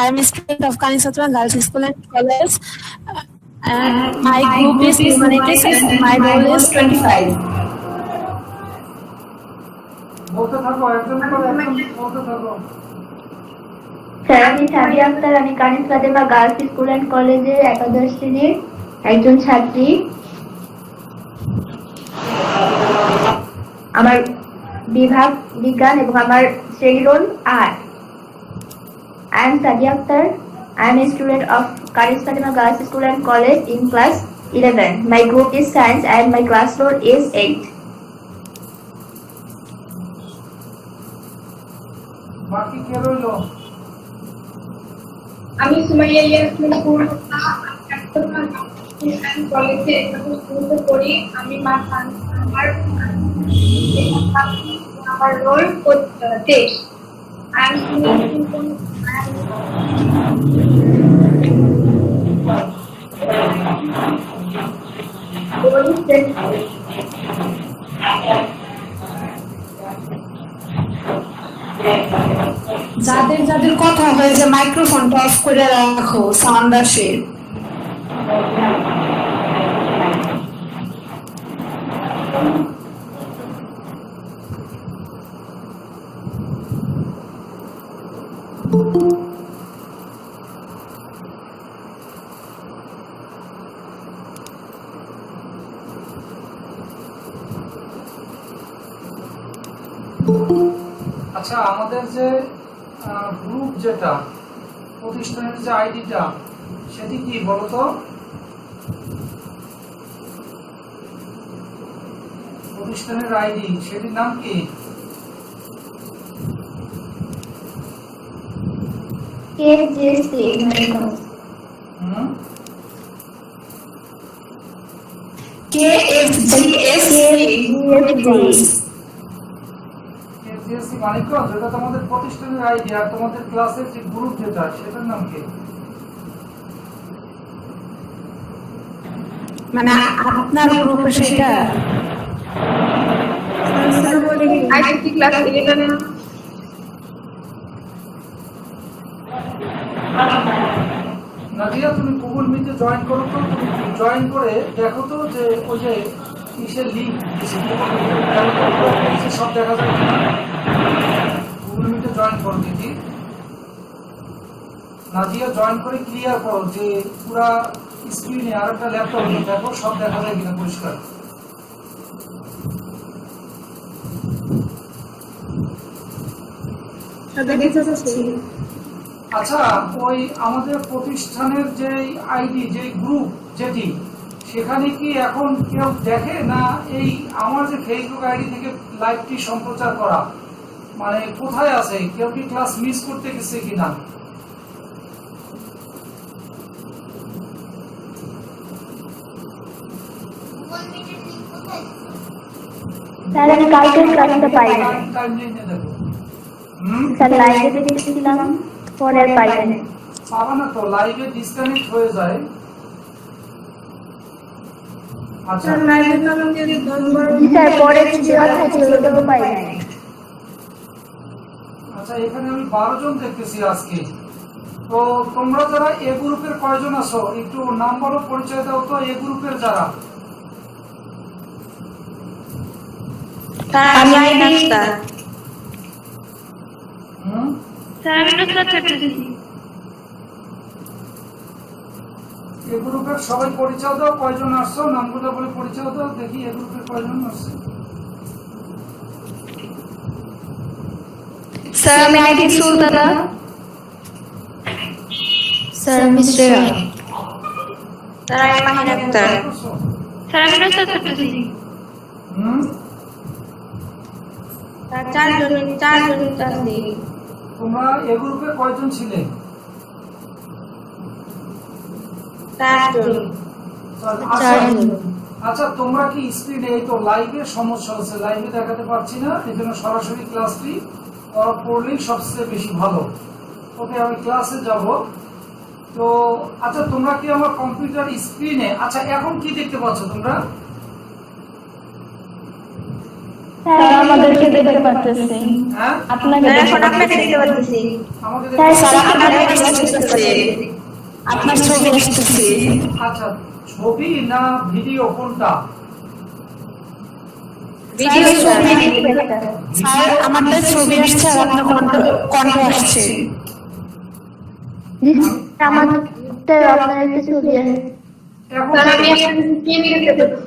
I am a student of Kanisatwa Girls School and College. My group is Humanities and my roll is 25. Sir, আমি সাদিয়া আক্তার, আমি Kanis Fatema girls school and কলেজের একাদশ শ্রেণীর একজন ছাত্রী। আমার বিভাগ বিজ্ঞান এবং আমার শ্রেণী role 8। I am Sadia Akhtar. I am a student of Kanis Fatima Girls School and College in class 11. My group is science and my class roll is 8. বাকি কে রইলো? আমি সুমাইয়া ইয়াসমিন কলেজে স্কুলে পড়ি। আমি আমার রোল 23। যাদের যাদের কথা হয়েছে মাইক্রোফোনটা অফ করে রাখো, সাউন্ড আসে। আচ্ছা, আমাদের যে গ্রুপ যেটা প্রতিষ্ঠানের যে আইডিটা সেটি কি বলতো? প্রতিষ্ঠানের আইডি সেটির নাম কি? মানিকগঞ্জ, এটা তোমাদের প্রতিষ্ঠানের আইডি। আর তোমাদের ক্লাসের যে গ্রুপ যেটা সেটার নাম কি? মানে আপনার গ্রুপে সেটা আইসিটি ক্লাস 11 নাদিয়া, তুমি গুগল মিটে জয়েন করো তো। তুমি জয়েন করে দেখো তো যে ওই যে কিসের লিঙ্ক সব দেখা যায় কিনা। গুগল মিটে জয়েন করো দেখি। নাদিয়া, জয়েন করে ক্লিয়ার করো যে পুরা স্ক্রিনে আর একটা ল্যাপটপ দেখো সব দেখা যায় কিনা পরিষ্কার। আচ্ছা, ওই আমাদের প্রতিষ্ঠানের যে আইডি যে গ্রুপ যেটি সেখানে কি এখন কেউ দেখে না? এই আমার যে ফেসবুক আইডি থেকে লাইভটি সম্প্রচার করা মানে কোথায় আছে? কেউ কি ক্লাস মিস করতে গেছে কিনা? স্যার, আমি কালকে ক্লাসটা পাইনি। টাইমলাইনে দেখো। স্যার, লাইভে দেখেছিলাম, পরে আর পাইনি। পাবা না তো, লাইভে ডিসকানেক্ট হয়ে যায়। আচ্ছা, স্যার, পরে দেওয়া থাকে ওটাও পাই নাই। আচ্ছা, এখানে আমি 12 জন দেখতেছি আজকে। তো তোমরা যারা এ গ্রুপের কয়জন আছো একটু নাম বলো, পরিচয় দাও তো। এ গ্রুপের যারা এ গ্রুপের সবাই পরিচয় দাও। কয়জন আসছো নামগুলো বলে পরিচয় দাও দেখি। এ গ্রুপের কয়জন আসছে? স্যার, আমি আইডি সুলতানা। স্যার, আমি শ্রেয়া। স্যার, আমি মাহিন আক্তার। স্যার, আমি নুসরাত চট্টোপাধ্যায়। স্যার, চারজন আছি। তোমরা এ গ্রুপে কয়জন ছিলে? 4 জন। আচ্ছা, তোমরা কি স্ক্রিনে এই তো লাইভে সমস্যা হচ্ছে, লাইভে দেখাতে পারছি না, এই জন্য সরাসরি ক্লাসটি পড়লেই সবচেয়ে বেশি ভালো। ওকে, আমি ক্লাসে যাব। তো আচ্ছা, তোমরা কি আমার কম্পিউটার স্ক্রিনে এখন কি দেখতে পাচ্ছ তোমরা? স্যার, আমাদেরকে দেখতে পারতেছি, হ্যাঁ আপনাকে এখন আপনাকে দেখতে পাচ্ছি। আমাকে স্যার আপনাকে দেখতে দেখতেছি, আপনার ছবি আসতেছি। আচ্ছা, ছবি না ভিডিও কোনটা? Video sir. স্যার আমাদের ছবি আসছে আর আপনার কণ্ঠ আসছে। আমাদের আপনার একটা ছবি আছে। এখন স্যার আমি আপনাকে স্ক্রিন দেখতে পাচ্ছি।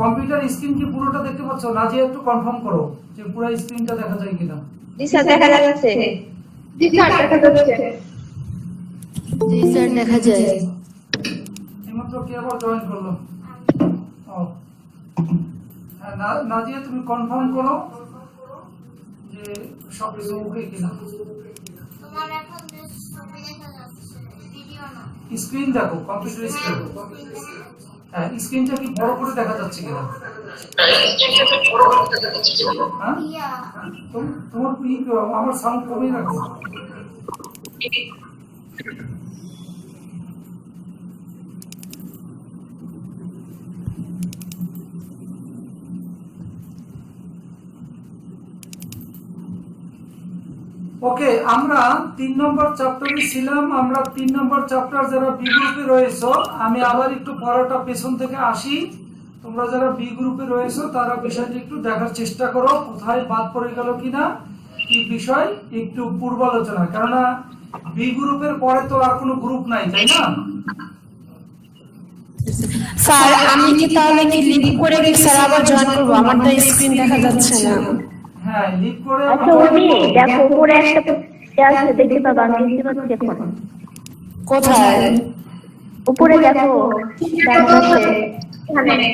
কম্পিউটার স্ক্রিন কি পুরোটা দেখতে পাচ্ছ? নাজিয়া একটু কনফার্ম করো যে পুরো স্ক্রিনটা দেখা যায় কিনা। জি স্যার দেখা যাচ্ছে। জি স্যার দেখা যাচ্ছে। জি স্যার দেখা যায়। এইমাত্র কে আবার জয়েন করলো? ও হ্যাঁ, নাজিয়া তুমি কনফার্ম করো যে সব কিছু ওকে কিনা। তোমার এখন যে ছবি দেখা যাচ্ছে, ভিডিও না। স্ক্রিন দেখো, কম্পিউটার স্ক্রিন। হ্যাঁ, স্ক্রিনটা কি বড় করে দেখা যাচ্ছে কিনা? হ্যাঁ, ইয়া তোমার আমার সাউন্ড কমিয়ে রাখো। ওকে, আমরা 3 নম্বর চ্যাপ্টারে ছিলাম। আমরা 3 নম্বর চ্যাপ্টার যারা বি গ্রুপে রয়েছো, আমি আবার একটু পড়াটা পেছন থেকে আসি। তোমরা যারা বি গ্রুপে রয়েছো তারা বিষয়টি একটু দেখার চেষ্টা করো, কোথায় বাদ পড়ে গেল কিনা কি বিষয়, একটু পূর্বালোচনা। কেননা বি গ্রুপের পরে তো আর কোনো গ্রুপ নাই, তাই না? স্যার আমি কি তাহলে কি লিভ করে কি স্যার আবার জয়েন করবো? আমার তো স্ক্রিন দেখা যাচ্ছে না। হ্যাঁ, লিভ করে আচ্ছা ওই দেখো উপরে একটা আছে দেখতে পাবা, আমি দেখতে পাচ্ছি এখন। কোথায়? উপরে দেখো এখানে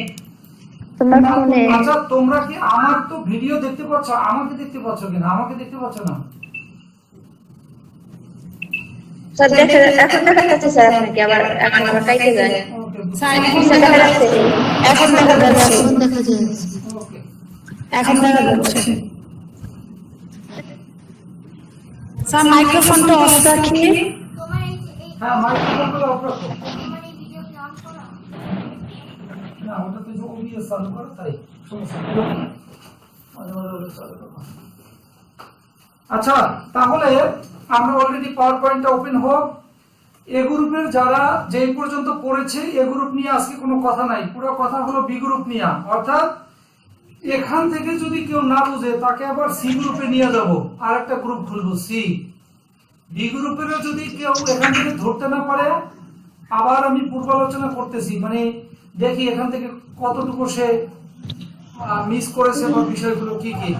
তোমার ফোনে। আচ্ছা, তোমরা কি আমার তো ভিডিও দেখতে পাচ্ছ, আমাকে দেখতে পাচ্ছ কিনা? আমাকে দেখতে পাচ্ছ না? স্যার এখন দেখা যাচ্ছে স্যার আপনাকে, আবার এখন আবার কাইতে যায়। ওকে, স্যার স্যার দেখা যাচ্ছে। এখন দেখা যাচ্ছে, এখন দেখা যায়। ওকে। এখন দেখা যাচ্ছে। স্যার মাইক্রোফোনটা অফ রাখি। তোমার এই হ্যাঁ, মাইক্রোফোনটা অফ রাখো। তোমার এই ভিডিও কি অন করা? না, ওটা তো ওবিএস চালু করো, তাই সমস্যা নেই। মাঝে মাঝে ওটা চালু করো। আচ্ছা, তাহলে আমরা অলরেডি পাওয়ার পয়েন্টটা ওপেন হোক। এ গ্রুপের যারা যেই পর্যন্ত পড়েছে, এ গ্রুপ নিয়ে আজকে কোনো কথা নাই, পুরো কথা হলো বি গ্রুপ নিয়ে। অর্থাৎ এখান থেকে যদি কেউ না বুঝে তাকে আবার সি গ্রুপে নিয়ে যাব, আর একটা গ্রুপ খুলবো সি। বি গ্রুপেরও যদি কেউ এখান থেকে ধরতে না পারে, আবার আমি পূর্বালোচনা করতেছি, মানে দেখি এখান থেকে কতটুকু সে মিস করেছে বা বিষয়গুলো কি কি,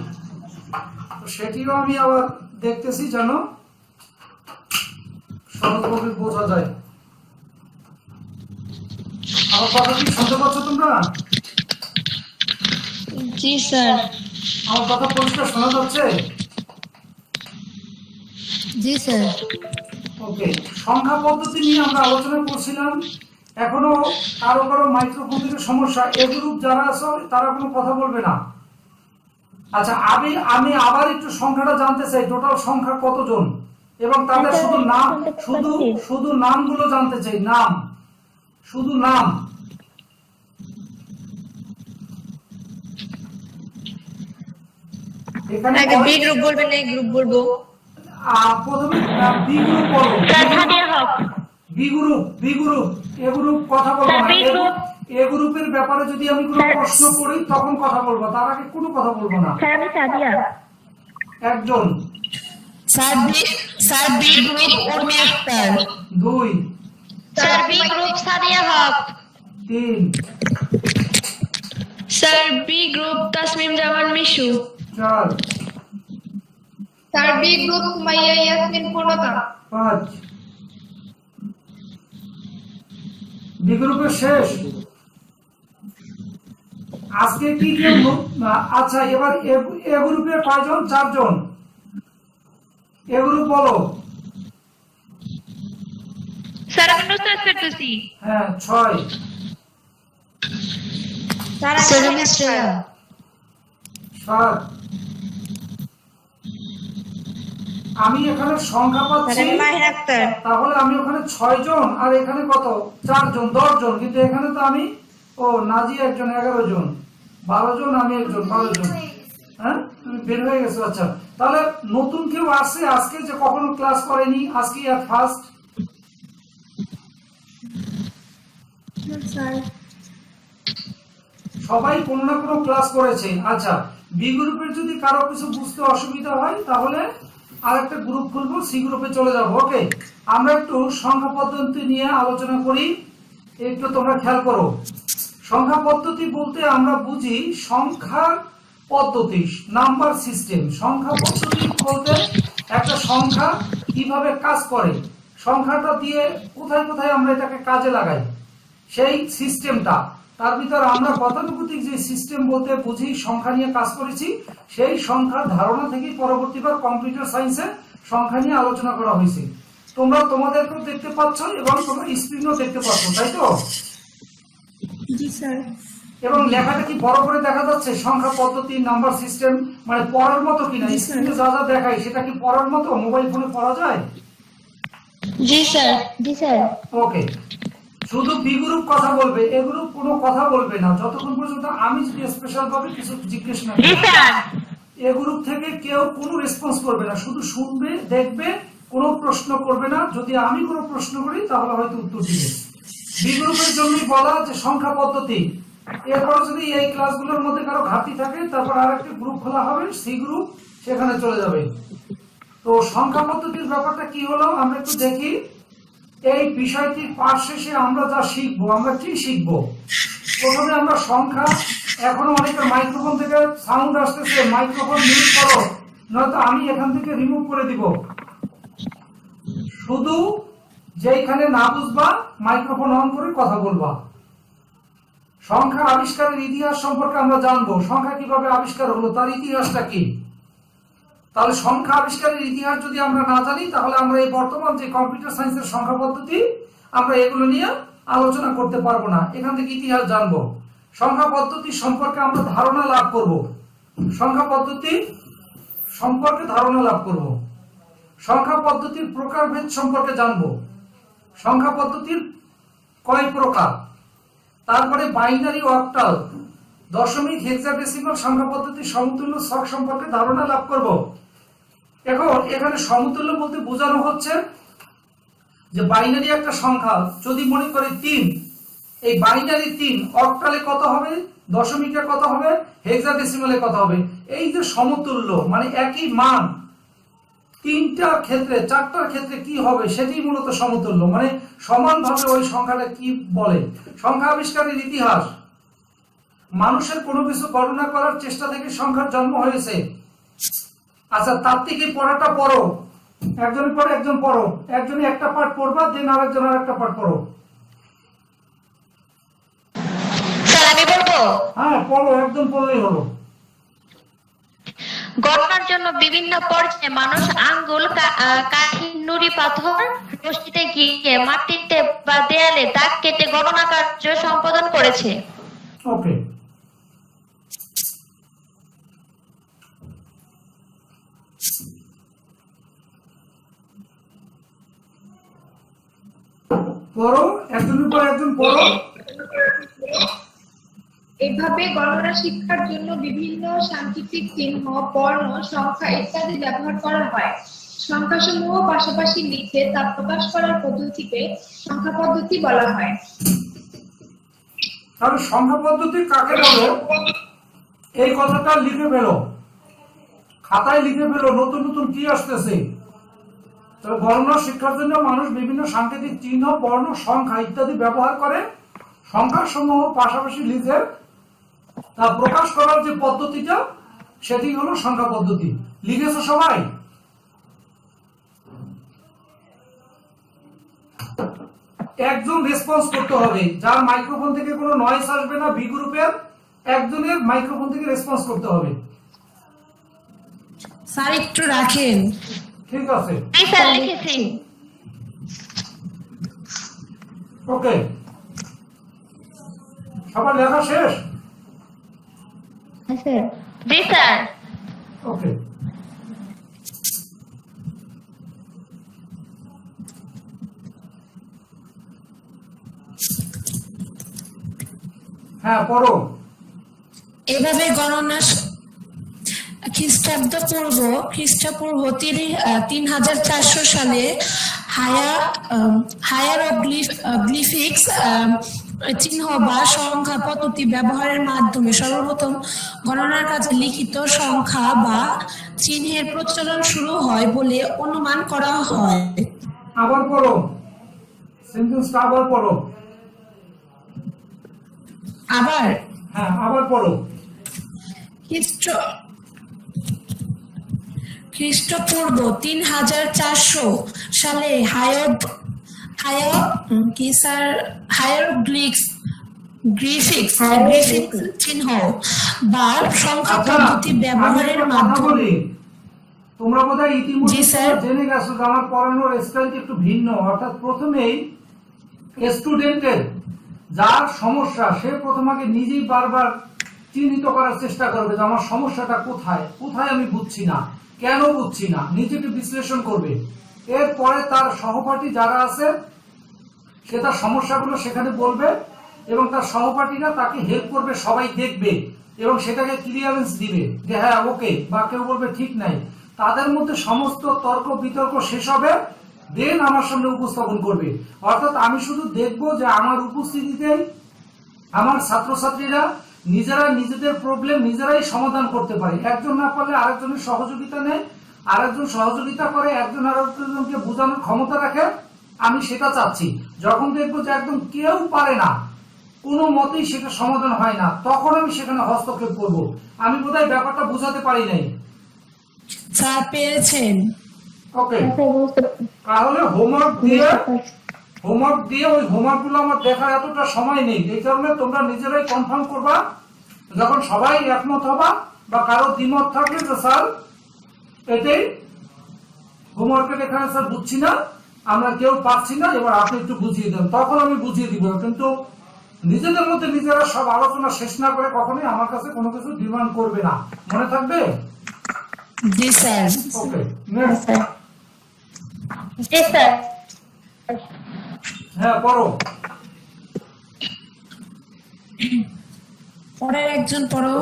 তো সেটিও আমি আবার দেখতেছি যেন সহজভাবে বোঝা যায়। আমার কথা কি শুনতে পাচ্ছ তোমরা? জি স্যার। আমার কথা পরিষ্কার শোনা যাচ্ছে? জি স্যার। ওকে, সংখ্যা পদ্ধতি নিয়ে আমরা আলোচনা করছিলাম। এখনো কারো কারো মাইক্রোফোন থেকে সমস্যা, এ গ্রুপ যারা আছো তারা কোনো কথা বলবে না। আচ্ছা, আমি আবার একটু সংখ্যাটা জানতে চাই, টোটাল সংখ্যা কতজন, এবং তাদের শুধু নাম, শুধু নামগুলো জানতে চাই, নাম, শুধু নাম। এখানে আগে বি গ্রুপ বলবেন না, গ্রুপ বলবো? প্রথমে বি গ্রুপ বলো। বি গ্রুপ, বি গ্রুপ, এ গ্রুপ কথা বলবো না। এ গ্রুপের ব্যাপারে যদি আমি কোনো প্রশ্ন করি তখন কথা বলবো, তার আগে কোনো কথা বলবো না। স্যার আমি সাদিয়া। একজন। Sir B group Urmi Akter. 2, sir B group Sadia Haque. 3, sir B group Tasmim Zaman Mishu. 4, sir B group Maiya Yasmin পূর্ণতা। 5। বি গ্রুপের শেষ। আজকে কি কেউ আচ্ছা, এবার এ গ্রুপের কয়জন? 4 জন। এ গ্রুপ বলো। স্যার আমি নুসরাত ফেরদৌসী। হ্যাঁ, 6। স্যার আমি শ্রেয়া। 7। আমি এখানে সংখ্যা পাচ্ছি, মাহির আক্তার। তাহলে আমি ওখানে 6 জন, আর এখানে কত? 4 জন, 10 জন। কিন্তু এখানে তো আমি নাজিয়া একজন, 11 জন, 12 জন, আমি একজন, 12 জন। হ্যাঁ, তুমি বের হয়ে গেছো, আচ্ছা। তাহলে নতুন কেউ আসছে আজকে যে কখনো ক্লাস করেনি, আজকে আর ফার্স্ট? সবাই কোনো না কোনো ক্লাস করেছে, আচ্ছা। বি গ্রুপের যদি কারো কিছু বুঝতে অসুবিধা হয় তাহলে আরেকটা গ্রুপ খুলবো, সি গ্রুপে চলে যাবো। ওকে, আমরা একটু সংখ্যা পদ্ধতি নিয়ে আলোচনা করি, একটু তোমরা খেয়াল করো। সংখ্যা পদ্ধতি বলতে আমরা বুঝি সংখ্যার পদ্ধতি, নাম্বার সিস্টেম। সংখ্যা পদ্ধতি বলতে একটা সংখ্যা কিভাবে কাজ করে, সংখ্যাটা দিয়ে কোথায় কোথায় আমরা এটাকে কাজে লাগাই, সেই সিস্টেমটা। তার ভিতর আমরা গতানুগতিক যে সিস্টেম বলতে বুঝি সংখ্যা নিয়ে কাজ করেছি, সেই সংখ্যার ধারণা থেকে পরবর্তীবার কম্পিউটার সায়েন্সে সংখ্যা নিয়ে আলোচনা করা হয়েছে। তোমরা তোমাদেরকেও দেখতে পাচ্ছ এবং তোমরা স্ক্রিনও দেখতে পাচ্ছ, তাই তো? জি স্যার। এবং লেখাটা কি বড় করে দেখা যাচ্ছে? সংখ্যা পদ্ধতি, নাম্বার সিস্টেম, মানে পড়ার মতো কিনা? স্ক্রিনে যা যা দেখায় সেটা কি পড়ার মতো? মোবাইল ফোনে পড়া যায়? জি স্যার। জি স্যার। ওকে, শুধু বি গ্রুপ কথা বলবে, এ গ্রুপ কোনো কথা বলবে না যতক্ষণ পর্যন্ত আমি যদি স্পেশাল ভাবে কিছু জিজ্ঞেস না করি। এ গ্রুপ থেকে কেউ কোনো রেসপন্স করবে না, শুধু শুনবে, দেখবে, কোনো প্রশ্ন করবে না। যদি আমি কোনো প্রশ্ন করি তাহলে হয়তো উত্তর দিবে। বি গ্রুপের জন্যই বলা যে সংখ্যা পদ্ধতি। এরপর যদি এই ক্লাসগুলোর মধ্যে কারো ঘাটতি থাকে তারপর আরেকটি গ্রুপ খোলা হবে, সি গ্রুপ, সেখানে চলে যাবে। তো সংখ্যা পদ্ধতির ব্যাপারটা কি হলো আমরা একটু দেখি। এই বিষয়টির পাঠ শেষে আমরা যা শিখবো, আমরা কি শিখবো? প্রথমে আমরা সংখ্যা, এখনো অনেকের মাইক্রোফোন থেকে সাউন্ড আসতেছে, মাইক্রোফোন মিউট করো, নয়তো আমি এখান থেকে রিমুভ করে দিব। শুধু যেখানে না বুঝবা মাইক্রোফোন অন করে কথা বলবা। সংখ্যা আবিষ্কারের ইতিহাস সম্পর্কে আমরা জানবো, সংখ্যা কিভাবে আবিষ্কার হলো, তার ইতিহাসটা কি। তাহলে সংখ্যা আবিষ্কারের ইতিহাস যদি আমরা না জানি তাহলে আমরা এই বর্তমান যে কম্পিউটার সায়েন্সের সংখ্যা পদ্ধতি, আমরা এগুলো নিয়ে আলোচনা করতে পারবো না। এখান থেকে ইতিহাস জানবো, সংখ্যা পদ্ধতি সম্পর্কে আমরা ধারণা লাভ করব, সংখ্যা পদ্ধতি সম্পর্কে ধারণা লাভ করব, সংখ্যা পদ্ধতির প্রকারভেদ সম্পর্কে জানবো, সংখ্যা পদ্ধতির কয় প্রকার, তারপরে বাইনারি, অক্টাল, দশমিক, হেক্সাডেসিমাল সংখ্যা পদ্ধতির সমতুল্য ছক সম্পর্কে ধারণা লাভ করব। এখন এখানে সমতুল্য বলতে বোঝানো হচ্ছে যে বাইনারি একটা সংখ্যা যদি মনে করি 3, এই বাইনারি 3 অক্টালে কত হবে, দশমিকে কত হবে, হেক্সাডেসিমালে কত হবে। এই যে সমতুল্য মানে একই মান তিনটার ক্ষেত্রে, চারটার ক্ষেত্রে কি হবে সেটি মূলত সমতুল্য, মানে সমানভাবে ওই সংখ্যাটা কি বলে। সংখ্যা আবিষ্কারের ইতিহাস, মানুষের কোনো কিছু গণনা করার চেষ্টা থেকে সংখ্যার জন্ম হয়েছে। আচ্ছা, তার থেকে পড়াটা পড়ো, একজনের পরে একজন পড়ো, একজনে একটা পাঠ পড়বা, দেন আরেকজন আর একটা পাঠ পড়ো। স্যার আমি বলবো, হ্যাঁ পড়ো, একজন পড়লেই হলো। গণনার জন্য বিভিন্ন পর্যায়ে মানুষ আঙ্গুল, কাঠি, নুড়ি পাথর, রশিতে গিয়ে মাটিতে বা দেয়ালে দাগ কেটে গণনা কার্য সম্পাদন করেছে। ওকে, পড়ো, একজনের পর একজন পড়ো। এভাবে গণনা শিক্ষার জন্য বিভিন্ন সাংকেতিক চিহ্ন, বর্ণ, সংখ্যা ইত্যাদি ব্যবহার করা হয়। সংখ্যাসমূহ পাশাপাশি লিখে তা প্রকাশ করার পদ্ধতিকে সংখ্যা পদ্ধতি বলা হয়। তাহলে সংখ্যা পদ্ধতি কাকে বলে, এই কথাটা লিখে ফেলো, খাতায় লিখে ফেলো, নতুন নতুন কি আসতেছে। তবে গণনা শিক্ষার জন্য মানুষ বিভিন্ন সাংকেতিক চিহ্ন, বর্ণ, সংখ্যা ইত্যাদি ব্যবহার করে। সংখ্যার সমূহ পাশাপাশি লিখে তা প্রকাশ করার যে পদ্ধতিটা সেটি হলো সংখ্যা পদ্ধতি। লিখেছো সবাই? একজন রেসপন্স করতে হবে, যার মাইক্রোফোন থেকে কোনো নয়েজ আসবে না, বি গ্রুপের একজনের মাইক্রোফোন থেকে রেসপন্স করতে হবে। স্যার একটু রাখেন। ঠিক আছে, জি স্যার লিখেছি। ওকে, সবার লেখা শেষ? স্যার। জি স্যার। ওকে, হ্যাঁ পড়ো। এভাবে গণনা খ্রিস্টপূর্ব 3400 সালে হায়ারোগ্লিফিক্স চিহ্ন বা সংখ্যা পদ্ধতি ব্যবহারের মাধ্যমে সর্বপ্রথম গণনার কাজে লিখিত সংখ্যা বা চিহ্নের প্রচলন শুরু হয় বলে অনুমান করা হয়। আবার পড়ো, সেন্টেন্সটা আবার পড়ো। আবার পড়ো। খ্রিস্টপূর্ব 3400 সালে হায়ারোগ্লিফিক্স চিহ্ন বা সংখ্যা পদ্ধতি ব্যবহারের মাধ্যমে। তোমরা বোধহয় ইতিমধ্যে জি স্যার। জেনে গেছো যে আমার পড়ানোর স্টাইল একটু ভিন্ন, অর্থাৎ প্রথমেই স্টুডেন্টের যার সমস্যা সে প্রথম আগে নিজেই বারবার চিহ্নিত করার চেষ্টা করবে যে আমার সমস্যাটা কোথায়, কোথায় আমি বুঝছি না, কেন বুঝছি না, নিজেকে বিশ্লেষণ করবে। এরপরে তার সহপাঠী যারা আছে সে তার সমস্যাগুলো সেখানে বলবে এবং তার সহপাঠীরা তাকে হেল্প করবে, সবাই দেখবে এবং সেটাকে ক্লিয়ারেন্স দিবে যে হ্যাঁ ওকে, বা কেউ বলবে ঠিক নাই। তাদের মধ্যে সমস্ত তর্ক বিতর্ক শেষ হবে, দেন আমার সামনে উপস্থাপন করবে। অর্থাৎ আমি শুধু দেখবো যে আমার উপস্থিতিতে আমার ছাত্রছাত্রীরা নিজেরা নিজেদের প্রবলেম নিজেরাই সমাধান করতে পারে। একজন না পারলে আরেকজনের সহযোগিতা নেয়, আরেকজন সহযোগিতা করে, একজন আরেকজনকে বোঝানোর ক্ষমতা রাখে। আমি সেটা চাচ্ছি। যখন দেখবো যে একদম কেউ পারে না, কোনো মতেই সেটা সমাধান হয় না, তখন আমি সেখানে হস্তক্ষেপ করব। আমি বোধহয় ব্যাপারটা বোঝাতে পারি নাই। স্যার পেরেছেন? ওকে, তাহলে হোমওয়ার্ক দিয়ে ওই হোমওয়ার্ক গুলো আমার দেখার এতটা সময় নেই। এই কারণে তোমরা নিজেরাই কনফার্ম করবা, যখন সবাই একমত হবা বা কারো দ্বিমত থাকলে যে স্যার এটাই হোমওয়ার্কের এখানে স্যার বুঝছি না, আমরা কেউ পাচ্ছি না, এবার আপনি একটু বুঝিয়ে দেন, তখন আমি বুঝিয়ে দিব। কিন্তু নিজেদের মধ্যে নিজেরা সব আলোচনা শেষ না করে কখনোই আমার কাছে কোনো কিছু ডিমান্ড করবে না, মনে থাকবে? জি স্যার। ওকে, নেক্সট। জি স্যার। হ্যাঁ পড়ো। পরের একজন পড়ো।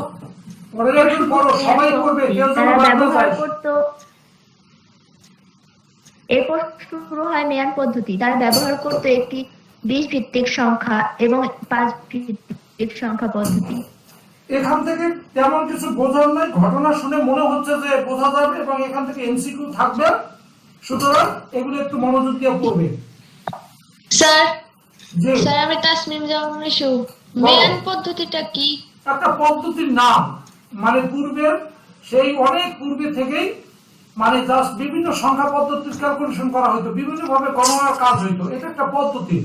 সবাই পড়বে, কেউ যেন তারা বাদ না ব্যবহার যায়। করত। এরপর শুরু হয় মেয়ান পদ্ধতি। তারা ব্যবহার করত একটি 20 ভিত্তিক সংখ্যা এবং 5 ভিত্তিক সংখ্যা পদ্ধতি। এখান থেকে তেমন কিছু বোঝার নাই, ঘটনা শুনে মনে হচ্ছে যে বোঝা যাবে এবং এখান থেকে এমসিকিউ থাকবে, সুতরাং এগুলো একটু মনোযোগ দিয়ে পড়বে। স্যার, জি, স্যার আমি তাসমিম জামান মিশু। মেয়ান পদ্ধতিটা কি? একটা পদ্ধতির নাম, মানে পূর্বের সেই অনেক পূর্বে থেকেই মানে জাস্ট বিভিন্ন সংখ্যা পদ্ধতির ক্যালকুলেশন করা হতো, বিভিন্ন ভাবে গণনার কাজ হইতো। এটা একটা পদ্ধতি।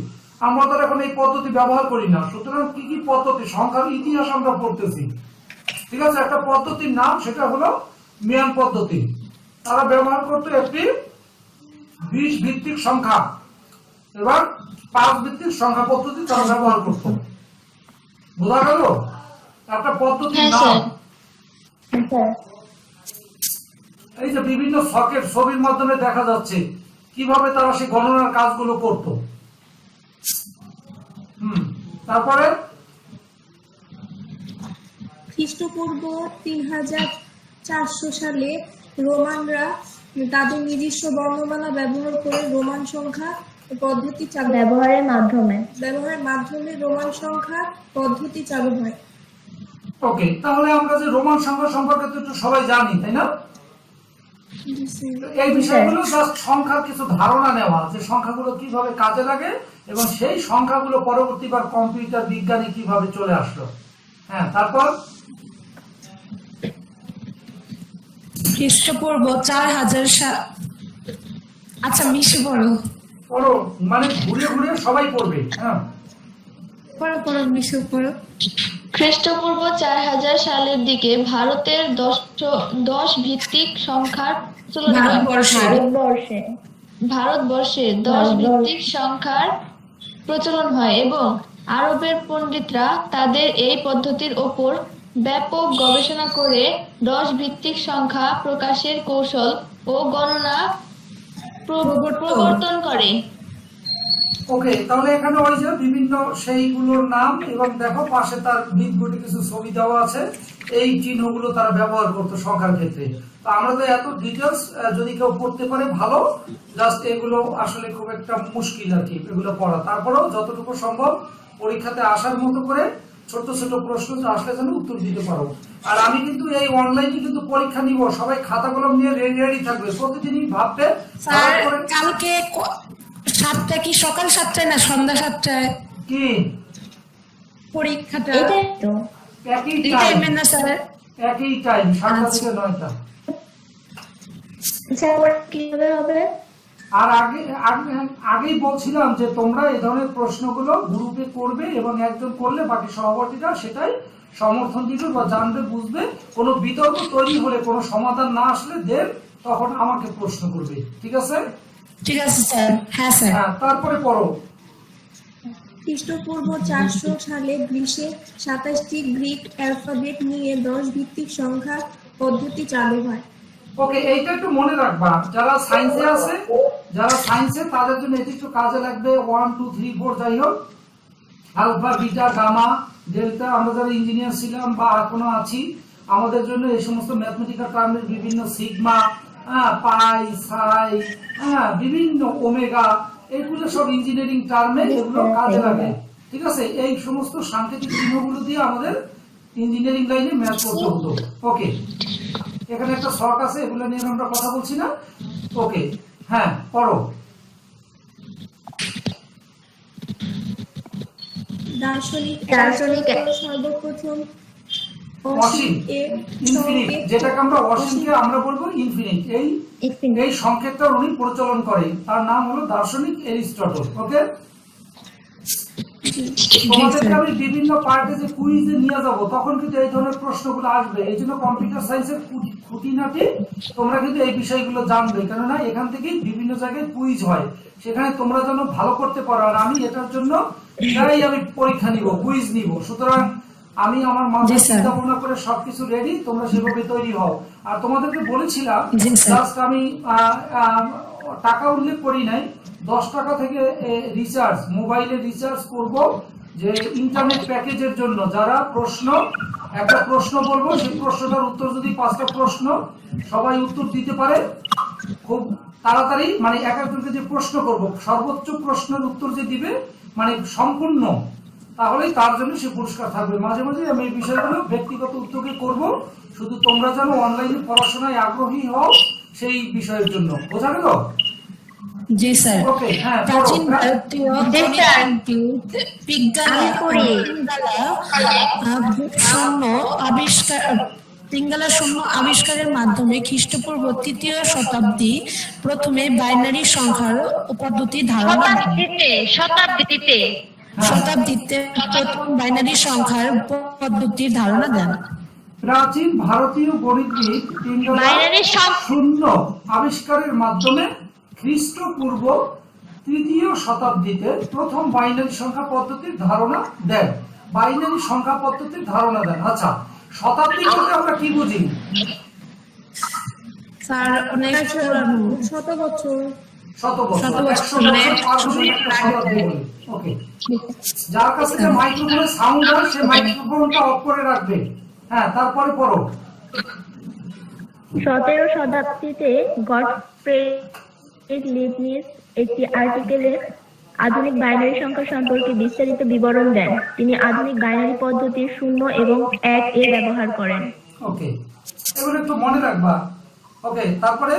আমরা তো এখন এই পদ্ধতি ব্যবহার করি না, সুতরাং কি কি পদ্ধতি, সংখ্যার ইতিহাস আমরা পড়তেছি। ঠিক আছে, একটা পদ্ধতির নাম, সেটা হলো মেয়ান পদ্ধতি। তারা ব্যবহার করতো একটি 20 ভিত্তিক সংখ্যা এবার 5 ভিত্তিক সংখ্যা পদ্ধতি তারা ব্যবহার করতো। বোঝা গেল? একটা পদ্ধতির নাম। এই যে বিভিন্ন সকেট ছবির মাধ্যমে দেখা যাচ্ছে কিভাবে তারা সেই গণনার কাজগুলো করত। তারপরে খ্রিস্টপূর্ব 3400 সালে রোমানরা তাদের নিজস্ব বর্ণমালা ব্যবহার করে রোমান সংখ্যা পদ্ধতি চালু ব্যবহারের মাধ্যমে রোমান সংখ্যা পদ্ধতি চালু হয়। ওকে, তাহলে আমরা যে রোমান সংখ্যা সম্পর্কে তো একটু সবাই জানি, তাই না? এই বিষয়গুলো জাস্ট সংখ্যার কিছু ধারণা নেওয়া, যে সংখ্যাগুলো কিভাবে কাজে লাগে এবং সেই সংখ্যাগুলো পরবর্তীবার কম্পিউটার বিজ্ঞানে কিভাবে চলে আসলো। হ্যাঁ, তারপর খ্রিস্টপূর্ব 4000 আচ্ছা মিশে পড়ো, মানে ঘুরে ঘুরে সবাই পড়বে। হ্যাঁ পড়ো মিশে পড়ো। খ্রিস্টপূর্ব 4000 সালের দিকে ভারতের 10 ভিত্তিক সংখ্যার প্রচলন হয়। ভারতবর্ষে 10 ভিত্তিক সংখ্যার প্রচলন হয় এবং আরবের পণ্ডিতরা তাদের এই পদ্ধতির ওপর ব্যাপক গবেষণা করে 10 ভিত্তিক সংখ্যা প্রকাশের কৌশল ও গণনা প্রবর্তন করে। ওকে, তাহলে এখানে ওই যে বিভিন্ন সেইগুলোর নাম এবং দেখো পাশে তার বীজগুলি কিছু ছবি দেওয়া আছে, এই চিহ্নগুলো তারা ব্যবহার করতো সংখ্যার ক্ষেত্রে। তো আমরা তো এত ডিটেলস যদি কেউ পড়তে পারে ভালো, জাস্ট এগুলো আসলে খুব একটা মুশকিল আর কি এগুলো পড়া। তারপরেও যতটুকু সম্ভব পরীক্ষাতে আসার মতো করে ছোট ছোট প্রশ্ন আসলে যেন উত্তর দিতে পারো। আর আমি কিন্তু এই অনলাইনে কিন্তু পরীক্ষা নিব, সবাই খাতা কলম নিয়ে রেডি থাকবে, প্রতিদিনই ভাববে। স্যার কালকে 7টা কি সকাল 7টায় না সন্ধ্যা 7টায় কি পরীক্ষাটা? একই এই টাইম, টাইমে না স্যার? একই টাইম 7টা থেকে 9টা। কিভাবে হবে? আর আগেই বলছিলাম যে তোমরা এই ধরনের প্রশ্নগুলো গ্রুপে করবে এবং একজন করলে বাকি সহপাঠীরা সেটাই সমর্থন দিবে বা জানবে, বুঝবে। কোনো বিতর্ক তৈরি হলে, কোনো সমাধান না আসলে দেব, তখন আমাকে প্রশ্ন করবে, ঠিক আছে? ঠিক আছে স্যার। হ্যাঁ স্যার। হ্যাঁ, তারপরে পড়ো। খ্রিস্টপূর্ব 400 সালে গ্রিসে 27টি গ্রিক অ্যালফাবেট নিয়ে 10 ভিত্তিক সংখ্যা পদ্ধতি চালু হয়। ওকে, এইটা একটু মনে রাখবা, যারা সায়েন্সে আছে, যারা সায়েন্সে তাদের জন্য এটি একটু কাজে লাগবে। 1 2 3 4 যাই হোক, আলফা বিটা গামা ডেল্টা। আমরা যারা ইঞ্জিনিয়ার ছিলাম বা এখনো আছি, আমাদের জন্য এই সমস্ত ম্যাথমেটিক্যাল টার্মের বিভিন্ন সিগমা, পাই, সাই, বিভিন্ন ওমেগা, এগুলো সব ইঞ্জিনিয়ারিং টার্মে, এগুলো কাজে লাগে, ঠিক আছে? এই সমস্ত সাংকেতিক চিহ্নগুলো দিয়ে আমাদের ইঞ্জিনিয়ারিং লাইনে ম্যাথ করতে হতো। ওকে, এখানে একটা শর্ট আছে, এগুলো নিয়ে আমরা কথা বলছি না। ওকে, হ্যাঁ পড়ো। দার্শনিক সর্বপ্রথম অসীম, ইনফিনিট, যেটাকে আমরা অসীমকে আমরা বলবো ইনফিনিট, এই সংকেতটা উনি প্রচলন করে, তার নাম হলো দার্শনিক এরিস্টটল। ওকে, তোমাদেরকে আমি বিভিন্ন পার্টে যে কুইজে নিয়ে যাব, তখন কিন্তু এই ধরনের প্রশ্নগুলো আসবে। এই জন্য কম্পিউটার সায়েন্সের খুঁটিনাটি তোমরা কিন্তু এই বিষয়গুলো জানবে, কেননা এখান থেকে বিভিন্ন জায়গায় কুইজ হয়, সেখানে তোমরা যেন ভালো করতে পারো। আর আমি এটার জন্য প্রায় আমি পরীক্ষা নিব, কুইজ নিব। সুতরাং আমি আমার মাথায় চিন্তা ভাবনা করে সবকিছু রেডি, তোমরা সেভাবে তৈরি হও। আর তোমাদেরকে বলেছিলাম, জাস্ট আমি টাকা উল্লেখ করি নাই, 10 টাকা থেকে রিচার্জ, মোবাইলে রিচার্জ করব যে ইন্টারনেট প্যাকেজের জন্য। যারা একটা প্রশ্ন বলবো, সেই প্রশ্নটার উত্তর যদি 5টা প্রশ্ন সবাই উত্তর দিতে পারে খুব তাড়াতাড়ি, মানে এক একজনকে যে প্রশ্ন করব, সর্বোচ্চ প্রশ্নের উত্তর যে দিবে মানে সম্পূর্ণ, তাহলেই তার জন্য সে পুরস্কার থাকবে। মাঝে মাঝে আমি এই বিষয়গুলো ব্যক্তিগত উদ্যোগে করব, শুধু তোমরা যেন অনলাইনে পড়াশোনায় আগ্রহী হও সেই বিষয়ের জন্য। বোঝা গেল? জি স্যার। ওকে, হ্যাঁ প্রাচীন ভারতীয় পিঙ্গলা শূন্য আবিষ্কারের মাধ্যমে খ্রিস্টপূর্ব 3য় শতাব্দী প্রথমে বাইনারি সংখ্যার পদ্ধতি ধারণা শতাব্দীতে প্রথম বাইনারি সংখ্যার পদ্ধতির ধারণা দেন। প্রাচীন ভারতীয় গণিতবিদ পিঙ্গলা শূন্য আবিষ্কারের মাধ্যমে খ্রিস্টপূর্ব 3য় শতাব্দীতে প্রথম বাইনারি সংখ্যা পদ্ধতির ধারণা দেন। বাইনারি সংখ্যা পদ্ধতির ধারণা দেন। আচ্ছা, শতাব্দী বলতে আমরা কি বুঝি? স্যার অনেক শত বছর। 100 বছর, 100 বছর পার হলে একটা শতাব্দী বলি। ওকে, যার কাছে যে মাইক্রোফোনে সাউন্ড হয় সে মাইক্রোফোনটা অফ করে রাখবে। হ্যাঁ, তারপরে পড়ো। 17 শতাব্দীতে গটফ্রিড লিবনিজ একটি আর্টিকেলে আধুনিক বাইনারি সংখ্যা সম্পর্কে বিস্তারিত বিবরণ দেন। তিনি আধুনিক বাইনারি পদ্ধতির 0 এবং 1 এর ব্যবহার করেন। ওকে, এগুলো একটু মনে রাখবা। ওকে, তারপরে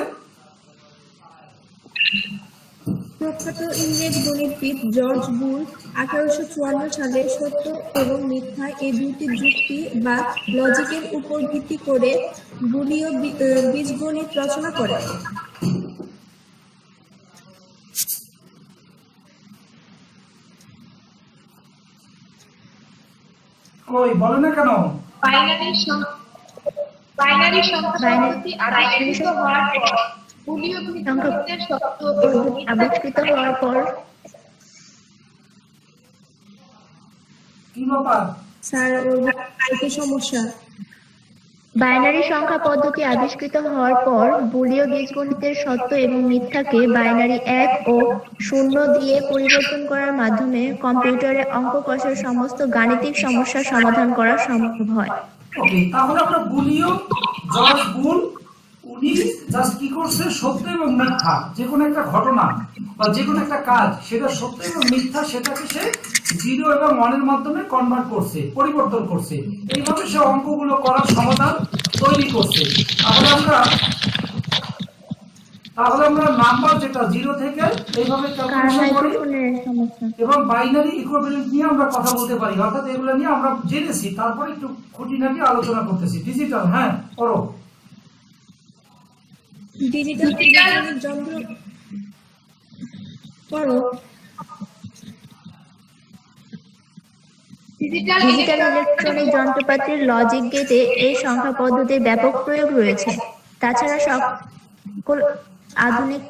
প্রখ্যাত ইংরেজ গণিতবিদ জর্জ বুল 1854 সালে সত্য এবং মিথ্যা এই দুটি যুক্তি বা লজিকের উপর ভিত্তি করে বুলীয় বীজগণিত রচনা করেন। কই বলে না কেন? বাইনারি সংখ্যা পদ্ধতি আবিষ্কৃত হওয়ার পর বুলীয় বীজগণিতের সত্য এবং আবিষ্কৃত হওয়ার পর কি ব্যাপার? স্যার, ওর বাড়িতে সমস্যা। বাইনারি সংখ্যা পদ্ধতি আবিষ্কৃত হওয়ার পর বুলীয় বীজগণিতের সত্য এবং মিথ্যাকে বাইনারি 1 ও 0 দিয়ে পরিবর্তন করার মাধ্যমে কম্পিউটারে অঙ্ক কষার সমস্ত গাণিতিক সমস্যার সমাধান করা সম্ভব হয়। ওকে, তাহলে আমরা বুলিও জর্জ বুল উনি জাস্ট কি করছে, সত্য এবং মিথ্যা যে কোনো একটা ঘটনা বা যে কোনো একটা কাজ, সেটা সত্য এবং মিথ্যা সেটাকে সে 0 এবং 1 এর মাধ্যমে কনভার্ট করছে, পরিবর্তন করছে। এইভাবে সে অঙ্কগুলো করার সমাধান তৈরি করছে। তাহলে আমরা নাম্বার যেটা 0 থেকে এইভাবে ক্যালকুলেশন করি এবং বাইনারি ইকুইভ্যালেন্ট নিয়ে আমরা কথা বলতে পারি, অর্থাৎ এগুলো নিয়ে আমরা জেনেছি, তারপরে একটু খুঁটিনাটি আলোচনা করতেছি। ডিজিটাল, হ্যাঁ করো। ডিজিটাল ইলেকট্রনিক যন্ত্র করো। ডিজিটাল ডিজিটাল ইলেকট্রনিক যন্ত্রপাতির লজিক গেটে এই সংখ্যা পদ্ধতির ব্যাপক প্রয়োগ রয়েছে। তাছাড়া সকল আধুনিক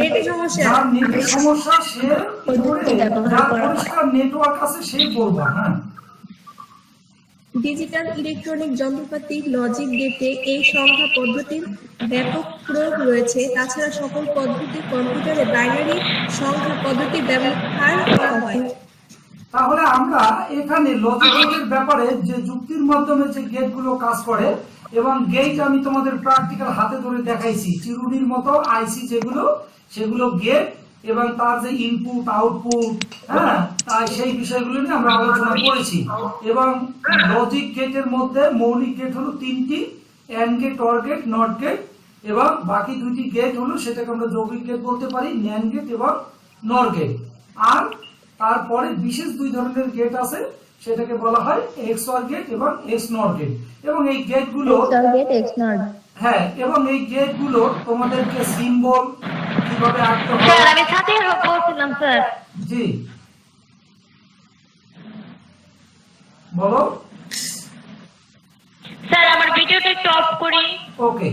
নেটের সমস্যা যার নেটের সমস্যা সে যার পরিষ্কার নেটওয়ার্ক আছে সে করবে। হ্যাঁ, ডিজিটাল ইলেকট্রনিক যন্ত্রপাতির লজিক গেটে এই সংখ্যা পদ্ধতির ব্যাপক প্রয়োগ রয়েছে। তাছাড়া সকল পদ্ধতি কম্পিউটারে বাইনারি সংখ্যা পদ্ধতি ব্যবহার করা হয়। তাহলে আমরা এখানে লজিক গেটের ব্যাপারে যে যুক্তির মাধ্যমে যে গেটগুলো কাজ করে এবং গেট আমি তোমাদের প্র্যাকটিক্যাল হাতে ধরে দেখাইছি, চিরুনির মতো আইসি যেগুলো, সেগুলো গেট এবং তার যে ইনপুট আউটপুট, হ্যাঁ, তাই সেই বিষয়গুলো নিয়ে আমরা আলোচনা করেছি। এবং লজিক গেটের মধ্যে মৌলিক গেট হলো 3টি, and gate, or gate, not gate, এবং বাকি 2টি গেট হলো সেটাকে আমরা যৌগিক গেট বলতে পারি, ন্যান্ড গেট এবং নর গেট। আর তারপরে বিশেষ 2 ধরনের গেট আছে, সেটাকে বলা হয় এক্সঅর গেট এবং এক্স নর গেট। এবং এই গেটগুলো, হ্যাঁ, এবং এই গেটগুলো তোমাদেরকে সিম্বল কিভাবে আঁকতে হয়। স্যার আমি সাথে বলছিলাম স্যার। জি বলো। স্যার আমার ভিডিওটা একটু অফ করি। ওকে,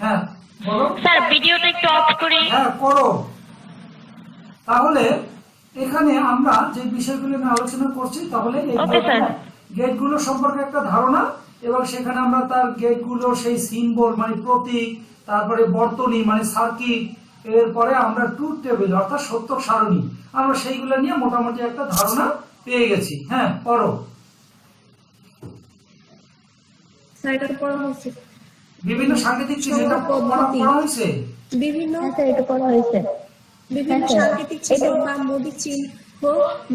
হ্যাঁ বলো। স্যার ভিডিওটা একটু অফ করি। হ্যাঁ করো। তাহলে এখানে আমরা যে বিষয়গুলো নিয়ে আলোচনা করছি, তাহলে এই গেটগুলো সম্পর্কে একটা ধারণা, এবং সেখানে আমরা তার গেটগুলো সেই সিম্বল মানে প্রতীক, তারপরে বর্তনী মানে সার্কিট, এরপরে আমরা ট্রুথ টেবিল অর্থাৎ সত্য সারণী, আমরা সেইগুলো নিয়ে মোটামুটি একটা ধারণা পেয়ে গেছি। হ্যাঁ পড়ো। সাইটটা পড়া হয়েছে। বিভিন্ন সাংকেতিক চিহ্ন এটা পড়া হয়েছে। বিভিন্ন হ্যাঁ, সাংকেতিক চিহ্ন বা মৌলিক চিহ্ন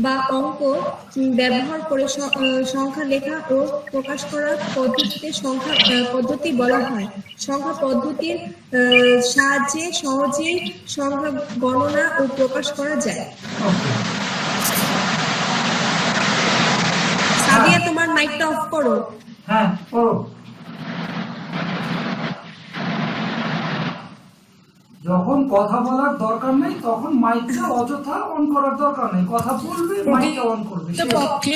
বা অঙ্ক ব্যবহার করে সংখ্যা লেখা ও প্রকাশ করার পদ্ধতিতে সংখ্যা পদ্ধতি বলা হয়। সংখ্যা পদ্ধতির সাহায্যে সহজেই সংখ্যা গণনা ও প্রকাশ করা যায়। সাদিয়া তোমার মাইকটা অফ করো। হ্যাঁ করো। যখন কথা বলার দরকার নেই তখন মাইকটা অযথা অন করার দরকার নেই, কথা বলবে মাইকটা অন করবে। পক্ষে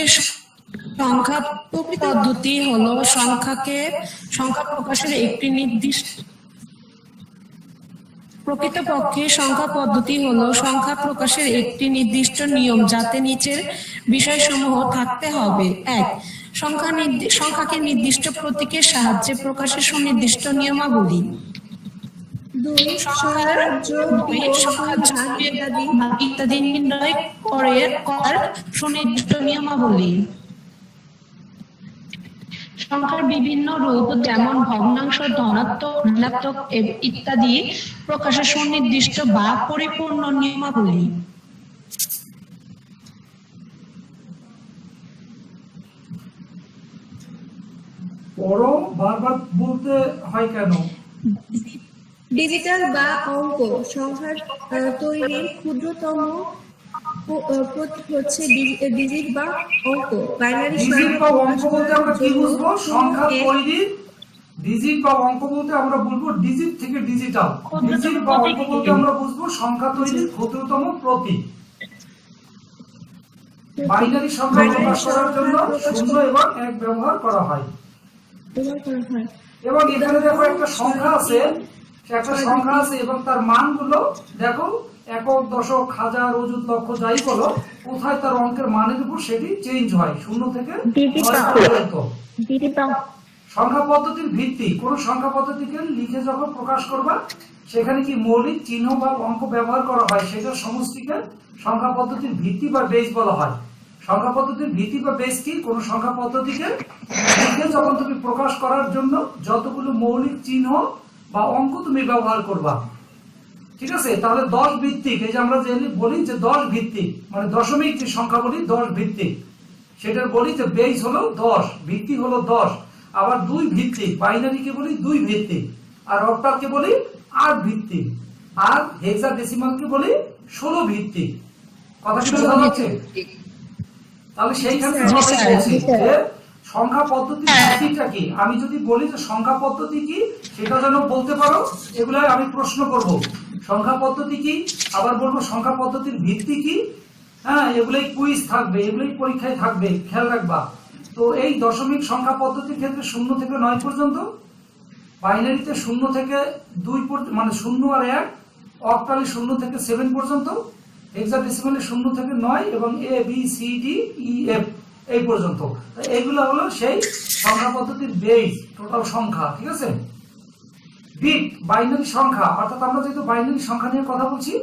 সংখ্যা পদ্ধতি হলো সংখ্যা প্রকাশের একটি নির্দিষ্ট প্রকৃতপক্ষে সংখ্যা পদ্ধতি হলো সংখ্যা প্রকাশের একটি নির্দিষ্ট নিয়ম, যাতে নিচের বিষয়সমূহ থাকতে হবে: 1. সংখ্যাকে নির্দিষ্ট প্রতীকের সাহায্যে প্রকাশের সুনির্দিষ্ট নিয়মাবলী। 2. সংখ্যার যোগ, বিয়োগ, ভাগ ইত্যাদি নির্ণয় করার সুনির্দিষ্ট নিয়মাবলী। সংখ্যার বিভিন্ন রূপ যেমন ভগ্নাংশ, ধনাত্মক, ঋণাত্মক ইত্যাদি প্রকাশের সুনির্দিষ্ট বা পরিপূর্ণ নিয়মাবলী। পড়ো, বারবার বলতে হয় কেন? ডিজিটাল বা অঙ্ক সংখ্যার তৈরির ক্ষুদ্রতম প্রতীক হচ্ছে ডিজিট বা অঙ্ক। বাইনারি ডিজিট বা অঙ্ক বলতে আমরা কি বুঝবো? সংখ্যা তৈরির ডিজিট বা অঙ্ক বলতে আমরা বলবো ডিজিট থেকে ডিজিটাল। ডিজিট বা অঙ্ক বলতে আমরা বুঝবো সংখ্যা তৈরির ক্ষুদ্রতম প্রতীক। বাইনারি সংখ্যা প্রকাশ করার জন্য 0 এবং 1 ব্যবহার করা হয়। এবং এখানে দেখো একটা সংখ্যা আছে এবং তার মানগুলো দেখো একক, দশক, হাজার, অযুত, লক্ষ যাই বলো, কোথায় তার অঙ্কের মানের উপর সেটি চেঞ্জ হয় 0 থেকে 9 পর্যন্ত। সংখ্যা পদ্ধতির ভিত্তি, কোন সংখ্যা পদ্ধতিকে লিখে যখন প্রকাশ করবা সেখানে কি মৌলিক চিহ্ন বা অঙ্ক ব্যবহার করা হয় সেটার সমষ্টিকে সংখ্যা পদ্ধতির ভিত্তি বা বেস বলা হয়। সংখ্যা পদ্ধতির ভিত্তি বা বেস কি? কোন সংখ্যা পদ্ধতিকে লিখে যখন তুমি প্রকাশ করার জন্য যতগুলো মৌলিক চিহ্ন বা অঙ্ক তুমি ব্যবহার করবা, ঠিক আছে? তাহলে 10 ভিত্তিক, এই যে আমরা যে বলি যে 10 ভিত্তিক, মানে দশমিক যে সংখ্যা বলি 10 ভিত্তিক, সেটার বলি যে বেস হলো 10, ভিত্তি হলো 10। আবার 2 ভিত্তিক, বাইনারিকে বলি 2 ভিত্তিক, আর অক্টালকে বলি 8 ভিত্তিক, আর হেক্সাডেসিমালকে বলি 16 ভিত্তিক। কথা কি বোঝা যাচ্ছে? তাহলে সেইখানে যে সংখ্যা পদ্ধতির ভিত্তিটা কি, আমি যদি বলি যে সংখ্যা পদ্ধতি কি সেটা যেন বলতে পারো, এগুলো আমি প্রশ্ন করব। সংখ্যা পদ্ধতি কি, আবার বলবো সংখ্যা পদ্ধতির ভিত্তি কি, হ্যাঁ, এগুলোই কুইজ থাকবে, এগুলোই পরীক্ষায় থাকবে, খেয়াল রাখবা। তো এই দশমিক সংখ্যা পদ্ধতির ক্ষেত্রে 0 থেকে 9 পর্যন্ত, বাইনারিতে 0 থেকে 2 মানে 0 আর 1, অক্টালে 0 থেকে 7 পর্যন্ত, হেক্সাডেসিমালে 0 থেকে 9 এবং A B C D E F এই পর্যন্ত। এইগুলো হলো সেই সংখ্যা পদ্ধতির বেস, টোটাল সংখ্যা, ঠিক আছে? বিট, বাইনারি সংখ্যা, অর্থাৎ আমরা যেহেতু বাইনারি সংখ্যা নিয়ে কথা বলছি,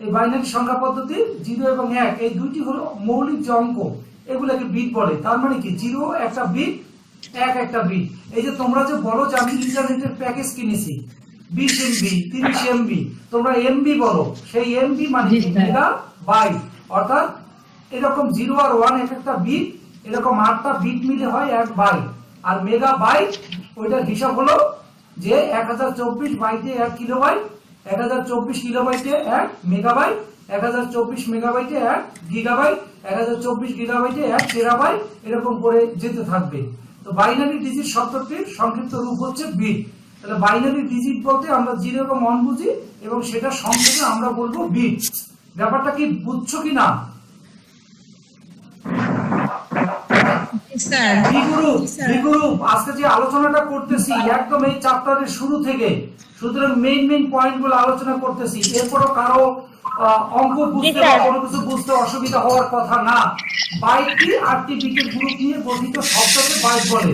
এই বাইনারি সংখ্যা পদ্ধতি 0 এবং 1 এই দুইটি হলো মৌলিক যে অঙ্ক, এগুলোকে বিট বলে। তার মানে কি 0 একটা বিট, 1 একটা বিট। এই যে তোমরা যে বলো যে আমি ইন্টারনেটের প্যাকেজ কিনেছি 20 MB 30 MB, তোমরা MB বলো, সেই MB মানে মেগা বাইট, অর্থাৎ এরকম 0 আর 1 এক একটা বিট, এরকম 8টা বিট মিলে হয় 1 বাইট। আর মেগা বাইট ওইটার হিসাব হলো যে 1024 বাইটে 1 কিলোবাইট, 1024 কিলোবাইটে 1 মেগাবাইট, 1024 মেগাবাইটে 1 গিগাবাইট, 1024 গিগাবাইটে 1 টেরাবাইট, এরকম করে যেতে থাকবে। তো বাইনারি ডিজিট শব্দটির সংক্ষিপ্ত রূপ হচ্ছে বিট। তাহলে বাইনারি ডিজিট বলতে আমরা 0 এবং 1 বুঝি, এবং সেটা সংক্ষেপে আমরা বলবো বিট। ব্যাপারটা কি বুঝছো কিনা? বিগ্রুপ আজকে যে আলোচনাটা করতেছি একদম এই চ্যাপ্টারের শুরু থেকে, সুতরাং মেইন পয়েন্ট গুলো আলোচনা করতেছি। এরপরও কারো অঙ্ক বুঝতে বা কোনো কিছু বুঝতে অসুবিধা হওয়ার কথা না। বাইট কি? 8টি বিটের গ্রুপ নিয়ে গঠিত শব্দকে বাইট বলে।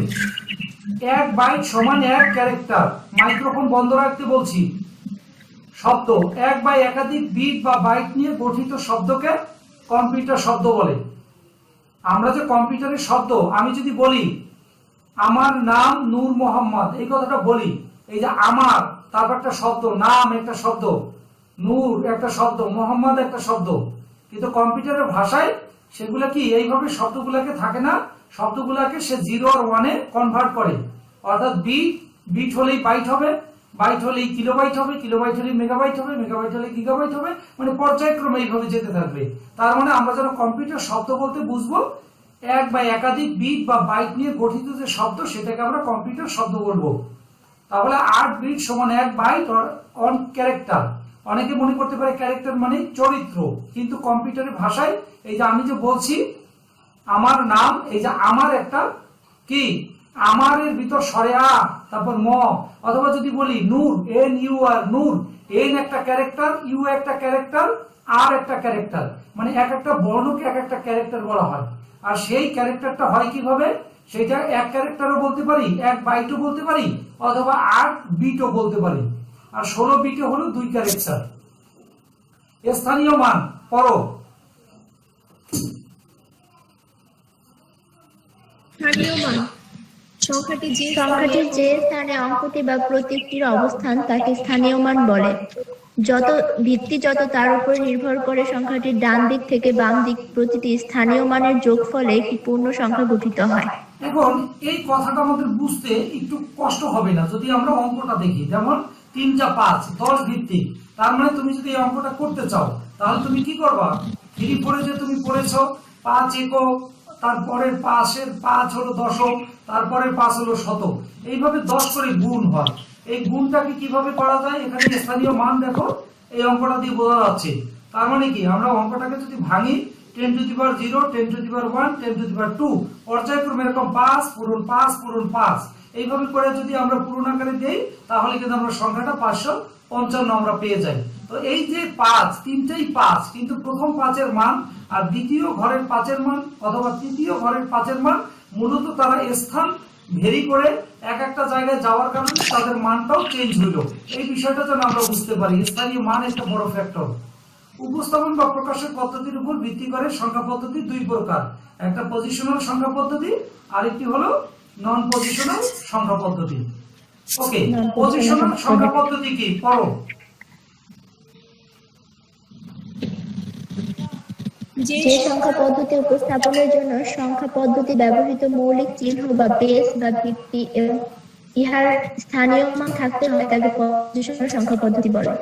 1 বাইট সমান 1 ক্যারেক্টার। মাইক্রোফোন বন্ধ রাখতে বলছি। শব্দ 1 বা একাধিক বিট বা বাইট নিয়ে গঠিত শব্দকে কম্পিউটার শব্দ বলে। আমরা যে কম্পিউটারের শব্দ, আমি যদি বলি আমার নাম নূর মোহাম্মদ, এই কথাটা বলি, এই যে আমার, তারপর একটা শব্দ, নাম একটা শব্দ, নূর একটা শব্দ, মোহাম্মদ একটা শব্দ, কিন্তু কম্পিউটারের ভাষায় সেগুলা কি এইভাবে শব্দগুলোকে থাকে না, শব্দগুলোকে সে 0 আর 1 কনভার্ট করে। অর্থাৎ বিট হলেই বাইট হবে, বাইট হলেই কিলোবাইট হবে, কিলোবাইট হলেই মেগাবাইট হবে, মেগাবাইট হলেই গিগাবাইট হবে, মানে পর্যায়ক্রমে এইভাবে যেতে থাকবে। তার মানে আমরা যেন কম্পিউটার শব্দ বলতে বুঝবো 1 বা একাধিক বিট বা বাইট নিয়ে গঠিত যে শব্দ, সেটাকে আমরা কম্পিউটার শব্দ বলবো। তাহলে 8 বিট সমান 1 বাইট অন ক্যারেক্টার। অনেকে মনে করতে পারে ক্যারেক্টার মানে চরিত্র, কিন্তু কম্পিউটারের ভাষায় এই যে আমি যে বলছি আমার নাম, এই যে আমার একটা কি, আমারের ভিতর সরে আ, তারপর ম, অথবা যদি বলি নূর, NUR, নূর, N একটা ক্যারেক্টার, ইউ একটা ক্যারেক্টার, আর একটা ক্যারেক্টার, মানে এক একটা বর্ণকে এক একটা ক্যারেক্টার বলা হয়। আর সেই ক্যারেক্টারটা হয় কিভাবে, সেটা 1 ক্যারেক্টারও বলতে পারি, 1 বাইটও বলতে পারি, অথবা 8 বিটও বলতে পারি। আর 16 বিটে হলো 2 ক্যারেক্টার। স্থানীয় মান পড়ো। স্থানীয় মান সংখ্যাটির যে স্থানে অঙ্কটি বা প্রতীকটির অবস্থান তাকে স্থানীয় মান বলে। ভিত্তি যত তার উপর নির্ভর করে সংখ্যাটির ডান দিক থেকে বাম দিক প্রতিটি স্থানীয় মানের যোগফলে একটি পূর্ণ সংখ্যা গঠিত হয়। এখন এই কথাটা আমাদের বুঝতে একটু কষ্ট হবে না যদি আমরা অঙ্কটা দেখি। যেমন 3 × 5 10 ভিত্তিক। তার মানে তুমি যদি এই অঙ্কটা করতে চাও তাহলে তুমি কি করবা, 3 পড়ে যে তুমি পড়েছ 5 একক, তারপরে 5-এর 5 হলো দশক, তারপরে 5 হলো শতক, এইভাবে 10 করে গুণ হয়। এই গুণটাকে কিভাবে করা যায়, এখানে স্থানীয় মান দেখো, এই অঙ্কটা দিয়ে বোঝা যাচ্ছে। তার মানে কি, আমরা অঙ্কটাকে যদি ভাঙি 10 to the power 0, 10 to the power 1, 10 to the power 2, পর্যায়ক্রমে এরকম 5 পূরণ 5 পূরণ 5 এইভাবে করে যদি আমরা পূরণ আকারে দেই, তাহলে কিন্তু আমরা সংখ্যাটা 555 আমরা পেয়ে যাই। তো এই যে 5, তিনটেই 5, কিন্তু প্রথম 5-এর মান আর দ্বিতীয় ঘরের 5-এর মান অথবা তৃতীয় ঘরের 5-এর মান মূলত তারা স্থান ভেরি করে এক একটা জায়গায় যাওয়ার কারণে তাদের মানটাও চেঞ্জ হইলো। এই বিষয়টা যেন আমরা বুঝতে পারি, স্থানীয় মান একটা বড় ফ্যাক্টর। উপস্থাপন বা প্রকাশের পদ্ধতির উপর ভিত্তি করে সংখ্যা পদ্ধতি দুই প্রকার, একটা পজিশনাল সংখ্যা পদ্ধতি, আরেকটি হলো নন পজিশনাল সংখ্যা পদ্ধতি। ওকে, পজিশনাল সংখ্যা পদ্ধতি কি পড়ো। যে যে সংখ্যা পদ্ধতি উপস্থাপনের জন্য সংখ্যা পদ্ধতি ব্যবহৃত মৌলিক চিহ্ন বা বেস বা ভিত্তি এবং ইহার স্থানীয় মান থাকতে হয় তাকে পজিশনাল সংখ্যা পদ্ধতি বলে।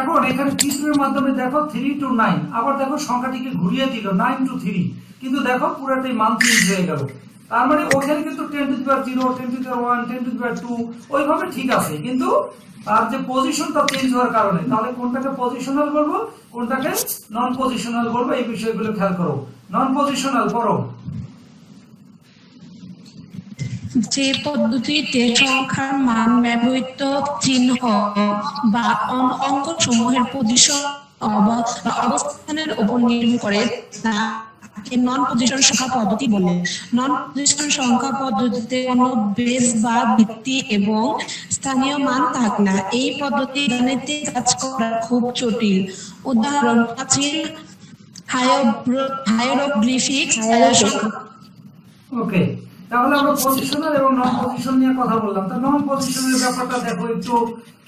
এখন এখানে চিত্রের মাধ্যমে দেখো 3 to 9, আবার দেখো সংখ্যাটিকে ঘুরিয়ে দিল 9 to 3, কিন্তু দেখো পুরোটাই মান চেঞ্জ হয়ে গেল। তার মানে ওখানে কিন্তু 10 to the power 0, 10 to the power 1, 10 to the power 2 ওইভাবে ঠিক আছে, কিন্তু তার যে পজিশনটা চেঞ্জ হওয়ার কারণে, তাহলে কোনটাকে পজিশনাল বলবো কোনটাকে নন পজিশনাল বলবো, এই বিষয়গুলো খেয়াল করো। নন পজিশনাল পড়ো। যে পদ্ধতিতে সংখ্যার মান ব্যবহৃত চিহ্ন বা অঙ্ক সমূহের পজিশন বা অবস্থানের উপর নির্ভর করে তাকে নন পজিশন সংখ্যা পদ্ধতি বলে। নন পজিশন সংখ্যা পদ্ধতিতে কোনো বেস বা ভিত্তি এবং স্থানীয় মান থাকে না। এই পদ্ধতি গাণিতিক কাজ করা খুব জটিল। উদাহরণ প্রাচীন হায়ারোগ্লিফিক্স ওকে, তাহলে আমরা পজিশনাল এবং নন পজিশন নিয়ে কথা বললাম। তো নন পজিশনের ব্যাপারটা দেখো একটু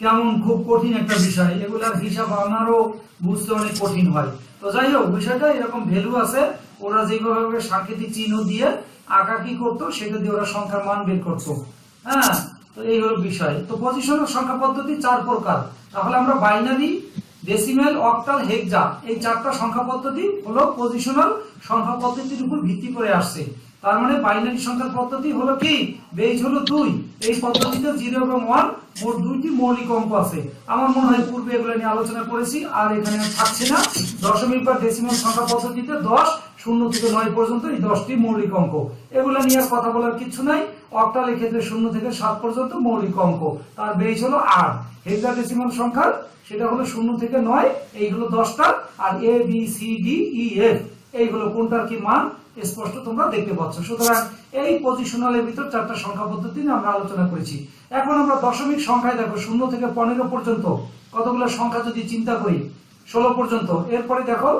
কেমন, খুব কঠিন একটা বিষয়, এগুলার হিসাব আমারও বুঝতে অনেক কঠিন হয়। তো যাই হোক, বিষয়টা এরকম ভ্যালু আছে, ওরা যেভাবে সাংকেতিক চিহ্ন দিয়ে আঁকা কি করতো সেটা দিয়ে ওরা সংখ্যার মান বের করতো। হ্যাঁ, তো এই হলো বিষয়। তো পজিশনাল সংখ্যা পদ্ধতি 4 প্রকার। তাহলে আমরা বাইনারি, ডেসিমেল, অক্টাল, হেক্সা এই 4টা সংখ্যা পদ্ধতি হলো পজিশনাল সংখ্যা পদ্ধতির উপর ভিত্তি করে আসছে। তার মানে বাইনারি সংখ্যার পদ্ধতি হলো কি, বেজ হলো 2, এই পদ্ধতিতে 0 এবং 1 মোট 2টি মৌলিক অঙ্ক আছে। আমার মনে হয় পূর্বে এগুলো নিয়ে আলোচনা করেছি, আর এখানে থাকছে না। দশমিক বা ডেসিমাল সংখ্যা পদ্ধতিতে 10, 0 থেকে 9 পর্যন্ত এই 10টি মৌলিক অঙ্ক, এগুলো নিয়ে আর কথা বলার কিছু নাই। অক্টালের ক্ষেত্রে 0 থেকে 7 পর্যন্ত মৌলিক অঙ্ক, তার বেজ হলো 8। হেক্সাডেসিমাল সংখ্যা সেটা হলো 0 থেকে 9, এইগুলো 10টা, আর A B C D E F এইগুলো কোনটার কি মান স্পষ্ট তোমরা দেখতে পাচ্ছ। সুতরাং এই পজিশনালের ভিতর 4টা সংখ্যা পদ্ধতি নিয়ে আমরা আলোচনা করেছি। এখন আমরা দশমিক সংখ্যায় দেখো 0 থেকে 15 পর্যন্ত কতগুলো সংখ্যা যদি চিন্তা করি, 16 পর্যন্ত। এরপরে দেখো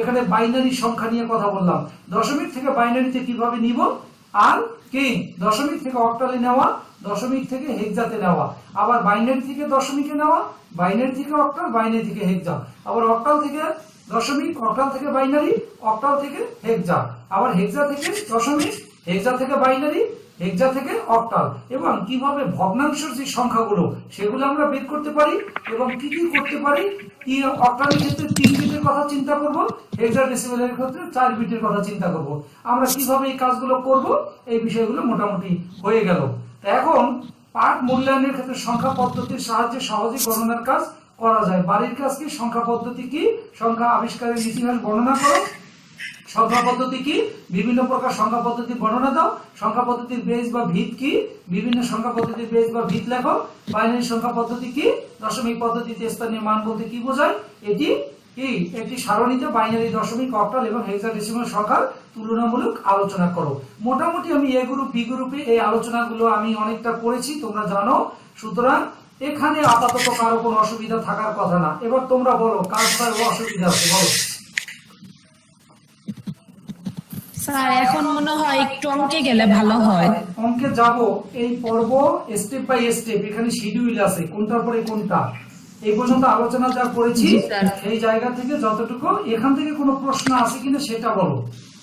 এখানে বাইনারি সংখ্যা নিয়ে কথা বললাম, দশমিক থেকে বাইনারিতে কিভাবে নিব, আর কি দশমিক থেকে অক্টালে নেওয়া, দশমিক থেকে হেক্সাতে নেওয়া, আবার বাইনারি থেকে দশমিকে নেওয়া, বাইনারি থেকে অক্টাল, বাইনারি থেকে হেক্সা, আবার অক্টাল থেকে দশমিক, অক্টাল থেকে বাইনারি, অক্টাল থেকে হেক্সা, আবার হেক্সা থেকে দশমিক, হেক্সা থেকে বাইনারি, হেক্সা থেকে অক্টাল। এবং কিভাবে ভগ্নাংশের যে সংখ্যাগুলো সেগুলো আমরা বের করতে পারি, এবং কি কি করতে পারি। কি অক্টালের ক্ষেত্রে 3 বিটের কথা চিন্তা করব, হেক্সাডেসিমালের ক্ষেত্রে 4 বিটের কথা চিন্তা করব। আমরা কিভাবে এই কাজগুলো করব, এই বিষয়গুলো মোটামুটি হয়ে গেল। এখন পাঠ মূল্যায়নের ক্ষেত্রে সংখ্যা পদ্ধতির সাহায্যে সহজে গণনার কাজ করা যায়। বাড়ির কাজ কি, সংখ্যা পদ্ধতি কি, সংখ্যা আবিষ্কারের ইতিহাস বর্ণনা করো। সংখ্যা পদ্ধতি কি, বিভিন্ন প্রকার সংখ্যা পদ্ধতি বর্ণনা দাও। সংখ্যা পদ্ধতির বেস বা ভিত কি, বিভিন্ন সংখ্যা পদ্ধতির বেস বা ভিত লেখো। বাইনারি সংখ্যা পদ্ধতি কি, দশমিক পদ্ধতিতে স্থানীয় মান বলতে কি বোঝায়, এটি কি একটি সারণীতে বাইনারি, দশমিক, অক্টাল এবং হেক্সাডেসিমাল সংখ্যার তুলনামূলক আলোচনা করো। মোটামুটি আমি এ গ্রুপ বি গ্রুপে এই আলোচনাগুলো আমি অনেকটা করেছি, তোমরা জানো। সুতরাং এখানে আপাতত কারো কোনো অসুবিধা থাকার কথা না। এবার তোমরা বলো কার কার অসুবিধা আছে, বলো। স্যার এখন মনে হয় একটু অঙ্কে গেলে ভালো হয়। অঙ্কে যাব, এই পর্ব স্টেপ বাই স্টেপ, এখানে শিডিউল আছে কোনটার পরে কোনটা। এই পর্যন্ত আলোচনা যা করেছি সেই জায়গা থেকে যতটুকু, এখান থেকে কোনো প্রশ্ন আছে কিনা সেটা বলো।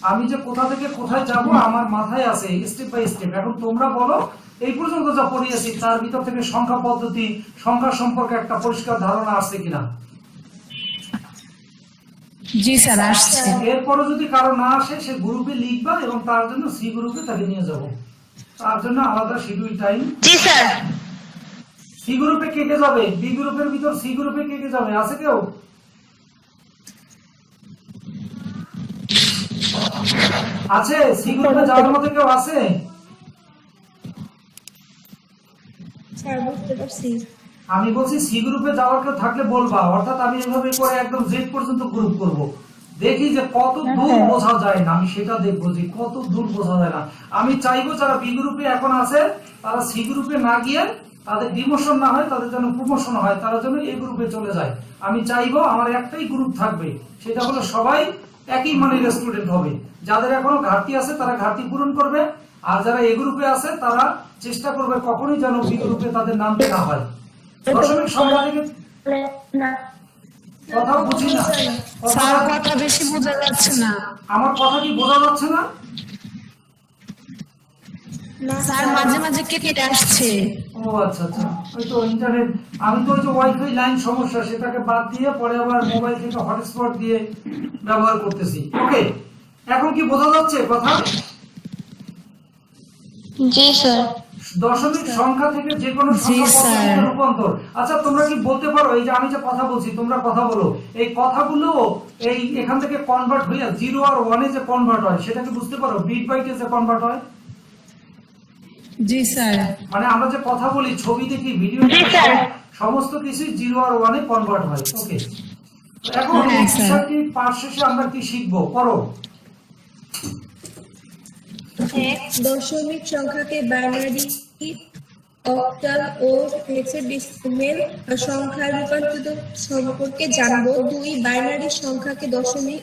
আমি যে কোথা থেকে কোথায় যাব আমার মাথায় আছে স্টেপ বাই স্টেপ। এখন তোমরা বলো এই পর্যন্ত যা পড়িয়েছি তার ভিতর থেকে সংখ্যা পদ্ধতি, সংখ্যা সম্পর্কে একটা পরিষ্কার ধারণা আসছে কিনা। জি স্যার আসছে। এরপরে যদি কারো না আসে সে গ্রুপে লিখবা, এবং তার জন্য সি গ্রুপে তাকে নিয়ে যাব, তার জন্য আলাদা শিডিউল টাইম। জি স্যার। সি গ্রুপে কে কে যাবে, বি গ্রুপের ভিতর সি গ্রুপে কে কে যাবে, আছে কেউ? আছে সি গ্রুপে যাওয়ার মতো কেউ আছে? স্যার বুঝতে পারছি। আমি বলছি সি গ্রুপে যাওয়ার কেউ থাকলে বলবা, অর্থাৎ আমি এভাবে করে একদম জেড পর্যন্ত গ্রুপ করব, দেখি যে কত দূর বোঝা যায় না, আমি সেটা দেখবো যে কত দূর বোঝা যায় না। আমি চাইবো যারা বি গ্রুপে এখন আছে তারা সি গ্রুপে না গিয়ে তাদের ডিমোশন না হয়, তাদের যেন প্রমোশন হয়, তারা যেন এই গ্রুপে চলে যায়। আমি চাইবো আমার একটাই গ্রুপ থাকবে, সেটা হলো সবাই একই মানের স্টুডেন্ট হবে। যাদের এখনো ঘাটতি আছে তারা ঘাটতি পূরণ করবে, আর যারা এই গ্রুপে আছে তারা চেষ্টা করবে কখনোই যেন বি গ্রুপে তাদের নাম না হয়। দশমিক সংখ্যা থেকে কথা বুঝি না, স্যার কথা বেশি বোঝা যাচ্ছে না। আমার কথা কি বোঝা যাচ্ছে না? স্যার মাঝে মাঝে কেটে আসছে। ও আচ্ছা আচ্ছা, ওই তো ইন্টারনেট, আমি তো ওই যে ওয়াইফাই লাইন সমস্যা, সেটাকে বাদ দিয়ে পরে আবার মোবাইল থেকে হটস্পট দিয়ে ব্যবহার করতেছি। ওকে, এখন কি বোঝা যাচ্ছে কথা? জি স্যার। দশমিক সংখ্যা থেকে যে কোনো জি, সংখ্যা স্যার। পদ্ধতিতে রূপান্তর। আচ্ছা তোমরা কি বলতে পারো, এই যে আমি যে কথা বলছি তোমরা কথা বলো, এই কথাগুলো এই এখান থেকে কনভার্ট হয়ে 0 আর 1 এ যে কনভার্ট হয় সেটা কি বুঝতে পারো? বিট বাইটে যে কনভার্ট হয়, জি স্যার। মানে আমরা যে কথা বলি, ছবি দেখি, ভিডিও দেখি, সমস্ত কিছু 0 আর 1 এ কনভার্ট হয়। ওকে, এখন হ্যাঁ, এই স্যার। বিষয়টি পাঠ শেষে আমরা কি শিখবো, করো। দশমিক সংখ্যাকে বাইনারি, অক্টাল ও হেক্সাডেসিমেল সংখ্যায় রূপান্তরিত সম্পর্কে জানবো। 2 বাইনারি সংখ্যাকে দশমিক,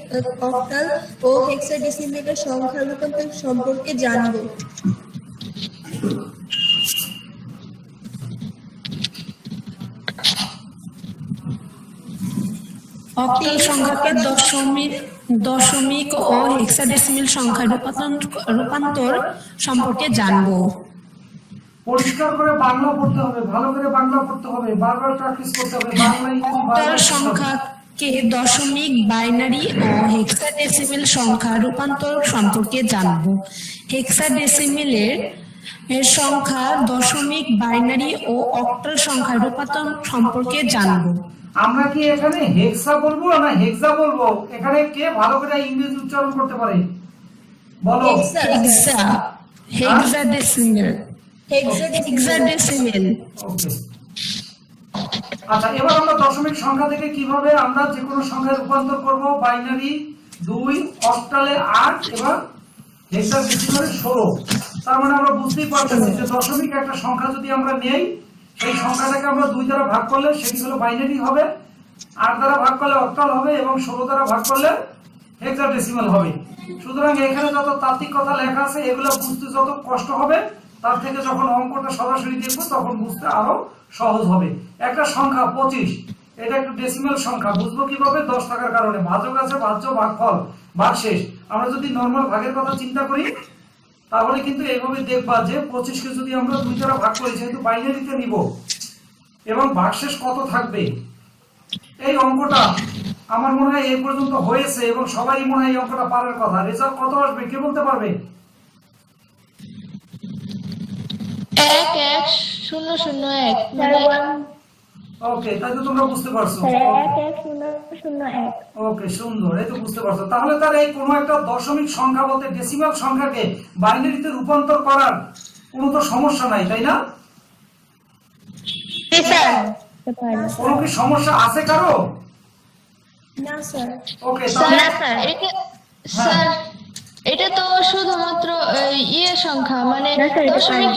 অক্টাল ও হেক্সাডেসিমেলের সংখ্যা রূপান্তর সম্পর্কে জানবো। অক্টাল সংখ্যাকে দশমিক ও হেক্সাডেসিমেল সংখ্যায় রূপান্তর সম্পর্কে জানবো। পরিষ্কার করে বাংলা পড়তে হবে, ভালো করে বাংলা পড়তে হবে, বারবার প্র্যাকটিস করতে হবে বাংলা। অক্টাল সংখ্যাকে দশমিক, বাইনারি ও হেক্সাডেসিমেল সংখ্যা রূপান্তর সম্পর্কে জানবো। হেক্সাডেসিমেলের সংখ্যা দশমিক, বাইনারি ও অক্টাল সংখ্যা রূপান্তর সম্পর্কে জানবো। আমরা কি এখানে হেক্সা বলবো না হেক্সা বলবো? এখানে কে ভালো করে ইংরেজি উচ্চারণ করতে পারে বলো? হেক্সাডেসিমেল। ওকে, আচ্ছা এবার আমরা দশমিক সংখ্যা থেকে কিভাবে আমরা যে কোনো সংখ্যায় রূপান্তর করব। বাইনারি 2, অক্টালে 8 এবং হেক্সাডেসিমেলে 16। তার মানে আমরা বুঝতেই পারতেছি যে দশমিক একটা সংখ্যা যদি আমরা নেই, সেই সংখ্যাটাকে আমরা 2 দ্বারা ভাগ করলে সেটি হলো বাইনারি হবে, 8 দ্বারা ভাগ করলে অক্টাল হবে এবং 16 দ্বারা ভাগ করলে হেক্সাডেসিমেল হবে। সুতরাং এখানে যত তাত্ত্বিক কথা লেখা আছে এগুলো বুঝতে যত কষ্ট হবে, তার থেকে যখন অঙ্কটা সরাসরি দেখবো তখন বুঝতে আরো সহজ হবে। একটা সংখ্যা 25, এটা একটা ডেসিমেল সংখ্যা, বুঝবো কিভাবে? 10 থাকার কারণে ভাজক আছে, ভাজ্য, ভাগফল, ভাগশেষ। আমরা যদি নরমাল ভাগের কথা চিন্তা করি তাহলে কিন্তু এইভাবে দেখবা যে 25 কে যদি আমরা 2 দ্বারা ভাগ করি, যেহেতু বাইনারিতে নিব, এবং ভাগশেষ কত থাকবে। এই অঙ্কটা আমার মনে হয় এই পর্যন্ত হয়েছে এবং সবাই মনে হয় এই অঙ্কটা পারার কথা। রেজাল্ট কত আসবে কে বলতে পারবে? 11001 মানে ওকে, তাই তো তোমরা বুঝতে পারছো। 11001। ওকে, সুন্দর, এই তো বুঝতে পারছো। তাহলে তার এই কোনো একটা দশমিক সংখ্যা বলতে ডেসিমাল সংখ্যাকে বাইনারিতে রূপান্তর করার কোনো তো সমস্যা নাই, তাই না? কোনো কি সমস্যা আছে কারো? না স্যার। ওকে, স্যার এটা তো শুধুমাত্র ইয়ে সংখ্যা, মানে দশমিক,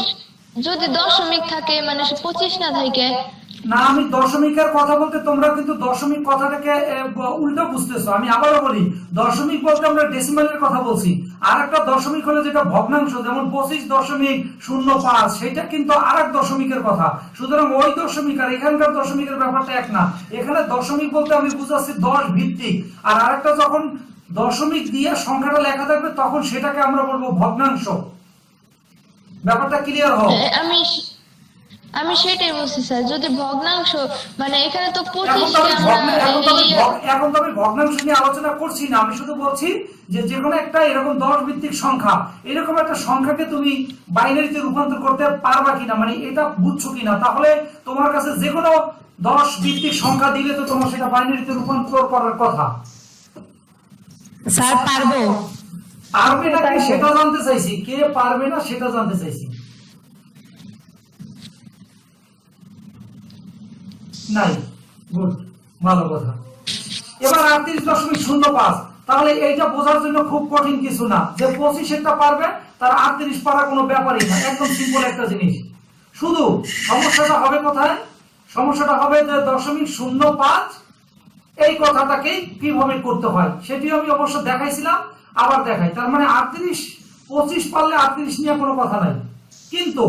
যদি দশমিক থাকে মানে 25 না থাকে। না, আমি দশমিকের কথা বলতে তোমরা কিন্তু দশমিক কথাটাকে উল্টো বুঝতেছো। আমি আবারও বলি, দশমিক বলতে আমরা ডেসিমালের কথা বলছি। আর একটা দশমিক হলো যেটা ভগ্নাংশ, যেমন 25.05, সেটা কিন্তু আর এক দশমিকের কথা। সুতরাং ওই দশমিক আর এখানকার দশমিকের ব্যাপারটা এক না। এখানে দশমিক বলতে আমি বুঝাচ্ছি 10 ভিত্তিক, আর আরেকটা যখন দশমিক দিয়ে সংখ্যাটা লেখা থাকবে তখন সেটাকে আমরা বলবো ভগ্নাংশ। ব্যাপারটা ক্লিয়ার হবে? আমি সেটাই বলছি স্যার, যদি ভগ্নাংশ মানে এখানে তো 25 এখন তো আমি ভগ্নাংশ নিয়ে আলোচনা করছি না। আমি শুধু বলছি যে কোনো একটা এরকম 10 ভিত্তিক সংখ্যা, এরকম একটা সংখ্যাকে তুমি বাইনারিতে রূপান্তর করতে পারবা কিনা, মানে এটা বুঝছো কিনা। তাহলে তোমার কাছে যে কোনো 10 ভিত্তিক সংখ্যা দিলে তো তোমার সেটা বাইনারিতে রূপান্তর করার কথা। স্যার পারবো? পারবে না কি সেটা জানতে চাইছি, কে পারবে না সেটা জানতে চাইছি। নাই। গুড, ভালো কথা। এবার 38.05, তাহলে এইটা বোঝার জন্য খুব কঠিন কিছু না, যে 25 একটা পারবে তার 38 পারা কোনো ব্যাপারই না, একদম সিম্পল একটা জিনিস। শুধু সমস্যাটা হবে কোথায়? সমস্যাটা হবে যে 0.05 এই কথাটাকে কিভাবে করতে হয় সেটি আমি অবশ্য দেখাইছিলাম, আবার দেখাই। তার মানে 38-25 পারলে 38 নিয়ে কোনো কথা নাই, কিন্তু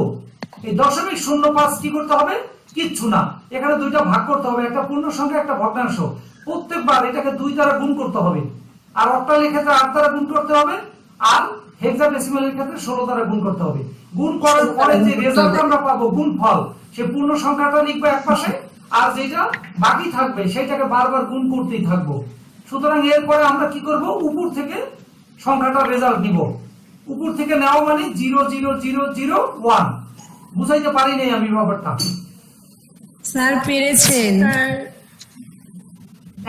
এই 0.05 কি করতে হবে? কিচ্ছু না, এখানে দুইটা ভাগ করতে হবে, একটা পূর্ণ সংখ্যা একটা ভগ্নাংশ। প্রত্যেকবার এটাকে 2 দ্বারা গুণ করতে হবে, আর অক্টালের ক্ষেত্রে 8 দ্বারা গুণ করতে হবে, আর হেক্সাডেসিমালের ক্ষেত্রে 16 দ্বারা গুণ করতে হবে। গুণ করার পরে যে রেজাল্ট আমরা পাবো গুণফল, সে পূর্ণ সংখ্যাটা লিখবো একপাশে, আর যেটা বাকি থাকবে সেটাকে বারবার গুণ করতেই থাকবো। সুতরাং এরপরে আমরা কি করব? উপর থেকে সংখ্যাটার রেজাল্ট নিব। উপর থেকে নেওয়া মানে 00001। বুঝাইতে পারি নাই আমি ব্যাপারটা। স্যার পেরেছেন।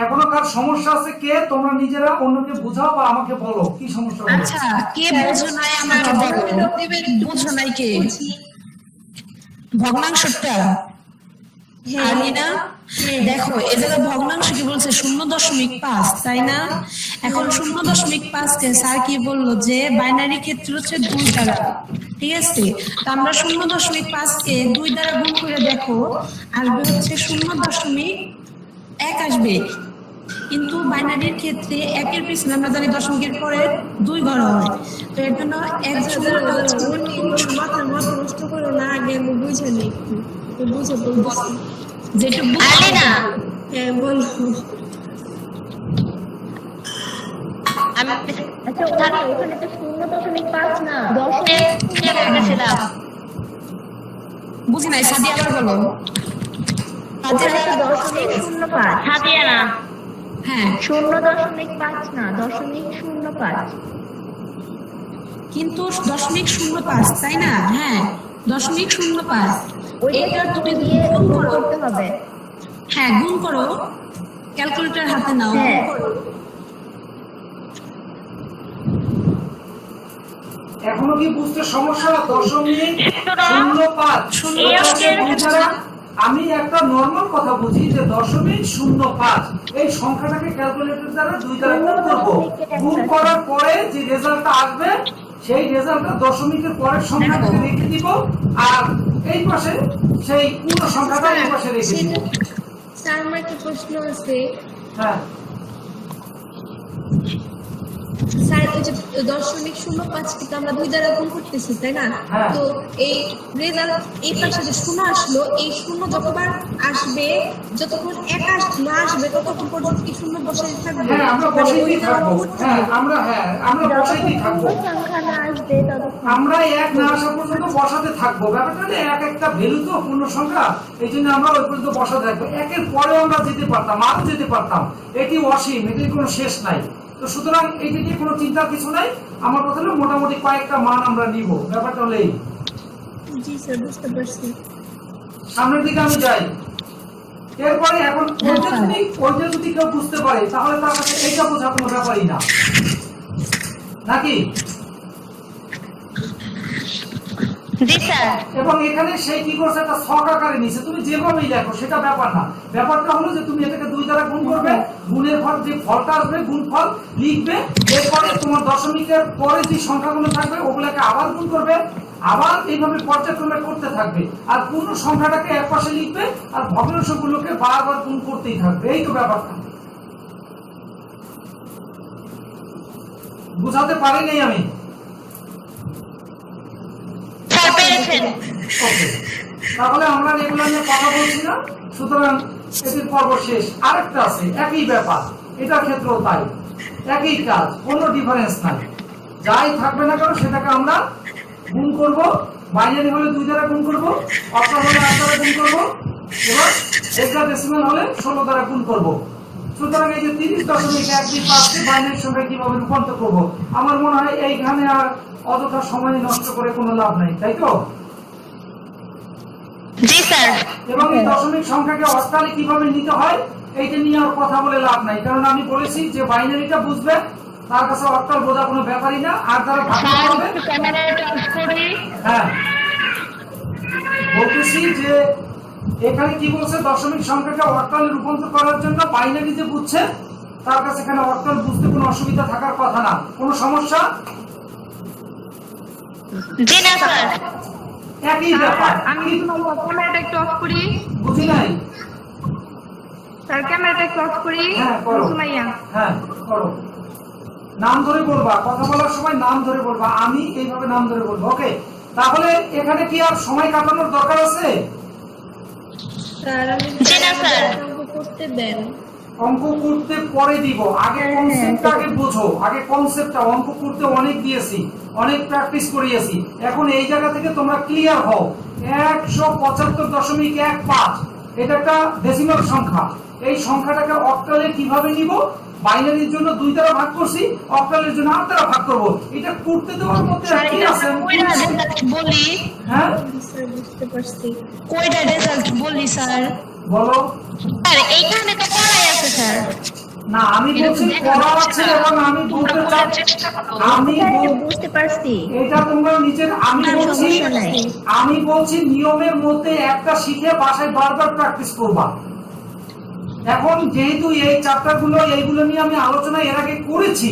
এখনো কার সমস্যা আছে? কে তোমরা নিজেরা অন্যকে বুঝাও বা আমাকে বলো কি সমস্যা হলো। আচ্ছা, কে বোঝো নাই আমাকে বলো, বোঝো নাই কে? ভগ্নাংশটা আলিনা, দেখো এই জায়গায় ভগ্নাংশ কি বলছে? 0.5, তাই না? এখন 0.5 কে স্যার কি বললো যে বাইনারি ক্ষেত্রে হচ্ছে 2 দ্বারা, ঠিক আছে? তো আমরা 0.5 কে 2 দ্বারা গুণ করে দেখো, আসবে হচ্ছে 0.1 আসবে। কিন্তু বাইনারির ক্ষেত্রে 1-এর পিছনে আমরা জানি দশমিকের পরে 2 ঘর হয়, তো এর জন্য 1 শূন্যটা হচ্ছে মাথার মত নষ্ট করো না, আগে আমি বুঝে নিই, একটু বুঝে বলতেছি। যেটা আলিনা, হ্যাঁ বলো। আমি আচ্ছা ওখানে তো 0.5 না 10 বলেছিলাম। বুঝি নাই, সাদি আবার বলো। ওখানে তো 0.05 ছাড়িয়ে না, হ্যাঁ 0.5 না 0.05। কিন্তু 0.05, তাই না? হ্যাঁ 0.05, ওইটা তুমি দিয়ে গুণ করতে হবে। হ্যাঁ গুণ করো, ক্যালকুলেটর হাতে নাও, গুণ হ্যাঁ। করো। এখনো কি বুঝতে সমস্যা? 0.05 আমি একটা নরমাল কথা বুঝি যে 0.05 এই সংখ্যাটাকে ক্যালকুলেটর দ্বারা 2 দ্বারা গুণ করব। গুণ করার পরে যে রেজাল্টটা আসবে সেই রেজাল্টটা দশমিকের পরের সংখ্যাটাকে রেখে দিব, আর এই পাশে সেই পূর্ণ সংখ্যাটা এই পাশে রেখে দিব। স্যার আমার একটা প্রশ্ন আছে। হ্যাঁ স্যার ওই যে 0.05 কে আমরা 2 দ্বারা গুণ করতেছি, তাই না? হ্যাঁ। তো এই রেজাল্ট এই পাশে যে 0 আসলো, এই 0 যতবার আসবে, যতক্ষণ 1 না আসবে ততক্ষণ পর্যন্ত কি 0 বসে থাকবে? হ্যাঁ আমরা বসাইতেই থাকবো। আমরা বসাইতেই থাকবো। সংখ্যা না আসবে ততক্ষণ আমরা 1 না আসা পর্যন্ত বসাতে থাকবো। ব্যাপারটা হলো এক একটা ভ্যালু তো পূর্ণ সংখ্যা, এই জন্য আমরা ওই পর্যন্ত বসাতে থাকবো। 1-এর পরেও আমরা যেতে পারতাম, আরো যেতে পারতাম, এটি অসীম, এটির কোনো শেষ নাই। তো সুতরাং এইটা নিয়ে কোনো চিন্তার কিছু নাই। আমার কথা হলো মোটামুটি কয়েকটা মান আমরা নিব। ব্যাপারটা হলো এই। জি স্যার, বুঝতে পারছি। সামনের দিকে আমি যাই। এরপরে এখন ওইটা যদি কেউ বুঝতে পারে তাহলে তার কাছে এইটা বোঝা কোনো ব্যাপারই না, নাকি? জি স্যার। এবং এখানে সেই কি করছে, একটা ছক আকারে নিছে। তুমি যেভাবেই দেখো সেটা ব্যাপার না, ব্যাপারটা হলো যে তুমি এটাকে 2 দ্বারা গুণ করবে, গুণের ফল যে ফলটা আসবে গুণফল লিখবে, এরপরে তোমার দশমিকের পরে যে সংখ্যাগুলো থাকবে ওগুলোকে আবার গুণ করবে, আবার এইভাবে পর্যায়ক্রমে করতে থাকবে, আর পূর্ণ সংখ্যাটাকে এক পাশে লিখবে, আর ভগ্নাংশগুলোকে বারবার গুণ করতেই থাকবে। এই তো ব্যাপারটা। বুঝাতে পারি নাই আমি? ওকে, তাহলে আমরা এগুলো নিয়ে কথা বলছি না, সুতরাং এটির পর্ব শেষ। আরেকটা আছে, একই ব্যাপার, এটার ক্ষেত্রেও তাই, একই কাজ, কোনো ডিফারেন্স নাই। যাই থাকবে না কেন সেটাকে আমরা গুণ করব। বাইনারি হলে 2 দ্বারা গুণ করব, অক্টাল হলে 8 দ্বারা গুণ করব, এবার হেক্সাডেসিমাল হলে 16 দ্বারা গুণ করব। সুতরাং এই যে 30.125 বাইনারি সংখ্যা কিভাবে রূপান্তর করব, আমার মনে হয় এইখানে আর অযথা সময় নষ্ট করে কোনো লাভ নাই, তাই তো? জি স্যার। এবং এই দশমিক সংখ্যাকে অক্টালে কিভাবে নিতে হয় এইটা নিয়ে আর কথা বলে লাভ নাই, কারণ আমি বলেছি যে বাইনারিটা বুঝবে তার কাছে অক্টাল বোঝা কোনো ব্যাপারই না। আর যারা ভাগ করতে হবে, ক্যামেরাটা অফ করি। হ্যাঁ বলতেছি যে এখানে কি বলছে, দশমিক সংখ্যাকে অক্টালে রূপান্তর করার জন্য বাইনারি যে বুঝছে তার কাছে এখানে অক্টাল বুঝতে কোনো অসুবিধা থাকার কথা না। কোনো সমস্যা? জি না স্যার। একই ব্যাপার। আমি ক্যামেরাটা একটু অফ করি। বুঝি নাই? স্যার ক্যামেরাটা একটু অফ করি। হ্যাঁ করো। সুমাইয়া। হ্যাঁ করো। নাম ধরে বলবা, কথা বলার সময় নাম ধরে বলবা, আমি এইভাবে নাম ধরে বলবো। ওকে, তাহলে এখানে কি আর সময় কাটানোর দরকার আছে? স্যার আমি জি না স্যার। অঙ্ক করতে দেন। অঙ্ক করতে পরে দিব, আগে কনসেপ্টটা আগে বুঝো, আগে কনসেপ্টটা। অঙ্ক করতে অনেক দিয়েছি, অনেক প্র্যাকটিস করিয়েছি, এখন এই জায়গা থেকে তোমরা ক্লিয়ার হও। 175.15 এটা একটা ডেসিমাল সংখ্যা। এই সংখ্যাটাকে অক্টালে কিভাবে নিব? বাইনারির জন্য 2 দ্বারা ভাগ করছি, অক্টালের জন্য 8 দ্বারা ভাগ করব। এটা করতে দেওয়ার মধ্যে আর কি আছে? বলি হ্যাঁ স্যার বুঝতে পারছি। কয়টা রেজাল্ট বলি স্যার? বলো। স্যার এইখানে তো পড়াই আছে স্যার। না, আমি বলছি পড়া আছে এবং আমি বলতে চাচ্ছি, বুঝতে পারছি। এটা তোমরা নিজের, আমি বলছি নিয়মের মধ্যে একটা শিখে বাসায় বারবার প্র্যাকটিস করবা। এখন যেহেতু এই চ্যাপ্টার গুলো এইগুলো নিয়ে আমি আলোচনা এর আগে করেছি,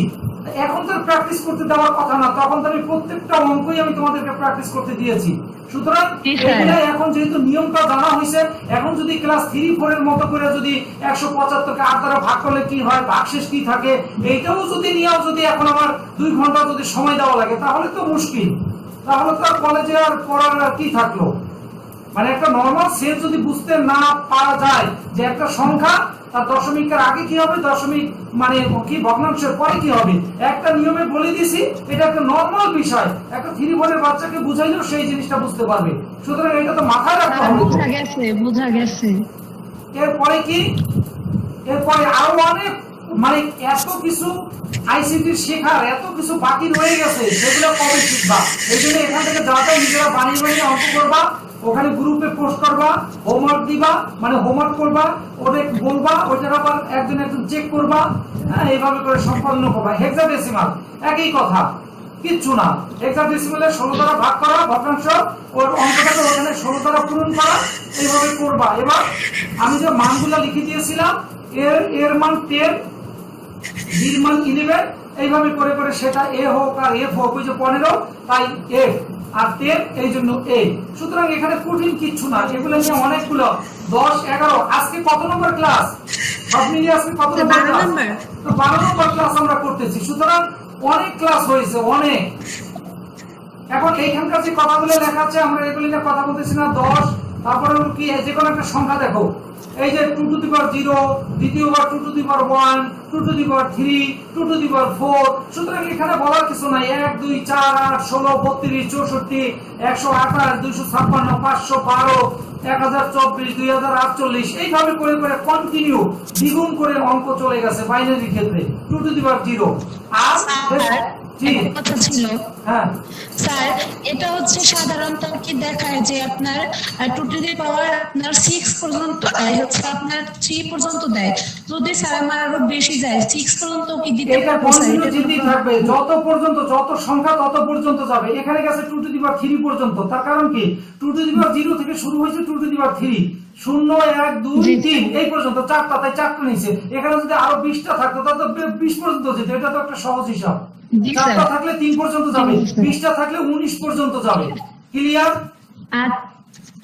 এখন তো প্র্যাকটিস করতে দেওয়ার কথা না, তখন তো আমি প্রত্যেকটা অঙ্কই আমি তোমাদেরকে প্র্যাকটিস করতে দিয়েছি। সুতরাং এগুলো এখন যেহেতু নিয়মটা জানা হয়েছে, এখন যদি ক্লাস 3-4 এর মতো করে যদি 175কে 8 দ্বারা ভাগ করলে কি হয়, ভাগশেষ কি থাকে, এইটাও যদি নিয়েও যদি এখন আমার 2 ঘন্টা যদি সময় দেওয়া লাগে, তাহলে তো মুশকিল। তাহলে তো আর কলেজে আর পড়ার আর কি থাকলো? মানে একটা নরমাল সেন্স যদি বুঝতে না পারা যায় যে একটা সংখ্যা তার দশমিকের আগে কি হবে, দশমিক মানে কি ভগ্নাংশের পরে কি হবে, একটা নিয়মে বলে দিছি, এটা একটা নরমাল বিষয়। একটা 3-4 এর বাচ্চাকে বুঝাইলেও সেই জিনিসটা বুঝতে পারবে। সুতরাং এটা তো মাথায় রাখতে হবে। বোঝা গেছে। এরপরে কি, এরপরে আরো অনেক মানে এত কিছু আইসিটি শেখার, এত কিছু বাকি রয়ে গেছে, সেগুলো কবে শিখবা? এই জন্য এখান থেকে যা যা নিজেরা বানিয়ে বানিয়ে অঙ্ক করবা, ওখানে গ্রুপে পোস্ট করবা, হোমওয়ার্ক দিবা, মানে হোমওয়ার্ক করবা, ওদের বলবা, ওইটার আবার একজন চেক করবা। হ্যাঁ, এইভাবে করে সম্পন্ন করবা। হেক্সাডেসিমাল একই কথা, কিচ্ছু না। হেক্সাডেসিমালে 16 দ্বারা ভাগ করা ভগ্নাংশ, ওর অঙ্কটাকে ওখানে 16 দ্বারা পূরণ করা, এইভাবে করবা। এবার আমি যে মানগুলো লিখে দিয়েছিলাম, এর মান 10, বির মান 11, এইভাবে করে করে সেটা এ হোক আর এফ হোক, ওই যে 15 তাই এফ আর 10 এই জন্য এ। সুতরাং এখানে কঠিন কিচ্ছু না, এগুলো নিয়ে অনেকগুলো 10, 11 আজকে কত নম্বর ক্লাস? সব মিলিয়ে আজকে কত নম্বর ক্লাস? তো 12 নম্বর ক্লাস আমরা করতেছি। সুতরাং অনেক ক্লাস হয়েছে, অনেক। এখন এইখানকার যে কথাগুলো লেখা আছে, আমরা এগুলো নিয়ে কথা বলতেছি না। 10, তারপরে কি যে কোনো একটা সংখ্যা দেখো, এই যে 2 টু দি পাওয়ার 0, দ্বিতীয়বার 2 to the power 1, 2 to the power 3, 2 to the power 4। সুতরাং এখানে বলার কিছু নাই। 1, 2, 4, 8, 16, 32, 64, 128, 256, 512, 1024, 2048, এইভাবে করে করে কন্টিনিউ দ্বিগুণ করে অঙ্ক চলে গেছে বাইনারির ক্ষেত্রে 2 টু দি পাওয়ার 0। আর কথা ছিল হ্যাঁ স্যার, এটা হচ্ছে সাধারণত কি দেখায় যে আপনার 2 টু দি পাওয়ার আপনার 6 পর্যন্ত হচ্ছে আপনার 3 পর্যন্ত দেয়। যদি স্যার আমার আরো বেশি যায় 6 পর্যন্ত কি দিতে এটা পারবো? কন্টিনিউ যেতেই থাকবে, যত পর্যন্ত যত সংখ্যা তত পর্যন্ত যাবে। এখানে গেছে 2 টু দি পাওয়ার 3 পর্যন্ত। তার কারণ কি, 2 টু দি পাওয়ার 0 থেকে শুরু হয়েছে 2 টু দি পাওয়ার 3, 0, 1, 2, 3 এই পর্যন্ত 4টা, তাই 4টা নিচে। এখানে যদি আরো 20টা থাকতো তাহলে 20 পর্যন্ত যেত। এটা তো একটা সহজ হিসাব। 4টা থাকলে 3 পর্যন্ত যাবে, 20টা থাকলে 19 পর্যন্ত যাবে। ক্লিয়ার?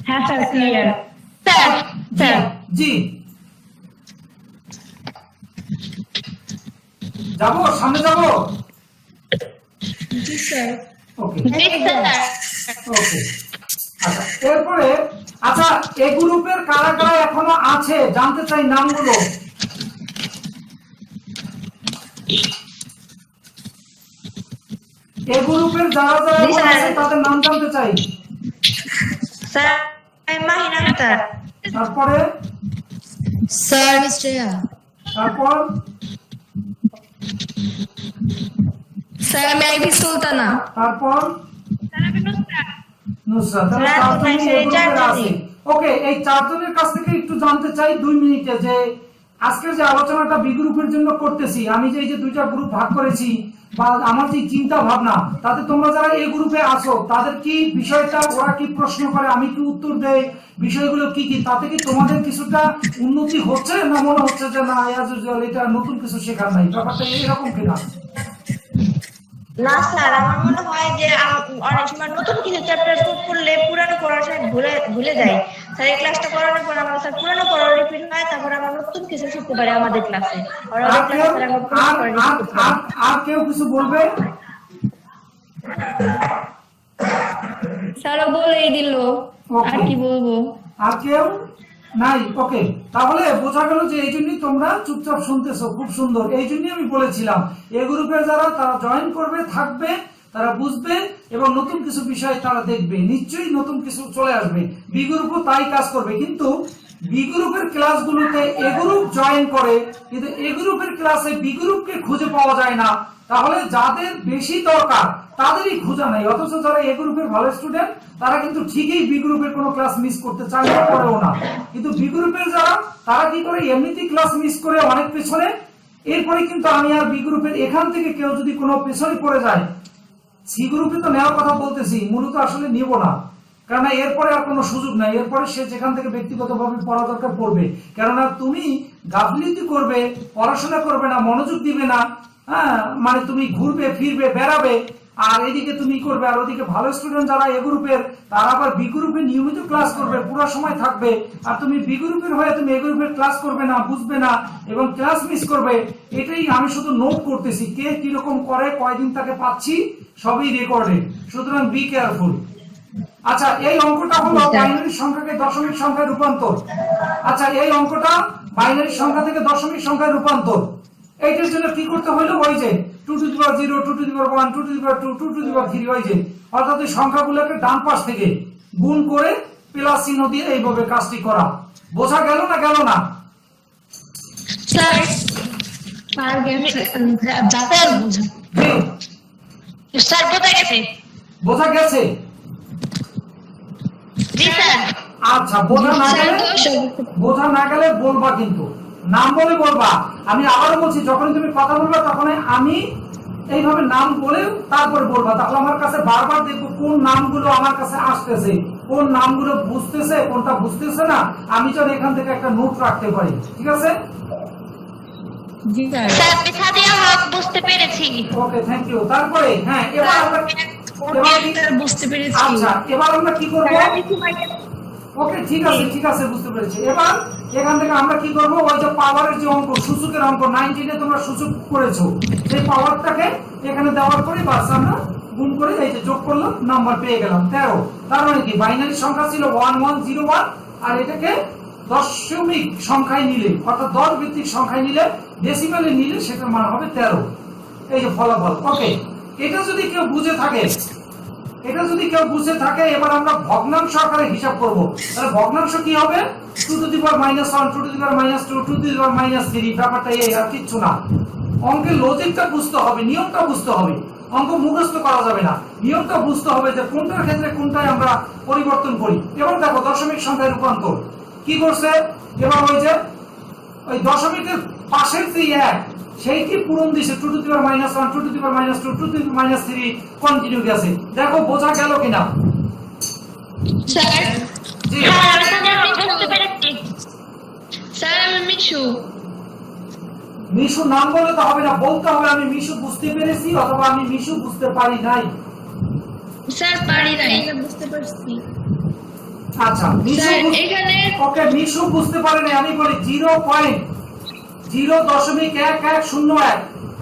হ্যাঁ স্যার, ক্লিয়ার। স্যার জি, যাবো, সামনে যাবো। জি স্যার। ওকে জি স্যার। ওকে, আচ্ছা এরপরে, আচ্ছা এই গ্রুপের কারা কারা এখনো আছে জানতে চাই নামগুলো। এই গ্রুপের যারা যারা এখন আছে তাদের নাম জানতে চাই। স্যার মাহিন আক্তার। তারপরে স্যার মিস্ট্রিয়া। তারপর স্যার মেবি সুলতানা। তারপর নুসরাত। তাহলে স্যার, চারজনই এই গ্রুপের চারজনই। আছে। ওকে, এই চারজনের কাছ থেকে একটু জানতে চাই 2 মিনিটে যে আজকের যে আলোচনাটা বি গ্রুপের জন্য করতেছি, আমি যে এই যে 2টা গ্রুপ ভাগ করেছি, বা আমার যে চিন্তা ভাবনা, তাতে তোমরা যারা এই গ্রুপে আসো তাদের কি বিষয়টা, ওরা কি প্রশ্ন করে আমি কি উত্তর দেই, বিষয়গুলো কি কি, তাতে কি তোমাদের কিছুটা উন্নতি হচ্ছে, না মনে হচ্ছে যে না অ্যাজ ইউজুয়াল এটা নতুন কিছু শেখার নাই, ব্যাপারটা এইরকম কিনা? না স্যার, আমার মনে হয় যে অনেক সময় নতুন কিছু চ্যাপ্টার পড়লে পুরানো পড়ার সময় ভুলে যায়। স্যার এই ক্লাসটা করানোর পর আমরা স্যার পুরানো পড়া রিপিট হয়, তারপর আমরা নতুন কিছু শিখতে পারি আমাদের ক্লাসে। আর কেউ কিছু বলবে? স্যার বলেই দিল, আর কি বলবো? আর কেউ নাই? ওকে, তাহলে বোঝা গেল যে এই জন্যই তোমরা চুপচাপ শুনতেছো, খুব সুন্দর। এই জন্যই আমি বলেছিলাম এ গ্রুপের যারা তারা জয়েন করবে, থাকবে, তারা বুঝবে এবং নতুন কিছু বিষয় তারা দেখবে, নিশ্চয়ই নতুন কিছু চলে আসবে। বি গ্রুপও তাই কাজ করবে, কিন্তু বি গ্রুপের ক্লাসগুলোতে এ গ্রুপ জয়েন করে, কিন্তু এ গ্রুপের ক্লাসে বি গ্রুপকে খুঁজে পাওয়া যায় না। তাহলে যাদের বেশি দরকার তাদেরই খোঁজা নাই, অথচ যারা এ গ্রুপের ভালো স্টুডেন্ট তারা কিন্তু ঠিকই বি গ্রুপের কোনো ক্লাস মিস করতে চায় না, করেও না। কিন্তু বি গ্রুপের যারা, তারা কি করে, এমনিতেই ক্লাস মিস করে অনেক পেছনে। এরপরে কিন্তু আমি আর বি গ্রুপের এখান থেকে কেউ যদি কোনো পেছনে পড়ে যায়, সি গ্রুপে তো নেওয়ার কথা বলতেছি, মূলত আসলে নিব না, কেননা এরপরে আর কোনো সুযোগ নাই। এরপরে সে যেখান থেকে ব্যক্তিগতভাবে পড়া দরকার পড়বে, কেননা তুমি গাফলিতি করবে, পড়াশোনা করবে না, মনোযোগ দিবে না, হ্যাঁ, মানে তুমি ঘুরবে ফিরবে বেড়াবে, আর এদিকে তুমি করবে, আর ওদিকে ভালো স্টুডেন্ট যারা এ গ্রুপের তারা আবার বি গ্রুপে নিয়মিত ক্লাস করবে, পুরো সময় থাকবে, আর তুমি বি গ্রুপের হয়ে তুমি এ গ্রুপের ক্লাস করবে না, বুঝবে না এবং ক্লাস মিস করবে। এটাই আমি শুধু নোট করতেছি, কে কিরকম করে, কয়দিন তাকে পাচ্ছি, সবই রেকর্ডেড, সুতরাং বি কেয়ারফুল। আচ্ছা, এই অঙ্কটা হলো বাইনারি সংখ্যাকে দশমিক সংখ্যায় রূপান্তর। আচ্ছা, এই অঙ্কটা বাইনারি সংখ্যা থেকে দশমিক সংখ্যায় রূপান্তর। এইটার জন্য কি করতে হলো, ওই যে 2 to the power 0, 2 to the power 1, 2 to the power 2, 2 to the power 3, ওই যে, অর্থাৎ এই সংখ্যাগুলোকে ডান পাশ থেকে গুণ করে প্লাস চিহ্ন দিয়ে এইভাবে কাজটি করা। বোঝা গেল না গেল না? স্যার যাতে আর বুঝুন। স্যার বোঝা গেছে? বোঝা গেছে? জি স্যার। আচ্ছা, বোঝা না গেলে বলবা, কিন্তু নাম বলে বলবা। আমি আবারও বলছি, যখন তুমি কথা বলবা তখন আমি এইভাবে নাম বলে তারপরে বলবা, তাহলে আমার কাছে বারবার দেখবো কোন নামগুলো আমার কাছে আসতেছে, কোন নামগুলো বুঝতেছে, কোনটা বুঝতেছে না, আমি যেন এখান থেকে একটা নোট রাখতে পারি। ঠিক আছে? জি স্যার। স্যার বিছাদিয়া হক বুঝতে পেরেছি। ওকে, থ্যাংক ইউ। তারপরে হ্যাঁ, এবার আমরা বুঝতে পেরেছি। আচ্ছা, এবার আমরা কি করবো? ওকে, ঠিক আছে, ঠিক আছে, বুঝতে পেরেছি। এবার এখান থেকে আমরা কি করবো, ওই যে পাওয়ারের যে অঙ্ক, সূচকের অঙ্ক 19-এ তোমরা সূচক করেছো, সেই পাওয়ারটাকে এখানে দেওয়ার পরে বাস আমরা গুণ করে এই যে যোগ করলাম, নাম্বার পেয়ে গেলাম 13। তার মানে কি, বাইনারি সংখ্যা ছিল 1101, আর এটাকে দশমিক সংখ্যায় নিলে, অর্থাৎ 10 ভিত্তিক সংখ্যায় নিলে, ডেসিমেলে নিলে সেটার মান হবে 13। এই যে ফলাফল। ওকে, এটা যদি কেউ বুঝে থাকে, এবার আমরা ভগ্নাংশ আকারে হিসাব করব। তাহলে ভগ্নাংশ কি হবে? 2 to the power -1, 2 to the power -2, 2 to the power -3, ব্যাপারটা এই, আর কিচ্ছু না। অঙ্কের লজিকটা বুঝতে হবে, নিয়মটা বুঝতে হবে, অঙ্ক মুখস্থ করা যাবে না, নিয়মটা বুঝতে হবে যে কোনটার ক্ষেত্রে কোনটায় আমরা পরিবর্তন করি। এবার দেখো দশমিক সংখ্যায় রূপান্তর কি করছে, এবার ওই যে ওই দশমিকের পাশের যে 1 সেইটি পূরণ দিছে, 2 to the power -1, 2 to the power -2, 2 to the power -3 continue গেছে। দেখো বোঝা গেল কিনা? স্যার জি, আমি বুঝতে পেরেছি। স্যার আমি মিশু নাম বলে তো হবে না, বলতে হবে আমি মিশু বুঝতে পেরেছি অথবা আমি মিশু বুঝতে পারি নাই। স্যার পারি নাই। বুঝতে পারছি। আচ্ছা, মিশু স্যার এখানে ওকে, মিশু বুঝতে পারে নাই। আমি বলি 0.0.1101।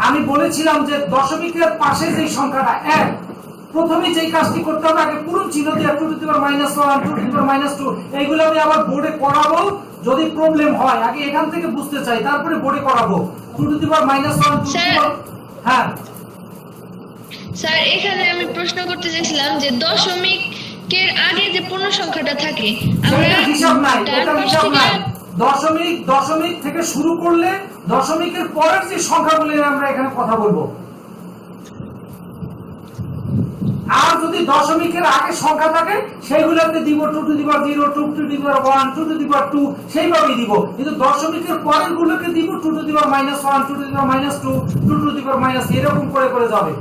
আমি বলেছিলাম যে দশমিকের পাশে যে সংখ্যাটা 1, প্রথমে যেই কাজটি করতে হবে, আগে পূরণ চিহ্ন দিয়ে 2 to the power -1, 2 to the power -2, এইগুলো আমি আবার বোর্ডে করাবো যদি প্রবলেম হয়। আগে এখান থেকে বুঝতে চাই, তারপরে বোর্ডে করাবো। 2 to the power -1, 2 to the power, হ্যাঁ স্যার এখানে আমি প্রশ্ন করতে চাইছিলাম যে দশমিকের আগে যে পূর্ণ সংখ্যাটা থাকে, আমরা সেটা হিসাব নাই, ডান এটা পাশ হিসাব থেকে নাই। দশমিক থেকে শুরু করলে দশমিকের পরের যে সংখ্যাগুলো আমরা এখানে কথা বলবো। আর যদি দশমিকের আগে সংখ্যা থাকে সেইগুলোতে দিব 2 to the power 0, 2 to the power 1, 2 to the power 2, সেইভাবেই দিব। কিন্তু দশমিকের পরের গুলোকে দিব 2 to the power -1, 2 to the power -2, 2 to the power -, এরকম করে করে যাবে।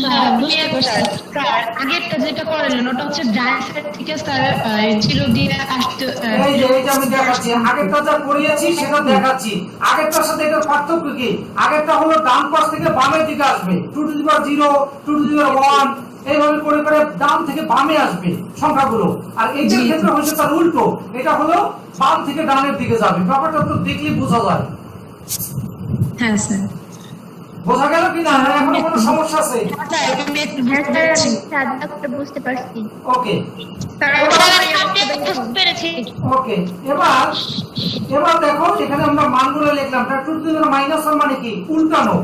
হ্যাঁ, বুঝতে পারছি। স্যার, আগেরটা যেটা করলেন ওটা হচ্ছে ডান সাইড থেকে স্যার 0 দিয়ে আসতে এই যে আমি দেখাচ্ছি, আগেরটা যা করিয়েছি সেটা দেখাচ্ছি। আগেরটার সাথে এটার পার্থক্য কি? আগেরটা হলো ডান পাশ থেকে বামের দিকে আসবে, 2 to the power 0, 2 to the power 1, এইভাবে করে করে ডান থেকে বামে আসবে সংখ্যাগুলো। আর এইটার ক্ষেত্রে হচ্ছে তার উল্টো, এটা হলো বাম থেকে ডানের দিকে যাবে। ব্যাপারটা তো দেখলে বোঝা যায়। হ্যাঁ স্যার। বোঝা গেল কি না? এখনো কোনো সমস্যা আছে? বুঝতে পারছি। ওকে বুঝতে পেরেছি। ওকে, এবার দেখো এখানে আমরা মানগুলো লিখলাম। 2 টু দি পাওয়ার -1 মানে কি? উল্টানো।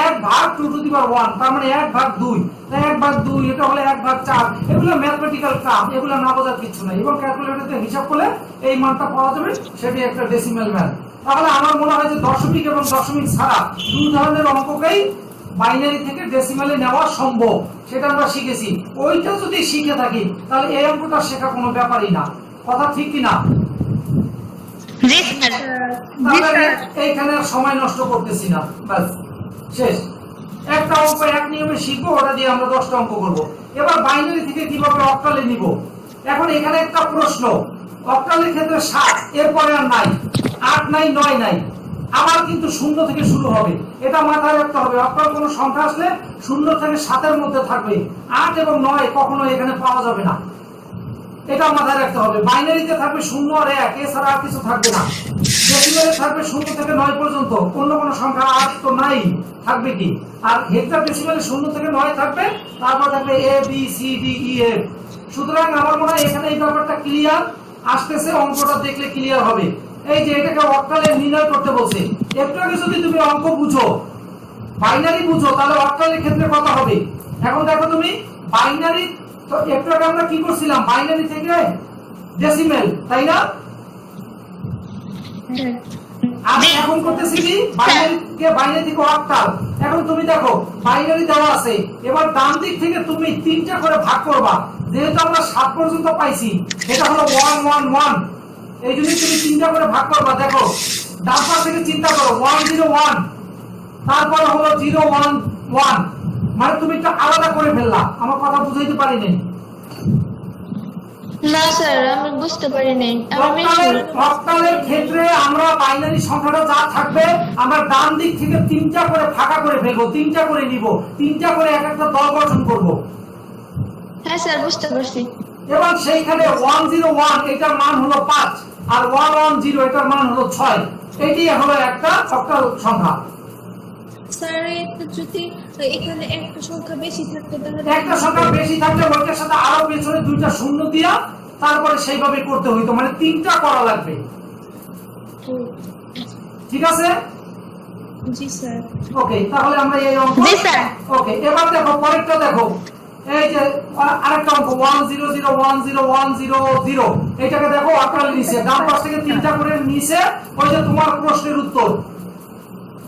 1 ভাগ 2 টু দি পাওয়ার 1, তার মানে 1 ভাগ 2। 1 ভাগ 2 এটা হলো 1 ভাগ 4। এগুলো ম্যাথমেটিক্যাল টার্ম, এগুলো না বোঝার কিছু নাই। এবং ক্যালকুলেটরে হিসাব করলে এই মানটা পাওয়া যাবে, সেটি একটা ডেসিমাল মান। তাহলে আমার মনে হয় যে দশমিক এবং দশমিক ছাড়া দুই ধরনের অঙ্ককেই বাইনারি থেকে ডেসিমালে নেওয়া সম্ভব, সেটা আমরা শিখেছি। ওইটা যদি শিখে থাকি তাহলে এই অঙ্কটা শেখা কোনো ব্যাপারই না। কথা ঠিক কি না? জি স্যার। তাহলে এইখানে আর সময় নষ্ট করতেছি না, বাস শেষ। একটা অঙ্ক এক নিয়মে শিখবো, ওটা দিয়ে আমরা 10টা অঙ্ক করবো। এবার বাইনারি থেকে কিভাবে অক্টালে নিব। এখন এখানে একটা প্রশ্ন, অক্টালের ক্ষেত্রে 7, এরপরে আর নাই, 8 নাই, 9 নাই, আবার কিন্তু 0 থেকে শুরু হবে। এটা মাথায় রাখতে হবে। অক্টাল কোনো সংখ্যা আসলে 0 থেকে 7-এর মধ্যে থাকবে। 8 এবং 9 কখনো এখানে পাওয়া যাবে না, এটা মাথায় রাখতে হবে। বাইনারিতে থাকবে 0 আর 1, এছাড়া আর কিছু থাকবে না। ডেসিমালে থাকবে 0 থেকে 9 পর্যন্ত, অন্য কোনো সংখ্যা 8 তো নাই, থাকবে কি? আর হেক্সাডেসিমালে 0 থেকে 9 থাকবে, তারপর থাকবে A B C D E F। সুতরাং আমার মনে হয় এখানে এই ব্যাপারটা ক্লিয়ার আসতেছে, অঙ্কটা দেখলে ক্লিয়ার হবে। এই যে এটাকে অক্টালে নির্ণয় করতে বলছে। একটু আগে যদি তুমি অঙ্ক বুঝো, বাইনারি বুঝো, তাহলে অক্টালের ক্ষেত্রে কত হবে। এখন দেখো তুমি বাইনারি, তো একটু আগে আমরা কি করছিলাম, বাইনারি থেকে ডেসিমেল, তাই না? আমি এখন করতেছি কি, বাইনারি থেকে অক্টাল। এখন তুমি দেখো বাইনারি দেওয়া আছে, এবার ডান দিক থেকে তুমি 3টা করে ভাগ করবা। যেহেতু আমরা 7 পর্যন্ত পাইছি, এটা হলো 1 1 1, এই জন্য তুমি 3টা করে ভাগ করবা। দেখো ডান পাশ থেকে চিন্তা করো, 1 0 1, তারপর হলো 0 1 1, মানে তুমি একটা আলাদা করে ফেললা। আমার কথা বুঝাইতে পারি নাই? না স্যার, আমি বুঝতে পারি নাই। অক্টালের ক্ষেত্রে আমরা বাইনারি সংখ্যাটা যা থাকবে আমরা ডান দিক থেকে 3টা করে ফাঁকা করে ফেলবো, 3টা করে নিব, 3টা করে এক একটা দল গঠন করব। হ্যাঁ স্যার, বুঝতে পারছি। এবং সেইখানে 1 0 1 এটার মান হলো 5, আর 1 1 0 এটার মান হলো 6। এটি হলো একটা অক্টাল সংখ্যা। স্যার, এটা যদি এখানে একটা সংখ্যা বেশি থাকতো তাহলে একটা সংখ্যা বেশি থাকলে ওইটার সাথে আরো পেছনে 2টা শূন্য দিয়া তারপরে সেইভাবে করতে হইতো, মানে 3টা করা লাগবে। ঠিক আছে? জি স্যার। ওকে, তাহলে আমরা এই অঙ্ক, জি স্যার। ওকে, এবার দেখো পরেরটা দেখো। এই যে আরেকটা অঙ্ক 1 0 0 1 0 1 0 0, এটাকে দেখো অক্টালে নিচে ডান পাশ থেকে 3টা করে নিচে। ওই যে তোমার প্রশ্নের উত্তর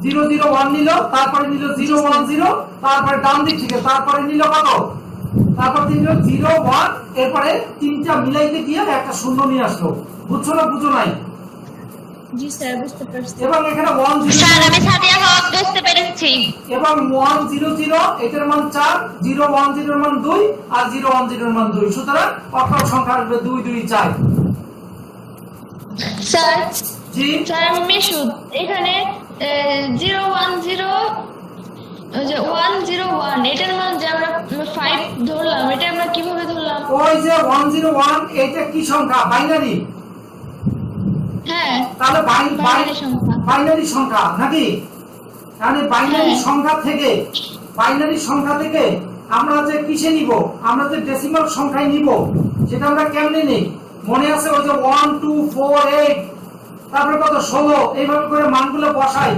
0 0 1 নিল, তারপরে নিল 0 1 0, তারপরে ডান দিক থেকে তারপরে নিল কত, তারপর নিল 0 1, এরপরে 3টা মিলাইতে গিয়ে একটা শূন্য নিয়ে আসলো। বুঝছো না বুঝো নাই? জি স্যার, বুঝতে পারছি। এবং এখানে 1 0 স্যার, আমি সাদিয়া হক বুঝতে পেরেছি। এবং 1 0 0 এটার মান 4, 0 1 0 এর মান 2, আর 0 1 0 এর মান 2। সুতরাং অক্টাল সংখ্যা আসবে 2 2 4। স্যার, জি স্যার আমি মিশুদ। এখানে 0 1 0, ওই যে 1 0 1 এটার মান যে আমরা 5 ধরলাম, এটা আমরা কিভাবে ধরলাম? ওই যে 1 0 1 এটা কি সংখ্যা? বাইনারি। হ্যাঁ, তাহলে বাইনারি সংখ্যা। বাইনারি সংখ্যা নাকি? মানে বাইনারি সংখ্যা থেকে আমরা যে কিসে নিব, আমরা যে ডেসিমাল সংখ্যায় নিব, সেটা আমরা কেমনে নেই? মনে আছে ওই যে 1 2 4 8, তারপরে কত 16, এইভাবে করে মানগুলো বসাই,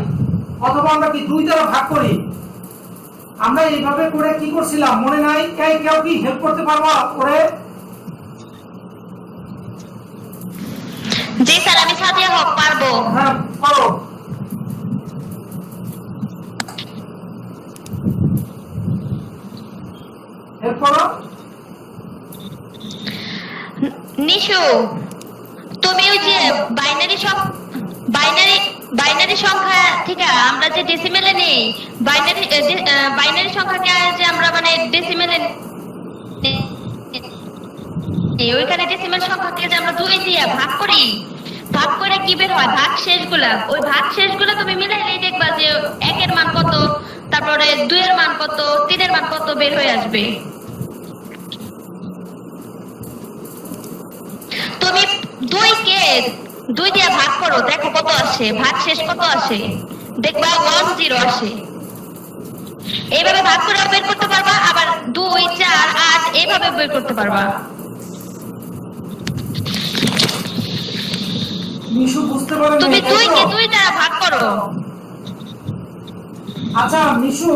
অথবা আমরা কি 2 দ্বারা ভাগ করি। আমরা এইভাবে করে কি করছিলাম মনে নাই? কেউ কি হেল্প করতে পারবা করে? জি স্যার, আমি সাদিয়া হক পারবো। হ্যাঁ পারো। এরপর নিশু, তুমি ওই যে বাইনারি সংখ্যা থেকে আমরা যে ডেসিমেলে নেই, বাইনারি সংখ্যাকে যে আমরা মানে ডেসিমেলে ওইখানে ডেসিমেল সংখ্যাকে যে আমরা 2 দিয়ে ভাগ করে কি বের হয়? ভাগ শেষগুলা। ওই ভাগ শেষগুলা তুমি মিলাইলেই দেখবা যে 1 এর মান কত, তারপরে 2 এর মান কত, 3 এর মান কত বের হয়ে আসবে। তুমি 2 দিয়ে ভাগ করো, দেখো কত আসে, ভাগ শেষ কত আসে, দেখবা 10 আসে। এইভাবে ভাগ করে বের করতে পারবা, আবার 2, 4, 8 এইভাবে বের করতে পারবা। মিশু বুঝতে পারে না। তুমি 2 কে 2 দ্বারা ভাগ করো। আচ্ছা মিশু,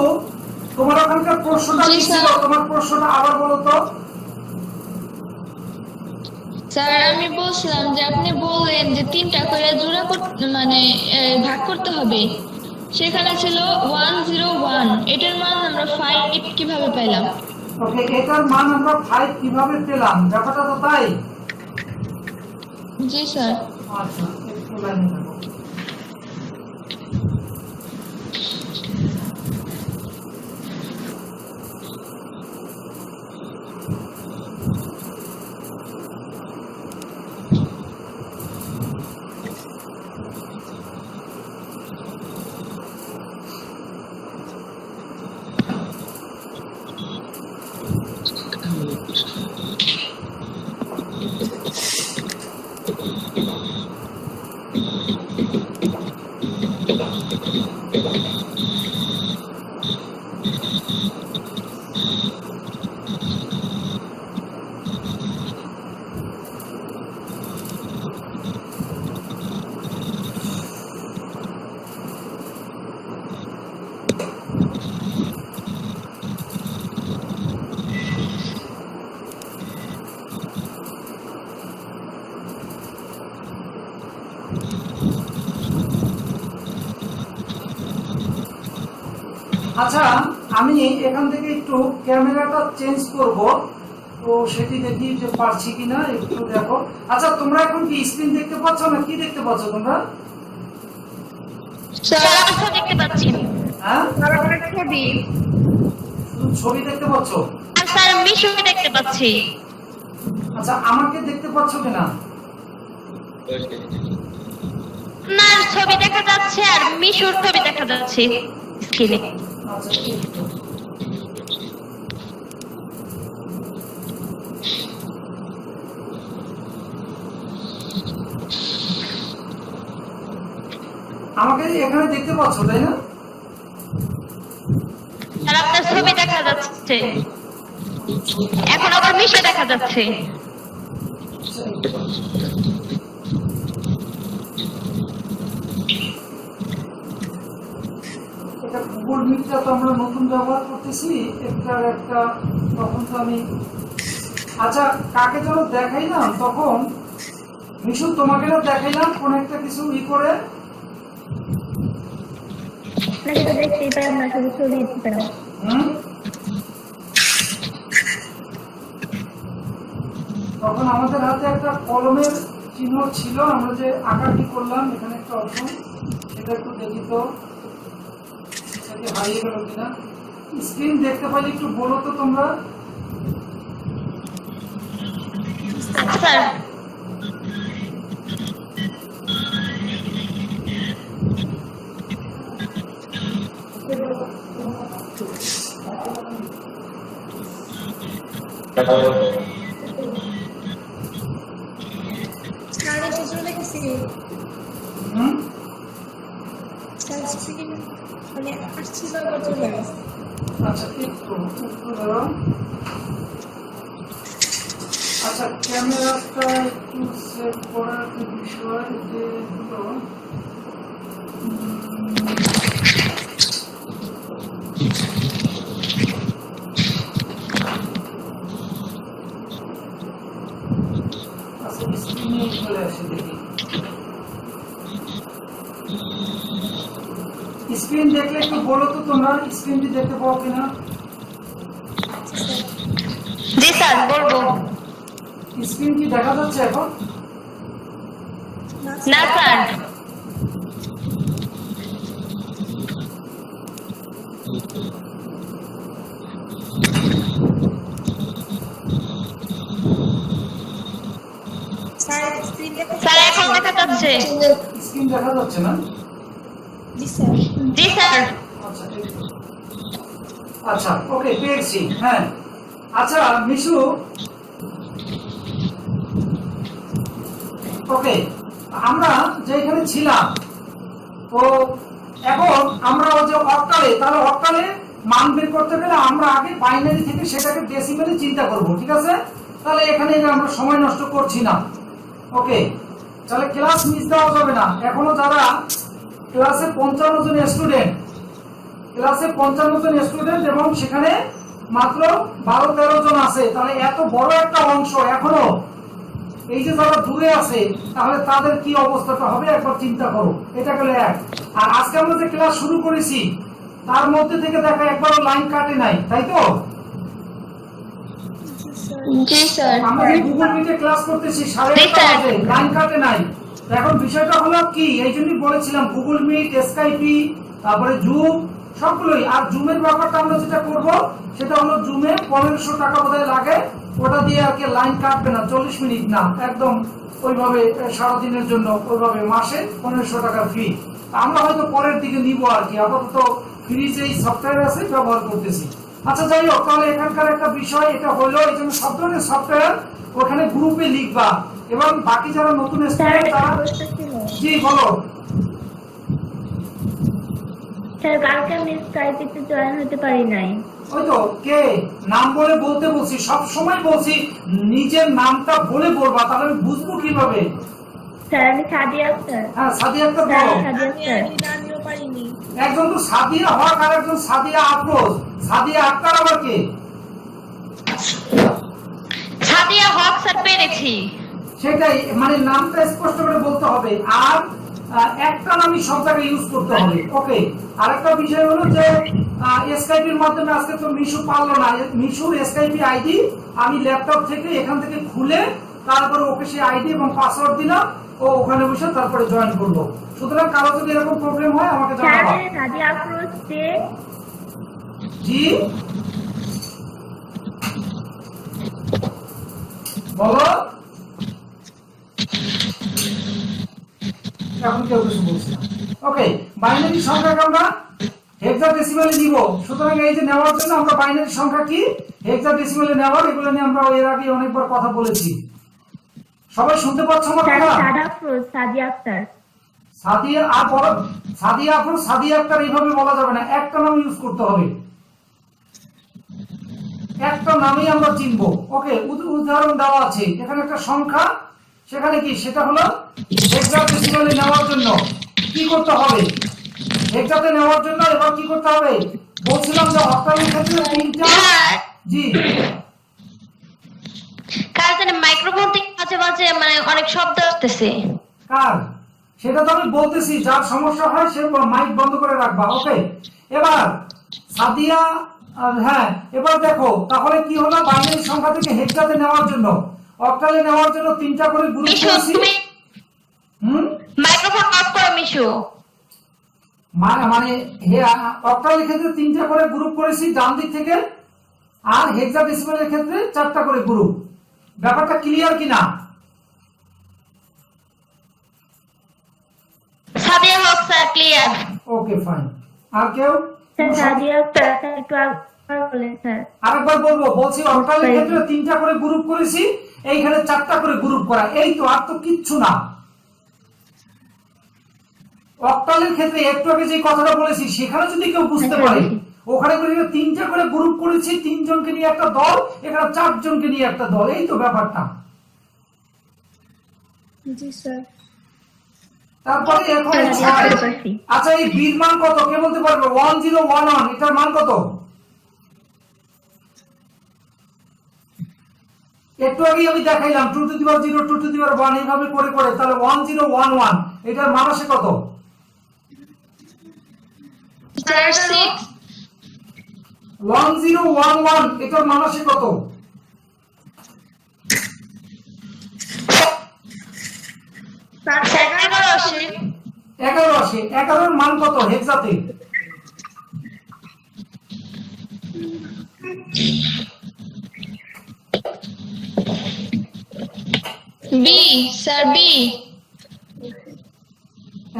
তোমার ওখানকার প্রশ্নটা কি ছিল? তোমার প্রশ্নটা আবার বলো তো। স্যার আমি বলছিলাম যে আপনি বললেন যে 3টা করে জোড়া করতে মানে ভাগ করতে হবে, সেখানে ছিল 101, এটার মান আমরা 5 কিভাবে পেলাম? ওকে, এটার মান আমরা 5 কিভাবে পেলাম, ব্যাপারটা তো তাই। জি স্যার। আচ্ছা, একটু লাইনে থাকো। আচ্ছা, আমি এখান থেকে একটু ক্যামেরাটা চেঞ্জ করব, তো সেটি দেখি যে পারছি কিনা, একটু দেখো। আচ্ছা, তোমরা এখন কি স্ক্রিন দেখতে পাচ্ছ না কি দেখতে পাচ্ছ তোমরা? স্যার দেখতে পাচ্ছি। হ্যাঁ, ছবি। শুধু ছবি দেখতে পাচ্ছ? আর স্যার মিশু দেখতে পাচ্ছি। আচ্ছা, আমাকে দেখতে পাচ্ছ কিনা? না, ছবি দেখা যাচ্ছে আর মিশুর ছবি দেখা যাচ্ছে স্ক্রিনে। আচ্ছা, আমাকে এখানে দেখতে পাচ্ছ তাই না? আর আপনার ছবি দেখা যাচ্ছে, এখন আবার মিশে দেখা যাচ্ছে। এটা গুগল মিটটা তো আমরা নতুন ব্যবহার করতেছি, একটা তখন তো আমি আচ্ছা কাকে যেন দেখাইলাম, তখন মিশু তোমাকে না দেখাইলাম কোন একটা কিছু করে। আপনাকে তো দেখতেই পারেন না, শুধু ছবি দিতে পারেন। তখন আমাদের হাতে একটা কলমের চিহ্ন ছিল, আমরা যে আঁকাটি করলাম এখানে একটা অপশন, সেটা একটু দেখি তো সেটা হারিয়ে গেল কিনা। স্ক্রিন দেখতে পাইলে একটু বলো তো তোমরা। স্যার স্যার এসে দেখেছি স্যার স্ক্রিন মানে আসছিল আবার চলে গেছে। আচ্ছা, একটু ধরো। আচ্ছা, ক্যামেরাটা একটু সেভ করার একটা বিষয় যেগুলো আচ্ছা স্ক্রিনে চলে আসে দেখি। স্ক্রিন দেখলে একটু বলো তো তোমরা স্ক্রিনটি দেখতে পাও কিনা। জি স্যার বলবো। স্ক্রিন কি দেখা যাচ্ছে এখন? না স্যার। স্যার স্ক্রিন দেখা স্যার এখন দেখা যাচ্ছে। স্ক্রিন দেখা যাচ্ছে না? জি স্যার। জি স্যার। আচ্ছা এই তো। আচ্ছা ওকে পেয়েছি। হ্যাঁ আচ্ছা মিশু, ওকে আমরা যেখানে ছিলাম তো এখন আমরা ওই যে অক্টালে, তাহলে অক্টালে মান বের করতে গেলে আমরা আগে বাইনারি থেকে সেটাকে ডেসিমেলে চিন্তা করব, ঠিক আছে? তাহলে এখানে আমরা সময় নষ্ট করছি না। ওকে তাহলে ক্লাস মিস দেওয়া যাবে না। এখনো যারা ক্লাসে 55 জন স্টুডেন্ট, ক্লাসে 55 জন স্টুডেন্ট এবং সেখানে মাত্র 12-13 জন আছে, তাহলে এত বড় একটা অংশ এখনো এই যে যারা দূরে আছে তাহলে তাদের কি অবস্থাটা হবে একবার চিন্তা করো। এটা গেল এক। আর আজকে আমরা যে ক্লাস শুরু করেছি তার মধ্যে থেকে দেখা একবারও লাইন কাটে নাই, তাই তো? জি স্যার। আমরা যে গুগল মিটে ক্লাস করতেছি 11:30 বাজে, লাইন কাটে নাই। এখন বিষয়টা হলো কি, এই জন্যই বলেছিলাম গুগল মিট, স্কাইপি, তারপরে জুম সবগুলোই। আর জুমের ব্যাপারটা আমরা যেটা করব সেটা হলো জুমে 1500 টাকা বোধহয় লাগে, ওটা দিয়ে আর কি লাইন কাটবে না, 40 মিনিট না, একদম ওইভাবে সারাদিনের জন্য ওইভাবে মাসে 1500 টাকা ফি। আমরা হয়তো পরের দিকে নিব আর কি, আপাতত ফ্রি যেই সফটওয়্যার আছে ব্যবহার করতেছি। আচ্ছা যাই হোক, তাহলে এখানকার একটা বিষয় এটা হলো এই জন্য সব ধরনের সফটওয়্যার ওখানে গ্রুপে লিখবা এবং বাকি যারা নতুন স্টুডেন্ট তারা। জি বলো। স্যার কালকে আমি স্কাইপিতে জয়েন হতে পারি নাই। ওই তো কে নাম বলে বলতে বলছি, সব সময় বলছি নিজের নামটা বলে বলবা, তাহলে আমি বুঝবো কিভাবে। স্যার আমি সাদিয়া আক্তার। হ্যাঁ সাদিয়া আক্তার স্যার বলো। সাদিয়া আক্তার। আমিও পারিনি। একজন তো সাদিয়া হক আর একজন সাদিয়া আফরোজ। সাদিয়া আক্তার আবার কে? সাদিয়া হক স্যার পেরেছি। সেটাই, মানে নামটা স্পষ্ট করে বলতে হবে আর একটা নামই সব জায়গায় ইউজ করতে হবে। ওকে আরেকটা বিষয় হলো যে স্কাইপের মাধ্যমে আজকে তো মিশু পারলো না, মিশুর স্কাইপি আইডি আমি ল্যাপটপ থেকে এখান থেকে খুলে তারপরে ওকে সেই আইডি এবং পাসওয়ার্ড দিলাম, ও ওখানে বসে তারপরে জয়েন করলো। সুতরাং কারো যদি এরকম প্রবলেম হয় আমাকে জানাবা। স্যার সাদিয়া আফরোজ কে? জি বলো। এখন কেউ কিছু বলছে না। ওকে বাইনারি সংখ্যাকে আমরা হেক্সাডেসিমালে নিব। সুতরাং এই যে নেওয়ার জন্য আমরা বাইনারি সংখ্যা কি হেক্সাডেসিমালে নেওয়ার, এগুলো নিয়ে আমরা এর আগে অনেকবার কথা বলেছি। সবাই শুনতে পাচ্ছ আমার স্যার কথা? সাদিয়া আফরোজ, সাদিয়া আক্তার। সাদিয়া আর বলো, সাদিয়া আফরোজ, সাদিয়া আক্তার এইভাবে বলা যাবে না, একটা নাম ইউজ করতে হবে, একটা নামই আমরা চিনবো। ওকে উদাহরণ দেওয়া আছে এখানে একটা সংখ্যা, সেখানে কি সেটা হলো হেক্সাডেসিমালে নেওয়ার জন্য কি করতে হবে, হেক্সাতে নেওয়ার জন্য এবার কি করতে হবে বলছিলাম যে অক্টালের ক্ষেত্রে তিনটা। জি কারণ মাইক্রোফোন থেকে মাঝে মাঝে মানে অনেক শব্দ আসতেছে। কার সেটা তো আমি বলতেছি, যার সমস্যা হয় সে মাইক বন্ধ করে রাখবা। ওকে এবার সাদিয়া, হ্যাঁ এবার দেখো তাহলে কি হলো, বাইনারি সংখ্যা থেকে হেক্সাতে নেওয়ার জন্য অক্টালে নেওয়ার জন্য তিনটা করে গ্রুপ মিশু করেছি। তুমি মাইক্রোফোন অফ করো মিশু। মানে অক্টালের ক্ষেত্রে তিনটা করে গ্রুপ করেছি ডান দিক থেকে, আর হেক্সাডেসিমালের ক্ষেত্রে চারটা করে গ্রুপ। ব্যাপারটা ক্লিয়ার কিনা? Sadia Haque sir clear. Okay fine. আর কেউ? স্যার সাদিয়া আক্তার, স্যার একটু আবার বলেন স্যার। আরেকবার বলবো, বলছি অক্টালের ক্ষেত্রে তিনটা করে গ্রুপ করেছি, এইখানে চারটা করে গ্রুপ করা, এই তো, আর তো কিচ্ছু না। অক্টালের ক্ষেত্রে একটু আগে যে কথাটা বলেছি সেখানে যদি কেউ বুঝতে পারে, ওখানে করে তিনটা করে গ্রুপ করেছি, তিনজনকে নিয়ে একটা দল, এখানে চারজনকে নিয়ে একটা দল, এই তো ব্যাপারটা। জি স্যার। তারপরে এখন আচ্ছা এই বির মান কত কে বলতে পারবে? 1011 এটার মান কত? একটু আগে আমি দেখাইলাম 2 to the power 0 2 to the power 1 এইভাবে করে করে, তাহলে 1011 এটার মান আসে কত? স্যার 6। 1011 এটার মান আসে কত? স্যার 1180 1180 11 এর মান কত হেক্সাতে? B sir, B.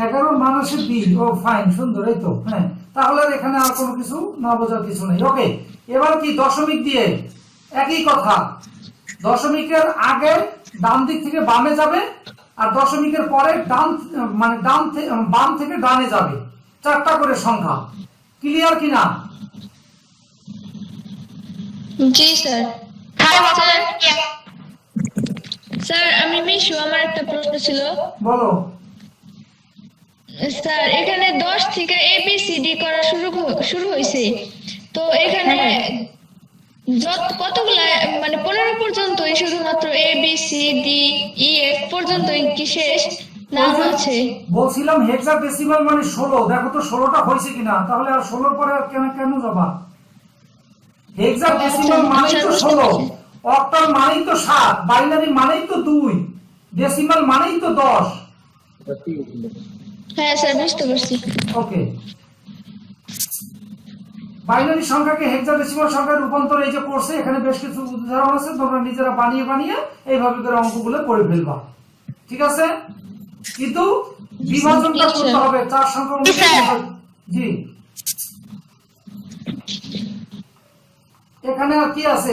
11 এর মান আসে বি। ও ফাইন, সুন্দর, এই তো। হ্যাঁ, তাহলে আর এখানে আর কোনো কিছু না বোঝার কিছু নেই। ওকে, এবার কি দশমিক দিয়ে একই কথা। দশমিকের আগে ডান দিক থেকে বামে যাবে, আর দশমিকের পরে ডান মানে বাম থেকে ডানে যাবে। 4টা করে সংখ্যা। ক্লিয়ার কিনা? জি স্যার। স্যার আমি মিশু, আমার একটা প্রশ্ন ছিল। বলো। স্যার এখানে 10 থেকে ABCD করা শুরু হয়েছে, তো এখানে কতগুলা মানে 15 পর্যন্তই শুধুমাত্র ABCDEF পর্যন্তই কি শেষ না আছে? বলছিলাম হেক্সাডেসিমাল মানে 16। দেখো তো 16টা হয়েছে কিনা, তাহলে আর 16 পরে আর কেন যাবা? হেক্সাডেসিমাল মানেই তো 16, অক্টাল মানেই তো 7, বাইনারি মানেই তো 2, ডেসিমাল মানেই তো 10। হ্যাঁ স্যার, বুঝতে পারছি। ওকে, বাইনারি সংখ্যাকে হেক্সাডেসিমাল সংখ্যায় রূপান্তর এই যে করছে, এখানে বেশ কিছু উদাহরণ আছে, তোমরা নিজেরা বানিয়ে এইভাবে করে অঙ্কগুলো করে ফেলবা। ঠিক আছে? কিন্তু বিভাজনটা করতে হবে 4 সংখ্যা অনুযায়ী। জি, এখানে আর কি আছে?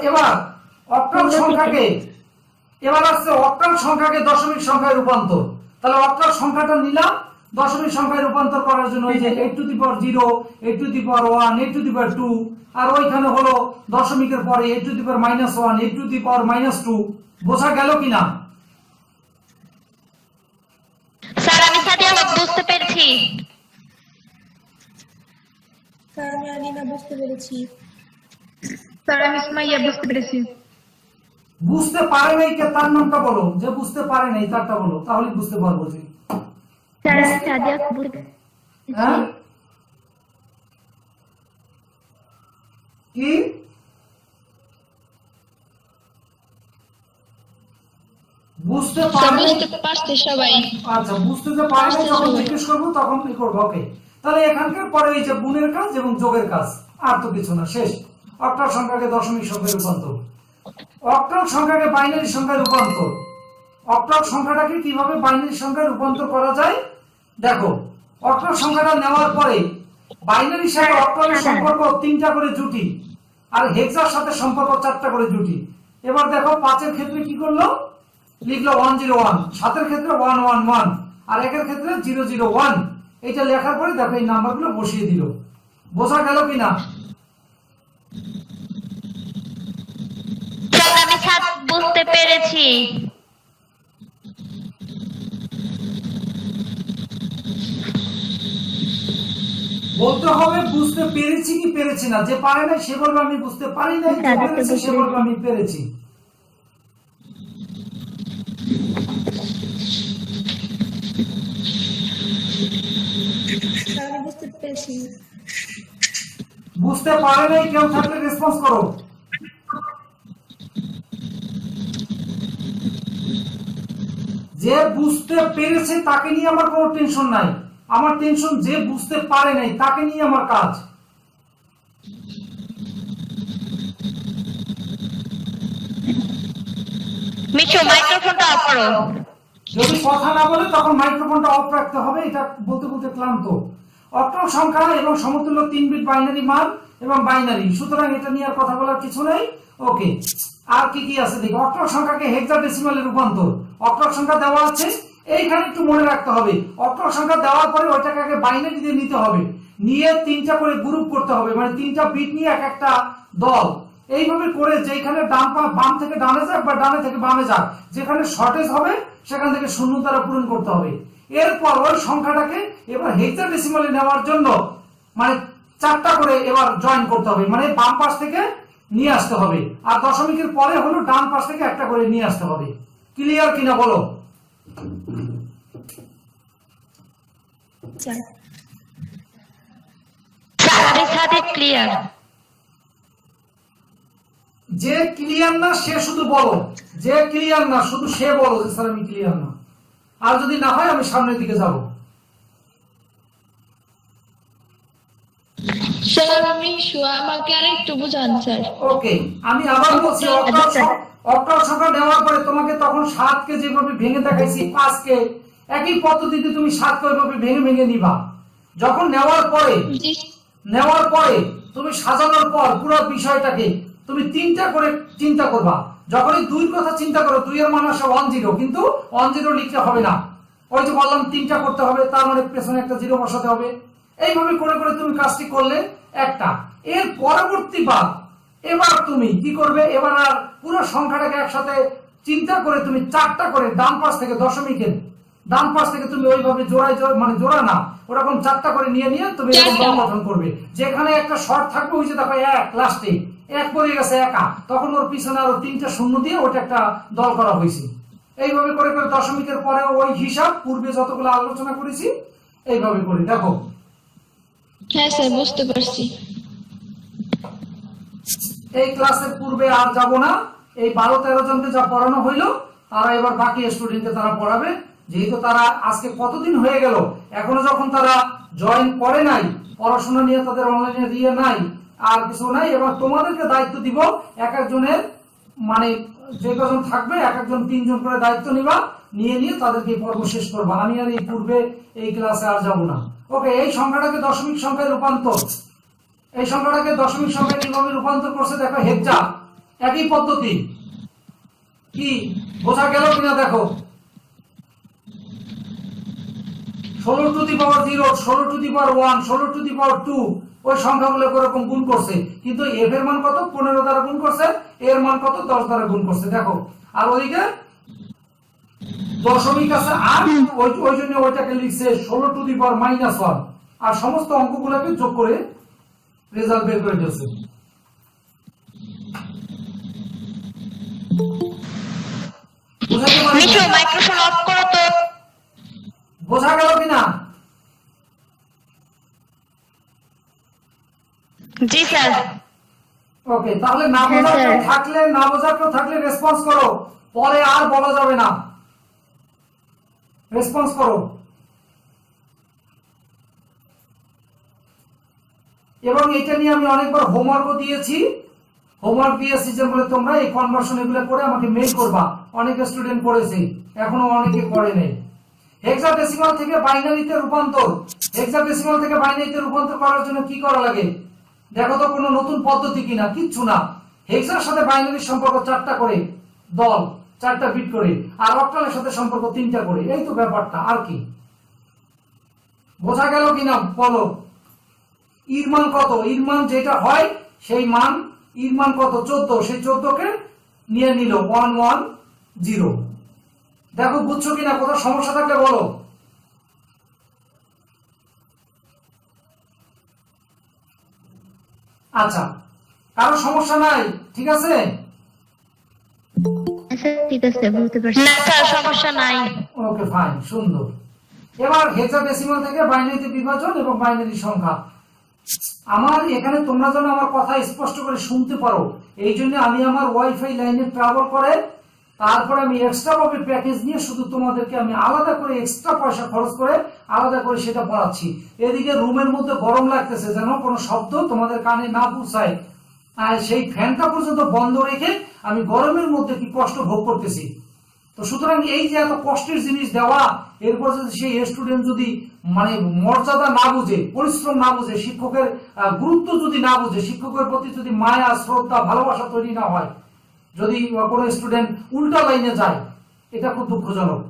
এবার অক্টাল সংখ্যাকে দশমিক সংখ্যায় রূপান্তর। তাহলে অক্টাল সংখ্যাটা নিলাম, দশমিক সংখ্যায় রূপান্তর করার জন্য ওই যে 8 to the power 0, 8 to the power 1, 8 to the power 2, আর ওইখানে হলো দশমিকের পরে 8 to the power -1, 8 to the power -2। বোঝা গেল কিনা? স্যার আমি সাদিয়া বুঝতে পেরেছি। স্যার আমি আলিনা বুঝতে পেরেছি। স্যার আমি সুমাইয়া বুঝতে পেরেছি। বুঝতে পারে নাই কে, তার নামটা বলো। যে বুঝতে পারে নাই তারটা বলো, তাহলে বুঝতে পারবো। যে স্যার আমি সাদিয়া বুঝতে হ্যাঁ কি বুঝতে স্যার পারে? বুঝতে পারছে সবাই। আচ্ছা, বুঝতে যে পারে নাই যখন জিজ্ঞেস করবো তখন কি করবো? ওকে, তাহলে এখানকার পরে এই যে গুণের কাজ এবং যোগের কাজ, আর তো কিছু না, শেষ। অক্টাল সংখ্যাকে দশমিক সংখ্যায় রূপান্তর, অক্টাল সংখ্যাকে বাইনারি সংখ্যায় রূপান্তর। অক্টাল সংখ্যাটাকে কিভাবে বাইনারি সংখ্যায় রূপান্তর করা যায় দেখো। অক্টাল সংখ্যাটা নেওয়ার পরে বাইনারির সাথে অক্টালের সম্পর্ক 3টা করে জুটি, আর হেক্সার সাথে সম্পর্ক 4টা করে জুটি। এবার দেখো 5-এর ক্ষেত্রে কি করলো? লিখলো 101, 7-এর ক্ষেত্রে 111, আর 1-এর ক্ষেত্রে 001। এটা লেখার পরে দেখো এই নাম্বারগুলো বসিয়ে দিল। বোঝা গেল কিনা? স্যার আমি বুঝতে পেরেছি। বলতে হবে বুঝতে পেরেছি কি পেরেছি না। যে পারে না সে বলবে আমি বুঝতে পারি নাই, যে পেরেছে সে বলবে আমি পেরেছি। স্যার আমি বুঝতে পেরেছি। বুঝতে পারে নাই কেউ থাকলে রেসপন্স করো। যে বুঝতে পেরেছে তাকে নিয়ে আমার কোনো টেনশন নাই, আমার টেনশন যে বুঝতে পারে নাই তাকে নিয়ে আমার কাজ। মিশু মাইক্রোফোনটা অফ করো। যদি কথা না বলে তখন মাইক্রোফোনটা অফ রাখতে হবে, এটা বলতে বলতে ক্লান্ত। অক্টাল সংখ্যা এবং সমতুল্য 3 বিট বাইনারি মান এবং বাইনারি, সুতরাং এটা নিয়ে আর কথা বলার কিছু নেই। ওকে, আর কি কি আছে দেখো। অক্টাল সংখ্যাকে হেক্সাডেসিমালে রূপান্তর। অক্টাল সংখ্যা দেওয়া আছে, এইখানে একটু মনে রাখতে হবে, অক্টাল সংখ্যা দেওয়ার পরে ওইটাকে আগে বাইনারি দিয়ে নিতে হবে, নিয়ে 3টা করে গ্রুপ করতে হবে, মানে 3টা বিট নিয়ে এক একটা দল। এইভাবে করে যেখানে বাম থেকে ডানে যাক বা ডানে থেকে বামে যাক, যেখানে শর্টেজ হবে সেখান থেকে শূন্য দ্বারা পূরণ করতে হবে। এরপর ওই সংখ্যাটাকে এবার হেক্সাডেসিমালে নেওয়ার জন্য মানে 4টা করে এবার জয়েন করতে হবে, মানে বাম পাশ থেকে নিয়ে আসতে হবে, আর দশমিকের পরে হলো ডান পাশ থেকে একটা করে নিয়ে আসতে হবে। ক্লিয়ার কিনা বলো? ক্লিয়ার। যে ক্লিয়ার না সে শুধু বলো, যে ক্লিয়ার না শুধু সে বলো যে স্যার আমি ক্লিয়ার না। আর যদি না হয় আমি সামনের দিকে যাব। স্যার আমি আমাকে আরেকটু বুঝান স্যার। ওকে, আমি আবার বলছি অক্টাল সংখ্যা নেওয়ার পরে তোমাকে তখন 7 কে যেভাবে ভেঙে দেখাইছি 5 কে, একই পদ্ধতিতে তুমি 7 কে ওইভাবে ভেঙে ভেঙে নিবা। যখন নেওয়ার পরে তুমি সাজানোর পর পুরো বিষয়টাকে তুমি 3টা করে চিন্তা করবা। যখনই 2 এর কথা চিন্তা করো, 2 এর মান আসে 10, কিন্তু 10 লিখতে হবে না, ওই যে বললাম 3টা করতে হবে, তার মানে পেছনে একটা 0 বসাতে হবে। এইভাবে করে করে তুমি কাজটি করলে একটা। এর পরবর্তী বার এবার তুমি কি করবে, এবার আর পুরো সংখ্যাটাকে একসাথে চিন্তা করে তুমি 4টা করে ডান পাশ থেকে দশমিকের ডান পাশ থেকে তুমি ওইভাবে মানে জোড়া না, ওরকম 4টা করে নিয়ে নিয়ে তুমি দল গঠন করবে। যেখানে একটা শর্ট থাকবে ওই যে দেখো 1 লাস্টে 1 পড়ে গেছে একা, তখন ওর পিছনে আরো 3টা শূন্য দিয়ে ওটা একটা দল করা হয়েছে। এইভাবে করে করে দশমিকের পরে ওই হিসাব পূর্বে যতগুলো আলোচনা করেছি এইভাবে করে দেখো। হ্যাঁ স্যার বুঝতে পারছি। এই ক্লাসের পূর্বে আর যাব না, এই 12-13 জনকে যা পড়ানো হইলো তারা এবার বাকি স্টুডেন্টকে তারা পড়াবে। যেহেতু তারা আজকে কতদিন হয়ে গেল, এখনো যখন তারা জয়েন করে নাই, পড়াশোনা নিয়ে তাদের অনলাইনে দিয়ে নাই, আর কিছু নাই, এবার তোমাদেরকে দায়িত্ব দিব এক একজনের, মানে যে কজন থাকবে এক একজন 3 জন করে দায়িত্ব নিবা, নিয়ে নিয়ে তাদেরকে এই পর্ব শেষ করবা। আমি আর এই পূর্বে এই ক্লাসে আর যাব না। ওকে, এই সংখ্যাটাকে দশমিক সংখ্যায় রূপান্তর, এই সংখ্যাটাকে দশমিক সংখ্যায় কিভাবে রূপান্তর করছে দেখো, হেক্সা একই পদ্ধতি। কি বোঝা গেল কিনা দেখো, 16 to the power 0, 16 to the power 1, 16 to the power 2, ওই সংখ্যাগুলো এরকম গুণ করছে, কিন্তু এফ এর মান কত 15 দ্বারা গুণ করছে, এর মান কত 10 দ্বারা গুণ করছে দেখো। আর ওইদিকে দশমিক আছে 8, ওই জন্য ওইটাকে লিখছে 16 টু দি পাওয়ার -1, আর সমস্ত অঙ্কগুলোকে যোগ করে রেজাল্ট বের করে দিয়েছে। মাইক্রোফোন অফ করো তো। বোঝা গেল কিনা? জি স্যার। ওকে, তাহলে না বোঝা কেউ থাকলে রেসপন্স করো, পরে আর বলা যাবে না, রেসপন্স করো। এবং এটা নিয়ে আমি অনেকবার হোমওয়ার্কও দিয়েছি, যে বলে তোমরা এই কনভার্সন এগুলো করে আমাকে মেইল করবা। অনেক স্টুডেন্ট করেছে, এখনো অনেকে করে নেই। হেক্সাডেসিমাল থেকে বাইনারিতে রূপান্তর, হেক্সাডেসিমাল থেকে বাইনারিতে রূপান্তর করার জন্য কি করা লাগে দেখো তো, কোনো নতুন পদ্ধতি কিনা, কিচ্ছু না। হেক্সার সাথে বাইনারির সম্পর্ক 4টা করে দল, 4টা বিট করে, আর অক্টালের সাথে সম্পর্ক 3টা করে, এই তো ব্যাপারটা, আর কি। বোঝা গেল কিনা বলো? ইর মান কত, ইর মান যেটা হয় সেই মান, ইর মান কত 14, সেই 14কে নিয়ে নিল 110। দেখো বুঝছো কিনা, কোথাও সমস্যা থাকলে বলো। আচ্ছা, কারো সমস্যা নাই? ঠিক আছে, ঠিক আছে, বুঝতে পারছি। না স্যার সমস্যা নাই। ওকে ফাইন, সুন্দর। এবার হেক্সাডেসিমাল থেকে বাইনারিতে বিভাজন এবং বাইনারি সংখ্যা। আমার এখানে তোমরা যেন আমার কথা স্পষ্ট করে শুনতে পারো, এই জন্য আমি আমার ওয়াইফাই লাইনে ট্রাভেল করে তারপরে আমি এক্সট্রা ভাবে প্যাকেজ নিয়ে শুধু তোমাদেরকে আমি আলাদা করে এক্সট্রা পয়সা খরচ করে আলাদা করে সেটা পড়াচ্ছি। এদিকে রুমের মধ্যে গরম লাগতেছে, যেন কোনো শব্দ তোমাদের কানে না পৌঁছায়, সেই ফ্যানটা পর্যন্ত বন্ধ রেখে আমি গরমের মধ্যে কি কষ্ট ভোগ করতেছি। তো সুতরাং এই যে এত কষ্টের জিনিস দেওয়া, এরপর যদি সেই স্টুডেন্ট যদি মানে মর্যাদা না বুঝে, পরিশ্রম না বুঝে, শিক্ষকের গুরুত্ব যদি না বুঝে, শিক্ষকের প্রতি যদি মায়া, শ্রদ্ধা, ভালোবাসা তৈরি না হয়, যদি কোনো স্টুডেন্ট উল্টা লাইনে যায়, এটা খুব দুঃখজনক।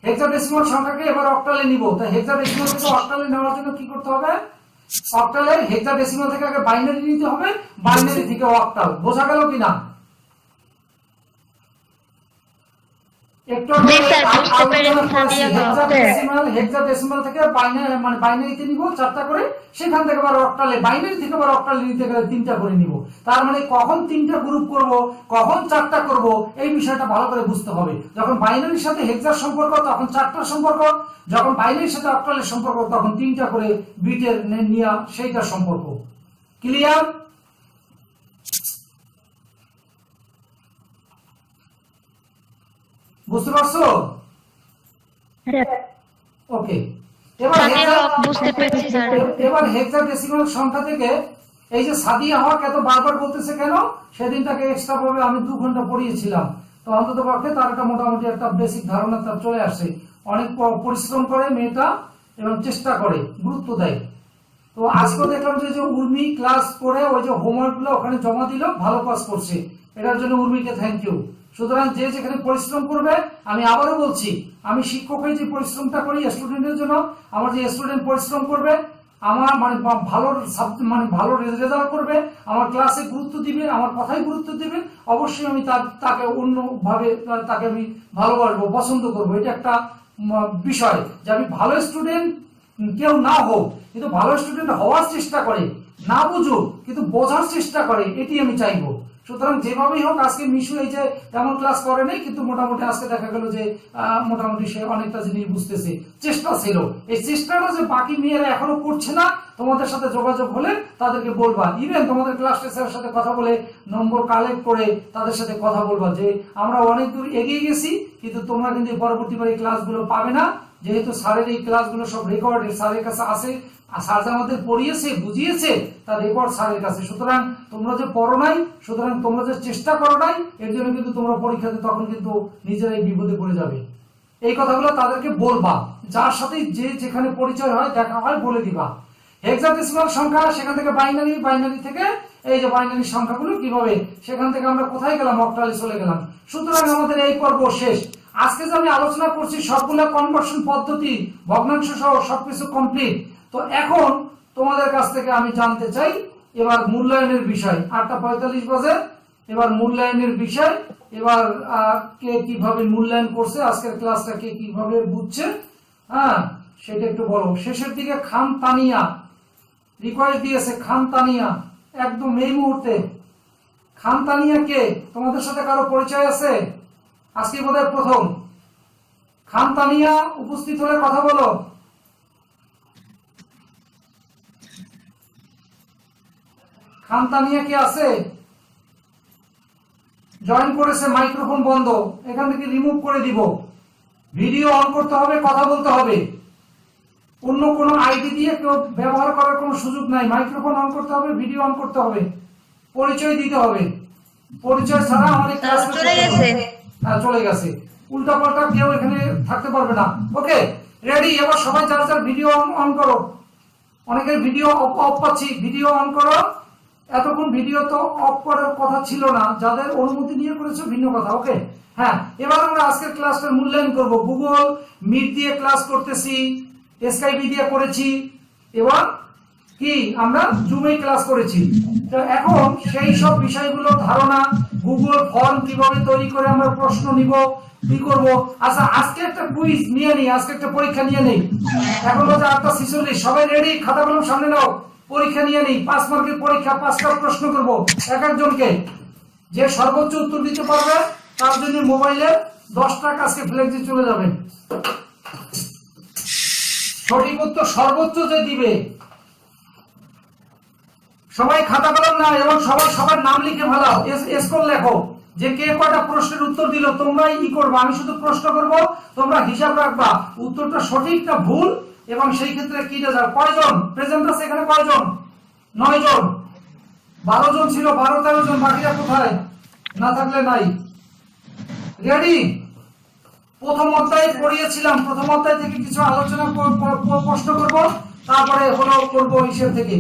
হেক্সাডেসিমাল সংখ্যাকে এবার অক্টালে নিব, তাই হেক্সাডেসিমাল থেকে অক্টালে নেওয়ার জন্য কি করতে হবে, অক্টালে হেক্সাডেসিমাল থেকে আগে বাইনারি নিতে হবে, বাইনারি থেকে অক্টাল। বোঝা গেল কিনা? হেক্সাডেসিমাল থেকে বাইনারিতে নিব 4টা করে, সেখান থেকে আবার অক্টালে, বাইনারি থেকে আবার অক্টালে নিতে গেলে 3টা করে নিব। তার মানে কখন 3টা গ্রুপ করব, কখন 4টা করব, এই বিষয়টা ভালো করে বুঝতে হবে। যখন বাইনারির সাথে হেক্সার সম্পর্ক তখন 4টার সম্পর্ক, যখন বাইনারির সাথে অক্টালের সম্পর্ক তখন 3টা করে বিটের নিয়া সেইটার সম্পর্ক। ক্লিয়ার? বুঝতে পারছো? ওকে, এবার বুঝতে পেরেছি স্যার। এবার হেক্সাডেসিমাল সংখ্যা থেকে এই যে সাদিয়া হক এত বারবার বলতেছে কেন, সেদিন তাকে এক্সট্রা ভাবে আমি 2 ঘন্টা পড়িয়েছিলাম, তো অন্তত পক্ষে তার একটা মোটামুটি একটা বেসিক ধারণা তার চলে আসে। অনেক পরিশ্রম করে মেয়েটা এবং চেষ্টা করে, গুরুত্ব দেয়। তো আজকে দেখলাম যে উর্মি ক্লাস করে ওই যে হোমওয়ার্ক গুলো ওখানে জমা দিল, ভালো কাজ করছে, এটার জন্য উর্মিকে থ্যাংক ইউ। সুতরাং যে যেখানে পরিশ্রম করবে, আমি আবারও বলছি, আমি শিক্ষক হয়ে যে পরিশ্রমটা করি স্টুডেন্টের জন্য, আমার যে স্টুডেন্ট পরিশ্রম করবে, আমার ভালো রেজাল্ট করবে, আমার ক্লাসে গুরুত্ব দিবে, আমার কথায় গুরুত্ব দিবে, অবশ্যই আমি তাকে অন্যভাবে তাকে আমি ভালোবাসবো, পছন্দ করবো। এটা একটা বিষয় যে আমি ভালো স্টুডেন্ট কেউ না হোক, কিন্তু ভালো স্টুডেন্ট হওয়ার চেষ্টা করে, না বুঝুক কিন্তু বোঝার চেষ্টা করে, এটি আমি চাইবো। সুতরাং যেভাবেই হোক, আজকে মিশু এই যে তেমন ক্লাস করে নাই, কিন্তু মোটামুটি আজকে দেখা গেল যে মোটামুটি সে অনেকটা জিনিস বুঝতেছে, চেষ্টা ছিল। এই চেষ্টাটা যে বাকি মেয়েরা এখনো করছে না, তোমাদের সাথে যোগাযোগ হলে তাদেরকে বলবা, ইভেন তোমাদের ক্লাস টিচারের সাথে কথা বলে নম্বর কালেক্ট করে তাদের সাথে কথা বলবা যে আমরা অনেক দূর এগিয়ে গেছি, কিন্তু তোমরা কিন্তু পরবর্তীবার এই ক্লাসগুলো পাবে না, যেহেতু স্যারের এই ক্লাসগুলো সব রেকর্ড স্যারের কাছে আছে, স্যার আমাদের পড়িয়েছে, বুঝিয়েছে, তার রেকর্ড স্যারের কাছে। সুতরাং তোমরা যে পড়ো নাই, সুতরাং তোমরা যে চেষ্টা করো নাই, এর জন্য কিন্তু তোমরা পরীক্ষাতে তখন কিন্তু নিজেরাই বিপদে পড়ে যাবে। এই কথাগুলো তাদেরকে বলবা, যার সাথে যে যেখানে পরিচয় হয়, দেখা হয়, বলে দিবা। হেক্সাডেসিমাল সংখ্যা, সেখান থেকে বাইনারি থেকে এই যে বাইনারি সংখ্যাগুলো কিভাবে, সেখান থেকে আমরা কোথায় গেলাম, অক্টালে চলে গেলাম। সুতরাং আমাদের এই পর্ব শেষ। আজকে যে আমি আলোচনা করছি সবগুলো কনভার্সন পদ্ধতি, ভগ্নাংশ সহ সবকিছু কমপ্লিট। তো এখন তোমাদের কাছ থেকে আমি জানতে চাই এবার মূল্যায়নের বিষয়। 8:45 বাজে, এবার মূল্যায়নের বিষয়। এবার কে কিভাবে মূল্যায়ন করছে, আজকের ক্লাসটা কে কিভাবে বুঝছে, হ্যাঁ সেটা একটু বলো। শেষের দিকে খান তানিয়া রিকোয়েস্ট দিয়েছে, খান তানিয়া একদম এই মুহূর্তে। খান তানিয়া কে? তোমাদের সাথে কারো পরিচয় আছে? আজকে বোধহয় প্রথম। খান তানিয়া উপস্থিত হলে কথা বলো। খান তানিয়া কে আছে? জয়েন করেছে, মাইক্রোফোন বন্ধ, এখান থেকে রিমুভ করে দিব। ভিডিও অন করতে হবে, কথা বলতে হবে, অন্য কোনো আইডি দিয়ে কেউ ব্যবহার করার কোনো সুযোগ নাই। মাইক্রোফোন অন করতে হবে, ভিডিও অন করতে হবে, পরিচয় দিতে হবে। পরিচয় ছাড়া আমাদের ক্লাস চলে গেছে। হ্যাঁ চলে গেছে, উল্টা পাল্টা কেউ এখানে থাকতে পারবে না। ওকে রেডি? এবার সবাই যার যার ভিডিও অন করো। অনেকের ভিডিও অফ পাচ্ছি, ভিডিও অন করো। এতক্ষণ ভিডিও তো অফ করার কথা ছিল না, যাদের অনুমতি নিয়ে করেছো ভিন্ন কথা। ওকে হ্যাঁ, এবার আমরা আজকের ক্লাসটার মূল্যায়ন করব। গুগল মিট দিয়ে ক্লাস করতেছি, স্কাইপি দিয়ে করেছি, এবার কি আমরা জুমে ক্লাস করেছি। তো এখন সেই সব বিষয়গুলো ধারণা, গুগল ফর্ম কিভাবে তৈরি করে আমরা প্রশ্ন নিব, কি করব। আচ্ছা আজকে একটা কুইজ নিয়ে নেই, আজকে একটা পরীক্ষা নিয়ে নেই। এখন হচ্ছে 8:46, সবাই রেডি? খাতা কলম সামনে নাও, পরীক্ষা নিয়ে নেই। 5 মার্কের পরীক্ষা, 5টা প্রশ্ন করব এক একজনকে। যে সর্বোচ্চ উত্তর দিতে পারবে তার জন্য মোবাইলে 10 টাকা আজকে ফ্লেক্সি চলে যাবে। সঠিক উত্তর সর্বোচ্চ যে দিবে, সবাই খাতা কলম নাও এবং সবাই সবার নাম লিখে ফেলাও, স্কোর লেখো যে কে কয়টা প্রশ্নের উত্তর দিল। তোমরাই ই করবে, আমি শুধু প্রশ্ন করব, তোমরা হিসাব রাখবা উত্তরটা সঠিক না ভুল, এবং সেই ক্ষেত্রে কি রেজাল্ট। কয়জন প্রেজেন্ট আছে এখানে? কয়জন? 9 জন। 12 জন ছিল, 12-13 জন, বাকিরা কোথায়? না থাকলে নাই। রেডি? প্রথম অধ্যায় পড়িয়েছিলাম, প্রথম অধ্যায় থেকে কিছু আলোচনা প্রশ্ন করব, তারপরে হলো করবো হিসেব থেকে,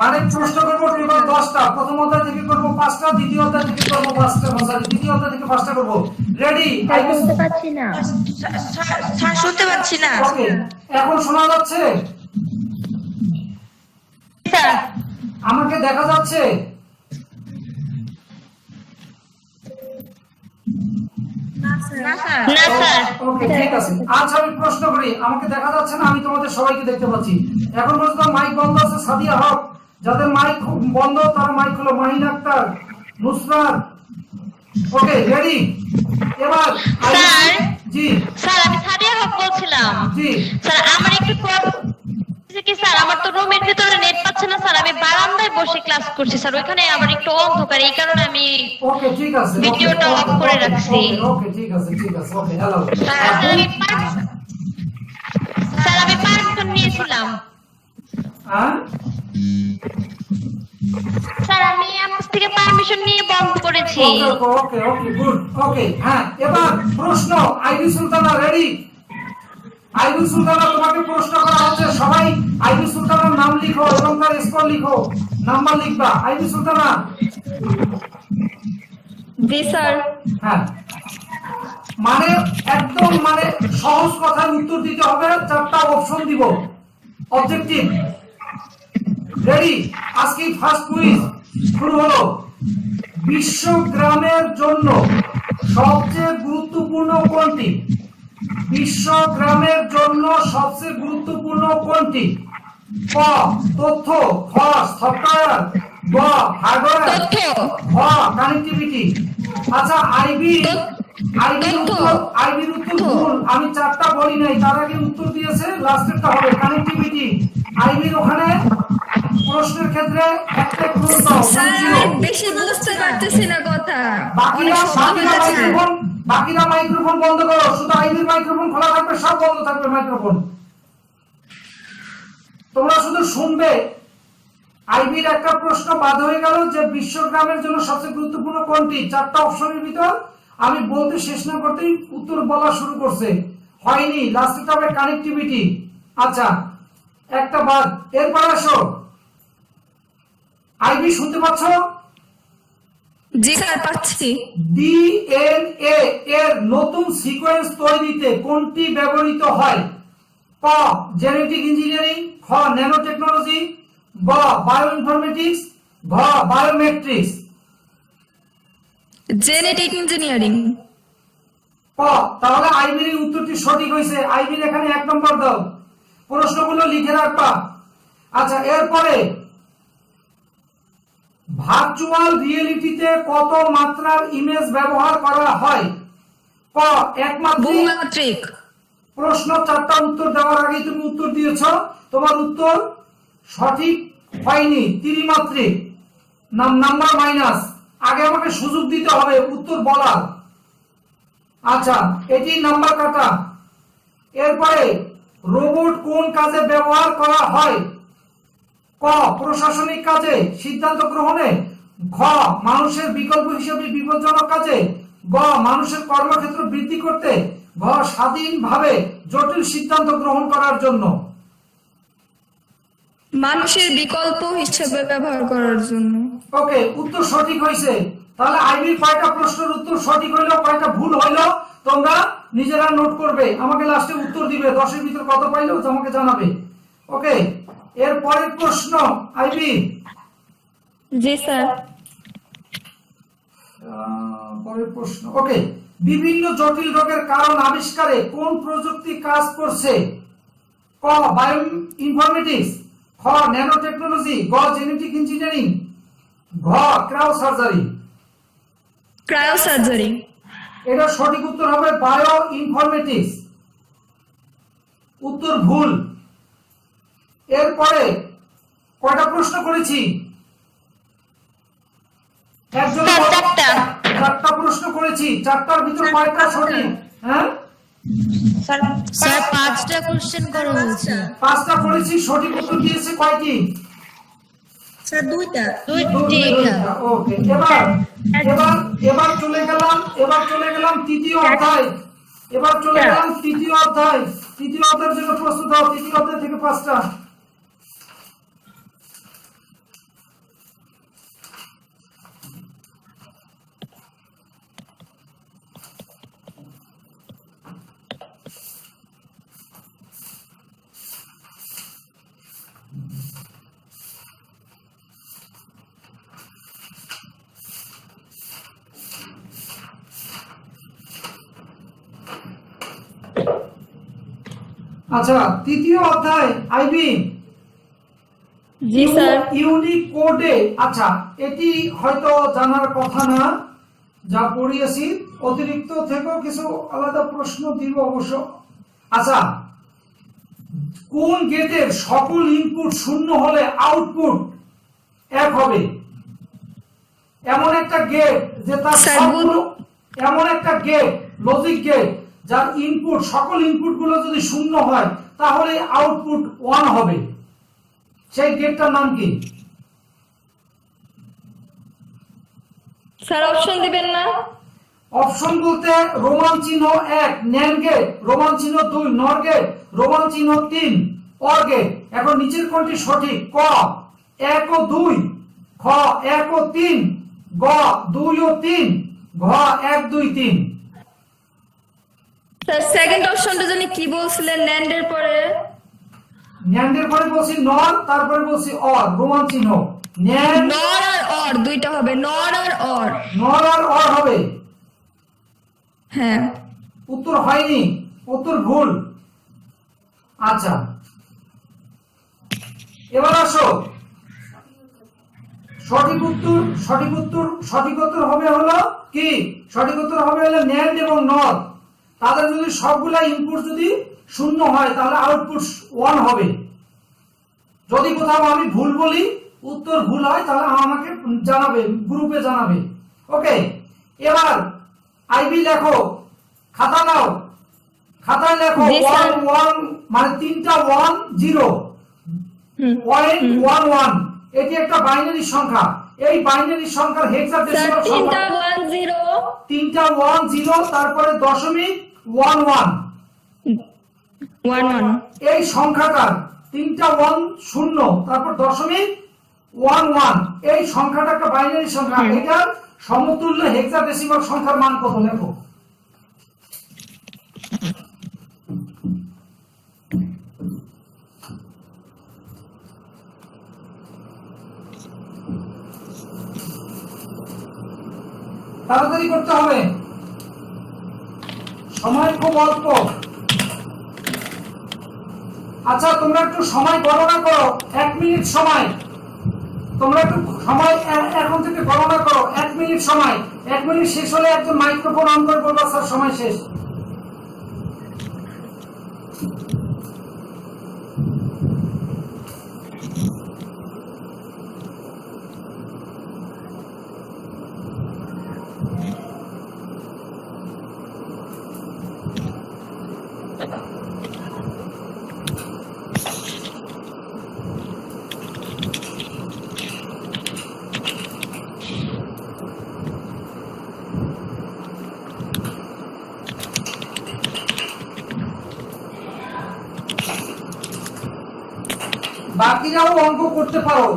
মানে প্রশ্ন করবো টোটাল 10টা। প্রথম অধ্যায় থেকে করবো 5টা, দ্বিতীয় অধ্যায় থেকে করবো 5টা, দ্বিতীয় অধ্যায় থেকে 5টা করবো। রেডি? শুনতে পাচ্ছি না স্যার, শুনতে পাচ্ছি না। ওকে, এখন শোনা যাচ্ছে? স্যার আমাকে দেখা যাচ্ছে? না স্যার। ওকে ঠিক আছে। আচ্ছা আমি প্রশ্ন করি, আমাকে দেখা যাচ্ছে না, আমি তোমাদের সবাইকে দেখতে পাচ্ছি। এখন পর্যন্ত মাইক বন্ধ আছে সাদিয়া হক, যাদের মাইক বন্ধ তারা মাইক হলো। মাহিন আক্তার, নুসরাত। Okay ready? এবার স্যার। জি স্যার আমি সাদিয়া হক বলছিলাম। জি স্যার আমার একটু কি স্যার, আমার তো রুমের ভিতরে নেট পাচ্ছে না স্যার, আমি বারান্দায় বসে ক্লাস করছি স্যার, ওইখানে আবার একটু অন্ধকার, এই কারণে আমি ওকে ঠিক আছে, ভিডিওটা অফ করে রাখছি। ওকে ঠিক আছে ওকে হ্যালো। স্যার আমি পারমিশন নিয়েছিলাম হ্যাঁ স্যার, আমি আপনার থেকে পারমিশন নিয়ে বন্ধ করেছি। Okay good okay. হ্যাঁ এবার প্রশ্ন, আইবি সুলতানা রেডি? আইবি সুলতানা তোমাকে প্রশ্ন করা হচ্ছে, সবাই আইবি সুলতানার নাম লিখো এবং তার স্কোর লিখো, নাম্বার লিখবা। আইবি সুলতানা? জি স্যার। হ্যাঁ মানে একদম মানে সহজ কথার উত্তর দিতে হবে, 4টা অপশন দিব, অবজেক্টিভ। রেডি? আজকে ফার্স্ট কুইজ শুরু হলো। বিশ্বগ্রামের জন্য সবচেয়ে গুরুত্বপূর্ণ কোনটি? বিশ্বগ্রামের জন্য সবচেয়ে গুরুত্বপূর্ণ কোনটি? ক তথ্য, খ সফটওয়্যার, গ হার্ডওয়্যার, ঘ কানেক্টিভিটি। আচ্ছা আইবির উত্তর ভুল, আমি 4টা বলি নাই, তার আগে উত্তর দিয়েছে, লাস্টেরটা হবে কানেক্টিভিটি। আইবির ওখানে প্রশ্নের ক্ষেত্রে একটা ক্লোজ দাও, বেশি বুঝতে পারতেছি না কথা। বাকিরা মাইক্রোফোন বন্ধ করো, শুধু আইবির মাইক্রোফোন খোলা থাকবে, সব বন্ধ থাকবে মাইক্রোফোন। তোমরা শুধু শুনবে। আইবির একটা প্রশ্ন বাদ হয়ে গেল যে বিশ্বগ্রামের জন্য সবচেয়ে গুরুত্বপূর্ণ কোনটি? 4টা অপশনের ভিতর আমি বলতে শেষ না করতেই উত্তর বলা শুরু করছে, হয়নি, লাস্টে হবে কানেক্টিভিটি। আচ্ছা একটা বাদ, এরপর আসো। আইবি শুনতে পাচ্ছ? জি স্যার পাচ্ছি। ডিএনএ এর নতুন সিকোয়েন্স তৈরিতে কোনটি ব্যবহৃত হয়? ক জেনেটিক ইঞ্জিনিয়ারিং, খ ন্যানো টেকনোলজি, গ বায়োইনফরমেটিক্স, ঘ বায়োমেট্রিক্স। Genetic engineering. ক তাহলে আইবির উত্তরটি সঠিক হয়েছে। আইবির এখানে 1 নম্বর দাও, প্রশ্নগুলো লিখে রাখবা। আচ্ছা এরপরে ভার্চুয়াল রিয়েলিটিতে কত মাত্রার ইমেজ ব্যবহার করা হয়? ক একমাত্রিক। প্রশ্ন 4টা উত্তর দেওয়ার আগে তুমি উত্তর দিয়েছো, তোমার উত্তর সঠিক হয়নি, ত্রিমাত্রিক। নাম্বার মাইনাস, আগে আমাকে সুযোগ দিতে হবে উত্তর বলার। আচ্ছা এটি নাম্বার কাটা। এরপরে রোবট কোন কাজে ব্যবহার করা হয়? ক প্রশাসনিক কাজে, সিদ্ধান্ত গ্রহণে, ঘ মানুষের বিকল্প হিসেবে বিপজ্জনক কাজে, গ মানুষের কর্মক্ষেত্র বৃদ্ধি করতে, ঘ স্বাধীনভাবে জটিল সিদ্ধান্ত গ্রহণ করার জন্য। মানুষের বিকল্প হিসেবে ব্যবহার করার জন্য। ওকে উত্তর সঠিক হয়েছে। তাহলে আইবির কয়টা প্রশ্নের উত্তর সঠিক হইলো, কয়টা ভুল হইলো তোমরা নিজেরা নোট করবে, আমাকে লাস্টে উত্তর দিবে, 10 এর ভিতর কত পাইলো আমাকে জানাবে। ওকে এর পরের প্রশ্ন আইবি। জি স্যার। পরের প্রশ্ন, ওকে বিভিন্ন জটিল রোগের কারণ আবিষ্কারে কোন প্রযুক্তি কাজ করছে? ক বায়ো ইনফরমেটিক্স, খ ন্যানো টেকনোলজি, গ জেনেটিক ইঞ্জিনিয়ারিং, ঘ ক্রায়ো সার্জারি। Cryo surgery. এটা সঠিক উত্তর হবে বায়ো ইনফরমেটিক্স, উত্তর ভুল। এরপরে কয়টা প্রশ্ন করেছি? একজন 4টা প্রশ্ন করেছি, 4টার ভিতর কয়টা সঠিক? হ্যাঁ স্যার 5টা কোশ্চেন করা হয়েছে। 5টা করেছি, সঠিক উত্তর দিয়েছে কয়টি? স্যার 2টা। ওকে এবার চলে গেলাম তৃতীয় অধ্যায়। তৃতীয় অধ্যায়ের জন্য প্রস্তুত হও। তৃতীয় অধ্যায় থেকে 5টা। আচ্ছা তৃতীয় অধ্যায় আইবি। জি স্যার। ইউনিকোডে, আচ্ছা এটি হয়তো জানার কথা না, যা পড়িয়েছি, অতিরিক্ত থেকেও কিছু আলাদা প্রশ্ন দিব অবশ্য। আচ্ছা কোন গেটের সকল ইনপুট শূন্য হলে আউটপুট 1 হবে? এমন একটা গেট যে তার সবগুলো, এমন একটা গেট, লজিক গেট, যার ইনপুট, সকল ইনপুট গুলো যদি শূন্য হয় তাহলে আউটপুট 1 হবে। সেই গেটটার নাম কি? স্যার অপশন দিবেন না? অপশন বলতে রোমান চিহ্ন 1 ন্যান্ড গেট, রোমান চিহ্ন 2 নর গেট, রোমান চিহ্ন 3 অর গেট। এখন নিচের কোনটি সঠিক? ক 1 ও 2, খ 1 ও 3, গ 2 ও 3, ঘ 1 2 3। স্যার সেকেন্ড অপশনটা জানি কি বলছিলেন? ন্যান্ডের পরে ন্যান্ডের পরে বলছি নর, তারপরে বলছি অর, রোমান চিহ্ন। ন্যান্ড নর আর অর দুইটা হবে, নর আর অর। নর আর অর হবে। হ্যাঁ। উত্তর হয়নি, উত্তর ভুল। আচ্ছা, এবার আসো সঠিক উত্তর হবে হলো কি? সঠিক উত্তর হবে হলো ন্যান্ড এবং নর। তাদের যদি সবগুলা ইনপুট যদি শূন্য হয় তাহলে আউটপুট 1 হবে। যদি কোথাও আমি ভুল বলি, উত্তর ভুল হয়, তাহলে আমাকে জানাবে, গ্রুপে জানাবে। ওকে, এবার আইবি লেখো, খাতা নাও, খাতায় লেখো 1 1 মানে 3টা 1 0 0.11। এটি একটা বাইনারি সংখ্যা। এই বাইনারি সংখ্যার হেক্সাডেসিমাল সংখ্যা 3টা 1 0, তারপরে দশমিক 11। এই সংখ্যাটার 3টা 1 0, তারপর দশমিক 11। এই সংখ্যাটা একটা বাইনারি সংখ্যা। এটার সমতুল্য হেক্সাডেসিমাল সংখ্যার মান কত লেখো? তাড়াতাড়ি করতে হবে, সময় খুব অল্প। আচ্ছা, তোমরা একটু সময় গণনা করো, 1 মিনিট সময়। তোমরা একটু সময় এখন থেকে গণনা করো, 1 মিনিট সময়। 1 মিনিট শেষ হলে একজন মাইক্রোফোন অন করে বলবা স্যার সময় শেষ। বাকিরাও অঙ্ক করতে পারো।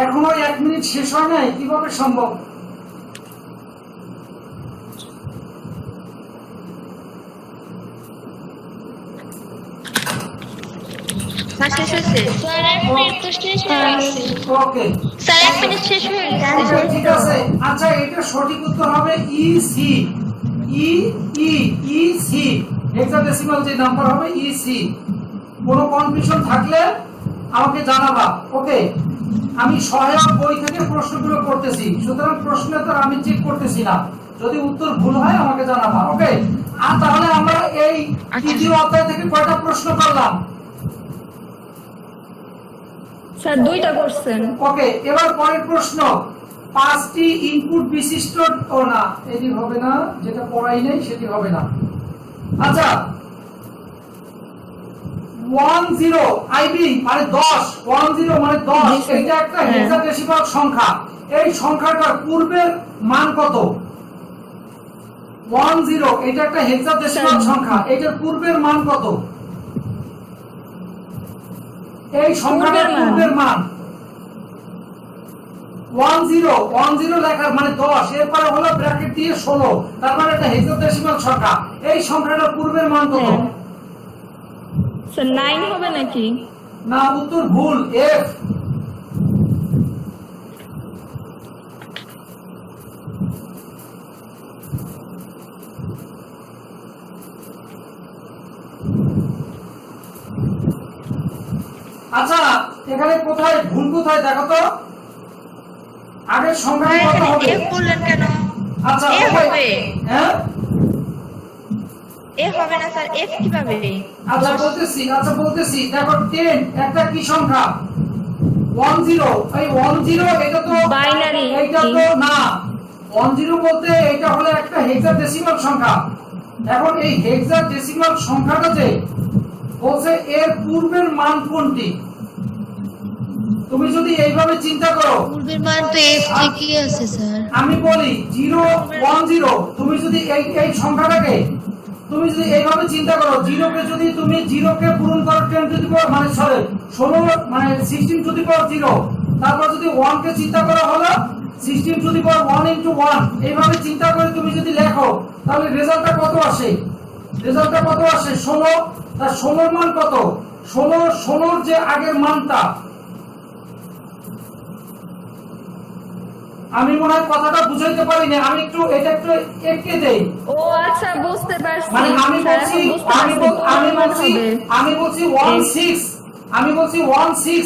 এখনো 1 মিনিট শেষ হয় নাই, কিভাবে সম্ভব? শেষ হয়েছে স্যার 1 মিনিট তো শেষ হয়ে গেছে। ওকে, স্যার 1 মিনিট শেষ হয়ে গেছে। ঠিক আছে। আচ্ছা, এটা সঠিক উত্তর হবে ইসি। ইসি হেক্সাডেসিমাল যে নাম্বার হবে ইসি। কোনো কনফিউশন থাকলে আমাকে জানাবা। ওকে, আমি সহায়ক বই থেকে প্রশ্নগুলো করতেছি, সুতরাং প্রশ্ন তো আমি চেক করতেছি না। যদি উত্তর ভুল হয় আমাকে জানাবা। ওকে, আর তাহলে আমরা এই তৃতীয় অধ্যায় থেকে কয়টা প্রশ্ন করলাম? স্যার 2টা করছেন। ওকে, এবার পরের প্রশ্ন। 5টি ইনপুট বিশিষ্ট, ও না এটি হবে না, যেটা পড়াই নাই সেটি হবে না। আচ্ছা, 10 আইবি মানে 10, 10 মানে 10, এটা একটা হেক্সাডেসিমাল সংখ্যা। এই সংখ্যাটার পূর্বের মান কত? 10 এটা একটা হেক্সাডেসিমাল সংখ্যা, এটার পূর্বের মান কত? এই সংখ্যাটার পূর্বের মান 10 লেখার মানে 10, এরপরে হলো ব্র্যাকেট দিয়ে 16, তার মানে একটা হেক্সাডেসিমাল সংখ্যা। এই সংখ্যাটার পূর্বের মান কত? স্যার 9 হবে নাকি? না, উত্তর ভুল, এফ। আচ্ছা এখানে কোথায় ভুল কোথায় দেখো তো, আগের সংখ্যা ভাই কত এখানে হবে? এফ বললেন কেন? আচ্ছা এ হবে। হ্যাঁ এ হবে না স্যার, এফ কিভাবে? আচ্ছা বলতেছি দেখো 10 একটা কি সংখ্যা 10, এই 10 এটা তো Binary। এটা তো না 10 বলতে এটা হলো একটা হেক্সাডেসিমাল সংখ্যা। এখন এই হেক্সাডেসিমাল সংখ্যাটাতে বলছে এর পূর্বের মান কোনটি। তুমি যদি এইভাবে চিন্তা করো, পূর্বের মান তো এফ ঠিকই আছে স্যার। আমি বলি 0 10, তুমি যদি এই সংখ্যাটাকে তুমি যদি এইভাবে চিন্তা করো, 0 কে যদি তুমি 0 কে পূরণ করো 10 টু দি পাওয়ার মানে 16 মানে 16 টু দি পাওয়ার 0, তারপর যদি 1 কে চিন্তা করা হলো 16 টু দি পাওয়ার 1 ইনটু 1, এইভাবে চিন্তা করে তুমি যদি লেখো তাহলে রেজাল্টটা কত আসে? 16। তার 16 মান কত? 16 যে আগের মানটা, আমি মনে হয় কথাটা বুঝাইতে পারিনি, আমি একটু এটা একটু এঁকে দেই। ও আচ্ছা বুঝতে পারছি। মানে আমি স্যার, বলছি এখন বুঝতে পারছি কোন মান হবে। 16, আমি বলছি 16, আমি বলছি 110,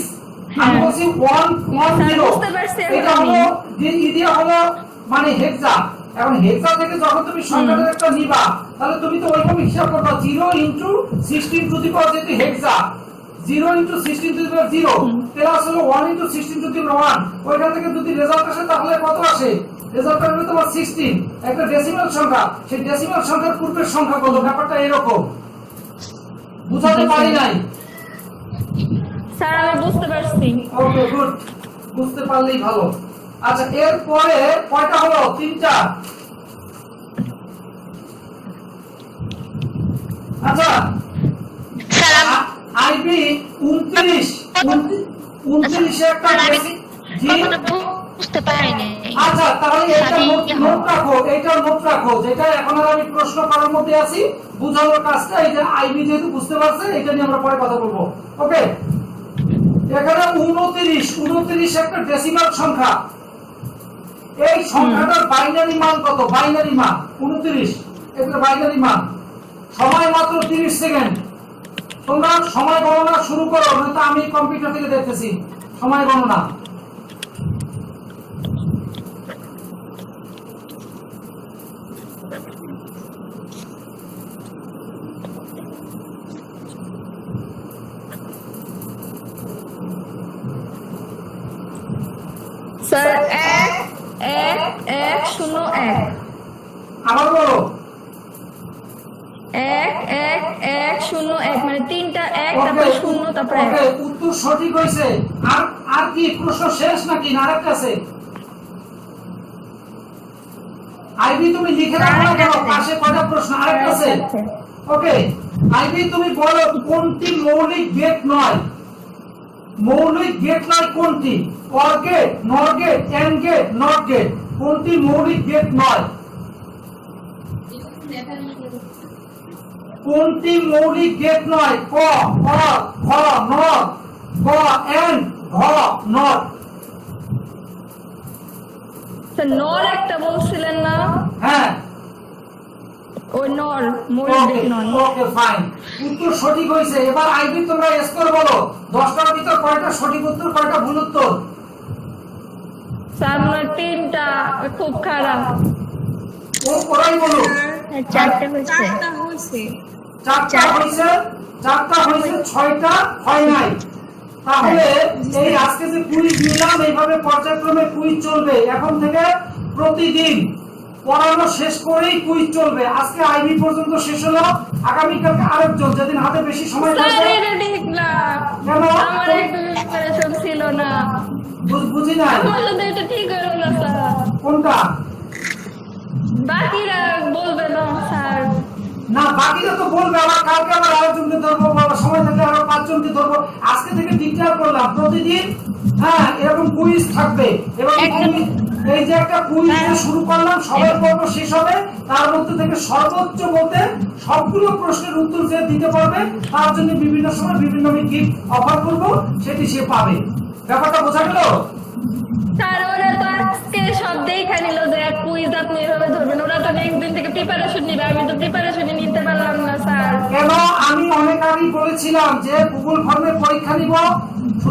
বুঝতে পারছি এখন এটা আমি। হলো ইডিয়া হলো মানে হেক্সা। এখন হেক্সা থেকে যখন তুমি সংখ্যাটা একটা নিবা তাহলে তুমি তো ওইভাবে হিসাব করবা 0 ইনটু 16 টু দি পাওয়ার, যেহেতু হেক্সা 0 into 16 to the power 0 plus হলো 1 ইনটু 16 টু দি পাওয়ার 1, ওইখান থেকে যদি রেজাল্ট আসে তাহলে কত আসে? রেজাল্ট আসবে তোমার 16, একটা ডেসিমাল সংখ্যা। সেই ডেসিমাল সংখ্যার পূর্বের সংখ্যা কত? ব্যাপারটা এরকম, বুঝাতে পারি নাই? স্যার আমি বুঝতে পারছি। ওকে গুড, বুঝতে পারলেই ভালো। আচ্ছা এরপরে কয়টা হলো? 3টা। আচ্ছা স্যার আইবি 29 একটা জি। বুঝতে পারিনি। আচ্ছা তাহলে এটা নোট রাখো, এটা নোট রাখো, যেটা এখন আর আমি প্রশ্ন করার মধ্যে আছি, বুঝানোর কাজটা এই যে আইবি যেহেতু বুঝতে পারছে এটা নিয়ে আমরা পরে কথা বলবো। ওকে এখানে 29 একটা ডেসিমাল সংখ্যা, এই সংখ্যাটার বাইনারি মান কত? বাইনারি মান 29, এটা বাইনারি মান। সময় মাত্র 30 সেকেন্ড, তোমরা সময় গণনা শুরু করো, নয়তো আমি কম্পিউটার থেকে দেখতেছি সময় গণনা। স্যার 1-1-1-0-1 আবার বলো। 1-1-1-0-1 মানে 3টা 1 তারপরে 0 তারপরে 1। ওকে উত্তর সঠিক হয়েছে। আর কি প্রশ্ন শেষ নাকি না আরেকটা আছে? আইবি তুমি লিখে রাখো না কেন? পাশে কয়টা প্রশ্ন আরেকটা আছে। ওকে আইবি তুমি বলো কোনটি মৌলিক গেট নয়? মৌলিক গেট নয় কোনটি? Or gate, nor gate, and gate, not gate, কোনটি মৌলিক গেট নয়? কোনটি মৌলিক গেট নয়? ক অর, খ নর, গ এন্ড, ঘ নট। স্যার নর একটা বলছিলেন না? হ্যাঁ ওই নর মৌলিক নয়। ওকে ফাইন, উত্তর সঠিক হয়েছে। এবার আইবি তোমরা স্কোর বলো, 10টার ভিতর কয়টা সঠিক উত্তর, কয়টা ভুল উত্তর? স্যার মনে হয় 3টা, খুব খারাপ। ওরাই বলো। 4টা হয়েছে। 4টা হয়েছে। 4টা হয়েছে, 6টা হয় নাই। তাহলে এই আজকে যে কুইজ নিলাম, এইভাবে পর্যায়ক্রমে কুইজ চলবে এখন থেকে। প্রতিদিন পড়ানো শেষ করেই কুইজ চলবে। আজকে আইবি পর্যন্ত শেষ হলো, আগামীকালকে আরেকজন, যেদিন হাতে বেশি সময় স্যার থাকবে। এটা ঠিক না, কেন? আমার একটু প্রিপারেশন ছিল না। বুঝি না আমার সাথে এটা ঠিক হলো না স্যার। কোনটা? বাকিরা বলবে না স্যার। না বাকিরা তো বলবে, আবার কালকে আবার আরেকজনকে ধরবো, বাবা সময় থাকলে আরো 5 জনকে ধরবো। আজকে থেকে ডিক্লেয়ার করলাম প্রতিদিন হ্যাঁ এরকম কুইজ থাকবে। এবং এই যে একটা কুইজ শুরু করলাম, সবার পর্ব শেষ হবে, তার মধ্যে থেকে সর্বোচ্চ বলতে সবগুলো প্রশ্নের উত্তর যে দিতে পারবে তার জন্য বিভিন্ন সময় বিভিন্ন আমি গিফট অফার করবো, সেটি সে পাবে। ব্যাপারটা বোঝা গেল? স্যার ওরা তো আজকে সব দেখা নিল যে কুইজ আপনি এভাবে ধরবেন, ওরা তো নেক্সট দিন থেকে প্রিপারেশন নিবে, আমি তো প্রিপারেশনই নিতে পারলাম না স্যার। কেন? আমি অনেক আগেই বলেছিলাম যে গুগল ফর্মে পরীক্ষা নিব,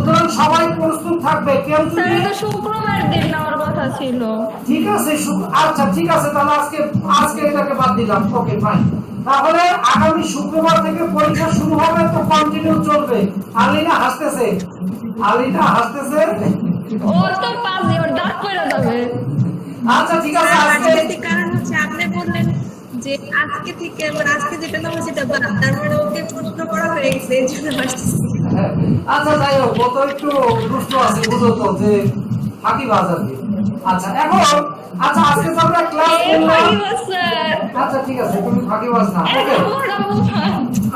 সুতরাং সবাই প্রস্তুত থাকবে। কেউ যদি শুক্রবার দিন নেওয়ার কথা ছিল। ঠিক আছে, আচ্ছা ঠিক আছে, তাহলে আজকে এটাকে বাদ দিলাম। Okay fine. তাহলে আগামী শুক্রবার থেকে পরীক্ষা শুরু হবে, তো কন্টিনিউ চলবে। আলিনা হাসতেছে। ও তো পাজি, ওর দাঁত পড়ে যাবে। আচ্ছা ঠিক আছে, আজকে কারণ হচ্ছে আপনি বললেন যে আজকে থেকে আজকে যেটা নাম সেটা বাদ, তার মানে ওকে প্রশ্ন করা হয়ে গেছে, এই জন্য হাসতেছি। আচ্ছা যাই হোক, ও তো একটু দুষ্ট আছে, বুঝো তো যে ফাঁকিবাজ আর কি। আচ্ছা এখন আজকে তো আমরা ক্লাস করলাম। আচ্ছা ঠিক আছে, তুমি ফাঁকিবাজ না। ওকে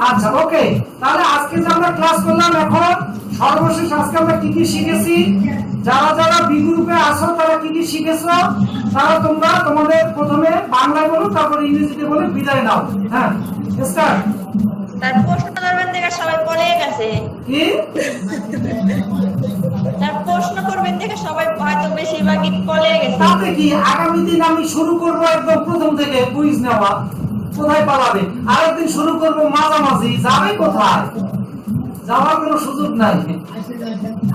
আচ্ছা ওকে, তাহলে আজকে যে আমরা ক্লাস করলাম, এখন সর্বশেষ আজকে আমরা কি কি শিখেছি, যারা বি গ্রুপে আছো তারা কি কি শিখেছো, তারা তোমরা তোমাদের প্রথমে বাংলায় বলো, তারপর ইংরেজিতে বলে বিদায় নাও। হ্যাঁ স্টার্ট। তার প্রশ্ন করবেন দেখে সবাই পড়ে গেছে। কি তার প্রশ্ন করবেন দেখে সবাই হয়তো বেশিরভাগই পড়ে গেছে। তাতে কি, আগামী দিন আমি শুরু করব একদম প্রথম থেকে কুইজ নেওয়া, কোথায় পালাবে? আরেকদিন শুরু করব মাঝামাঝি, যাবে কোথায়? যাওয়ার কোনো সুযোগ নাই।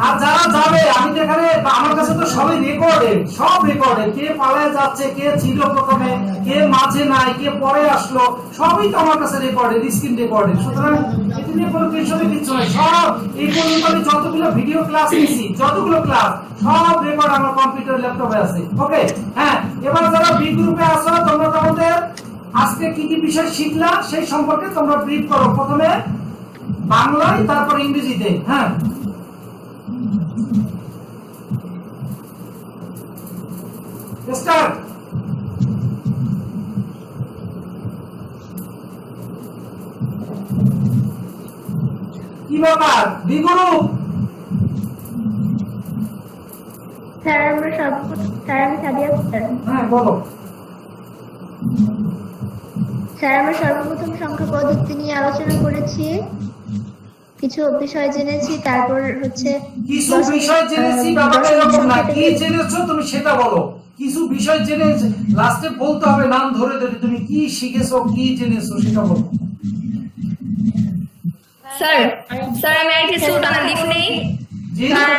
আর যারা যাবে, আমি তো এখানে, আমার কাছে তো সবই রেকর্ডেড, সব রেকর্ডেড, কে পালায় যাচ্ছে, কে ছিল প্রথমে, কে মাঝে নাই, কে পরে আসলো, সবই তো আমার কাছে রেকর্ডেড, স্ক্রিন রেকর্ডেড। সুতরাং এটা নিয়ে কোনো টেনশনের কিছু নাই। সব এই পর্যন্ত আমি যতগুলো ভিডিও ক্লাস নিয়েছি, যতগুলো ক্লাস, সব রেকর্ড আমার কম্পিউটার ল্যাপটপে আছে। ওকে হ্যাঁ, এবার যারা বি গ্রুপে আসো, তোমরা তোমাদের আজকে কি কি বিষয় শিখলা সেই সম্পর্কে তোমরা ব্রিফ করো, প্রথমে বাংলায় তারপর ইংরেজিতে। হ্যাঁ স্টার্ট। কি ব্যাপার বি গ্রুপ? স্যার আমি সাদিয়া আক্তার। হ্যাঁ বলো। স্যার আমরা সর্বপ্রথম সংখ্যা পদ্ধতি নিয়ে আলোচনা করেছি, কিছু বিষয় জেনেছি, তারপর হচ্ছে কিছু বিষয় জেনেছি, ব্যাপারটা এরকম না, কি জেনেছো তুমি সেটা বলো। কিছু বিষয় জেনে লাস্টে বলতে হবে, নাম ধরে ধরে তুমি কি শিখেছো, কি জেনেছো সেটা বলো। স্যার আমি আইটি সুলতানা লিখ নেই। জি হ্যাঁ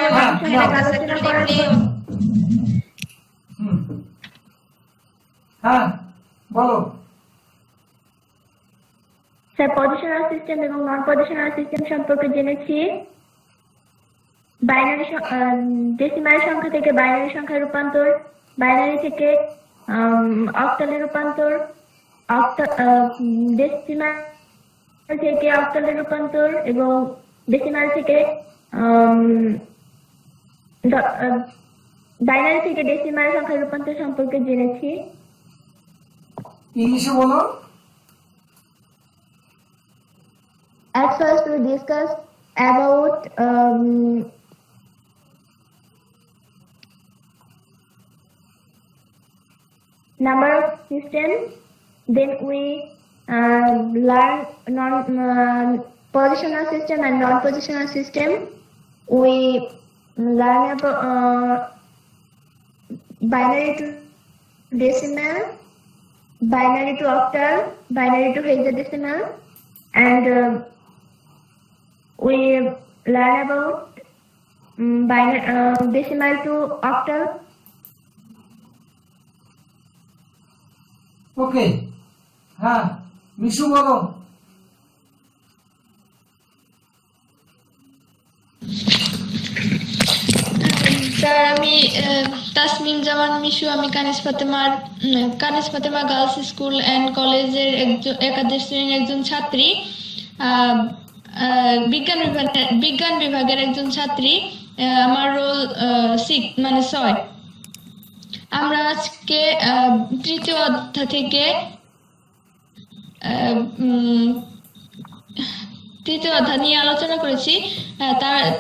আলোচনা করার পর হ্যাঁ বলো। স্যার পজিশনাল সিস্টেম এবং নন পজিশনাল সিস্টেম সম্পর্কে জেনেছি, বাইনারি ডেসিমাল সংখ্যা থেকে বাইনারি সংখ্যা রূপান্তর, বাইনারি থেকে অক্টালে রূপান্তর, ডেসিমাল থেকে অক্টালে রূপান্তর এবং ডেসিমাল থেকে বাইনারি থেকে ডেসিমাল সংখ্যা রূপান্তর সম্পর্কে জেনেছি। ইংলিশে বলো। At first, we discussed about number of systems. Then we learn positional system and non-positional system. We learn about binary to decimal, binary to octal, binary to hexadecimal, and we learn about decimal to octal. ওকে হ্যাঁ মিশু বলো। Sir আমি তাসমিম জামান মিশু, আমি Kanis Fatema girls school and কলেজের একাদশ শ্রেণীর একজন ছাত্রী, বিজ্ঞান বিভাগের একজন ছাত্রী। আমার রোল 6 মানে 6। আমরা আজকে তৃতীয় অধ্যায় থেকে তৃতীয় অধ্যায় নিয়ে আলোচনা করেছি।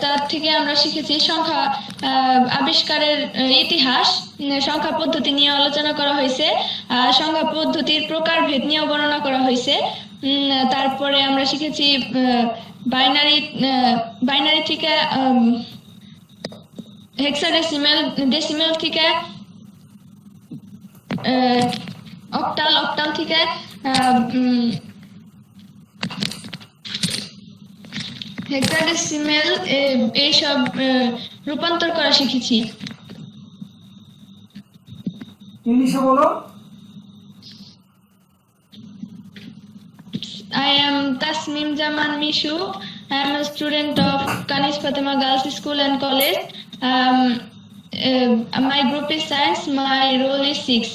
তার থেকে আমরা শিখেছি সংখ্যা আবিষ্কারের ইতিহাস, সংখ্যা পদ্ধতি নিয়ে আলোচনা করা হয়েছে, সংখ্যা পদ্ধতির প্রকারভেদ নিয়ে বর্ণনা করা হয়েছে। তারপরে আমরা শিখেছি বাইনারি থেকে হেক্সাডেসিমাল, ডেসিমাল থেকে অক্টাল থেকে হেক্সাডেসিমেল এইসব রূপান্তর করা শিখেছি। ইংলিশে বলো। I am Tasmim Jaman Mishu. I am a student of Kanis Fatima Girls School and College. My group is science. My role is 6.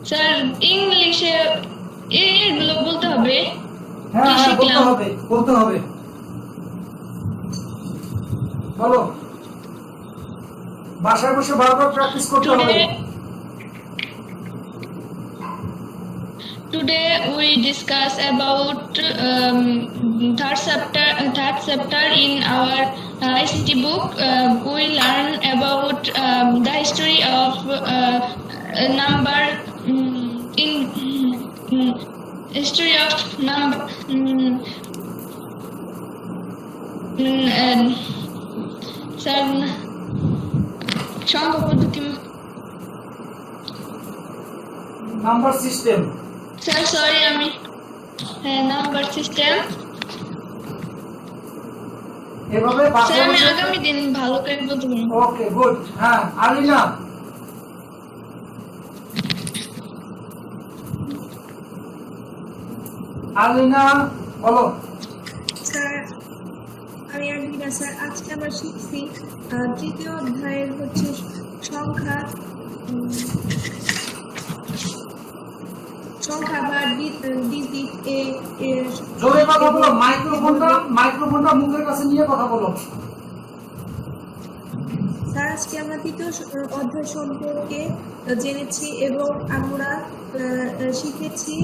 Sir, ইংলিশে এগুলো বলতে হবে। হ্যাঁ কি হ্যাঁ বলতে শিখলাম? হবে, বলতে হবে। বলো। বাসায় বসে বারবার প্র্যাকটিস করতে হবে। Today we discuss about third chapter in our ICT book. We learn about the history of number in history of number. Sir, সংখ্যা পদ্ধতি। Number system. স্যার সরি আমি নাম্বার সিস্টেম। এভাবে স্যার বাসায় আমি বসে। আগামী দিন ভালো করে বলতে পারবো। Okay good. হ্যাঁ আলিনা। আলিনা বলো। স্যার আমি আলবিনা স্যার, আজকে আমরা শিখছি তৃতীয় অধ্যায়ের হচ্ছে সংখ্যা সংখ্যা বা ডিজিট জোরে কথা বলো, মাইক্রোফোনটা মুখের কাছে নিয়ে কথা বলো। স্যার আজকে আমরা তৃতীয় অধ্যায় সম্পর্কে জেনেছি এবং আমরা শিখেছি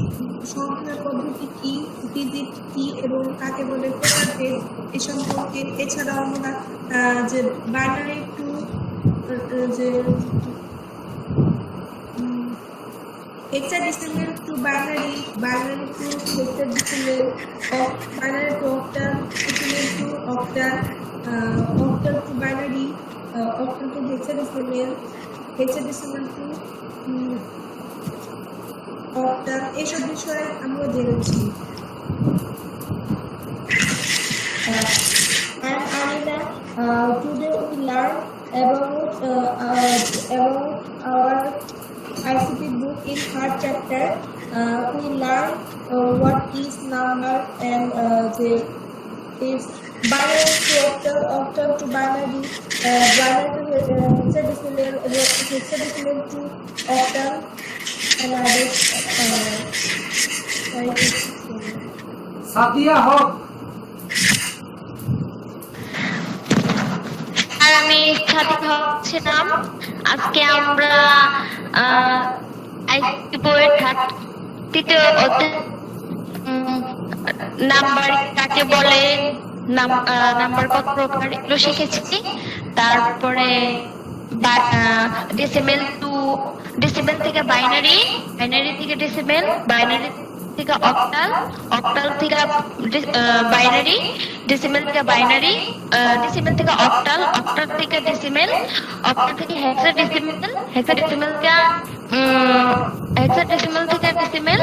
সংখ্যার পদ্ধতি কি, ডিজিট কি এবং কাকে বলে, প্রকারভেদ এ সম্পর্কে। এছাড়াও আমরা যে বাইনারি টু যে hexadecimal two binary, binary two hexadecimal, binary two octal, decimal two octal, octal two binary, octal two hexadecimal, hexadecimal two octal, এসব বিষয়ে আমরা জেনেছি। And Anila, today we learn about our ICT book in third chapter. We learn what is number and the is binary to octal, octal to binary, binary to hexadecimal to octal, and others. Sadia হক। আর আমি সাদিকা হচ্ছিলাম। আজকে আমরা ICT বইয়ের তৃতীয় অধ্যায় number কাকে বলে, number কত প্রকার এগুলো শিখেছি। তারপরে ডেসিমেল থেকে বাইনারি, বাইনারি থেকে ডেসিমেল, বাইনারি থেকে অক্টাল, অক্টাল থেকে বাইনারি, ডেসিমেল থেকে বাইনারি, ডেসিমেল থেকে অক্টাল, অক্টাল থেকে ডেসিমেল, অক্টাল থেকে হেক্সাডেসিমেল, হেক্সাডেসিমেল থেকে ডেসিমেল,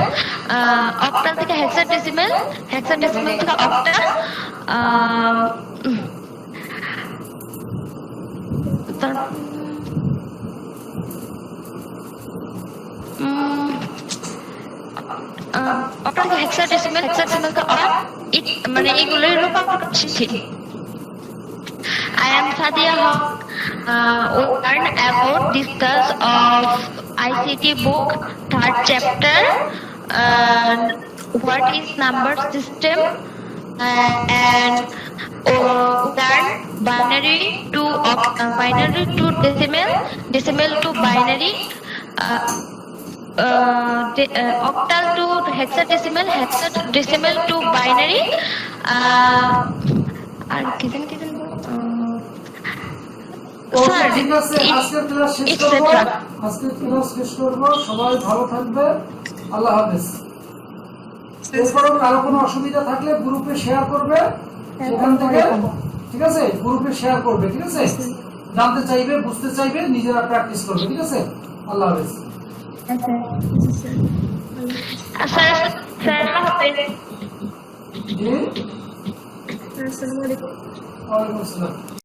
অক্টাল থেকে হেক্সাডেসিমেল, হেক্সাডেসিমেল থেকে অক্টাল, অক্টাল থেকে হেক্সাডেসিমেল, হেক্সাডেসিমেল থেকে অক্টাল, মানে এগুলোই রূপান্তর শিখি। I am Sadia Haq. We learn about discuss of ICT book third chapter. What is number system and learn binary to decimal, decimal to binary. Octal to hexadecimal, hexadecimal to binary. আর কি জানি sir ঠিক আছে, আজকের class শেষ করবো। সবাই ভালো থাকবে, আল্লাহ হাফেজ। এরপরও কারো কোনো অসুবিধা থাকলে গ্রুপে শেয়ার করবে, সেখান থেকে ঠিক আছে গ্রুপে শেয়ার করবে, ঠিক আছে। জানতে চাইবে, বুঝতে চাইবে, নিজেরা প্র্যাকটিস করবে, ঠিক আছে। আল্লাহ হাফেজ। স্যার আল্লাহ হাফেজ। জি আসসালামু আলাইকুম। ওয়ালাইকুম আসসালাম।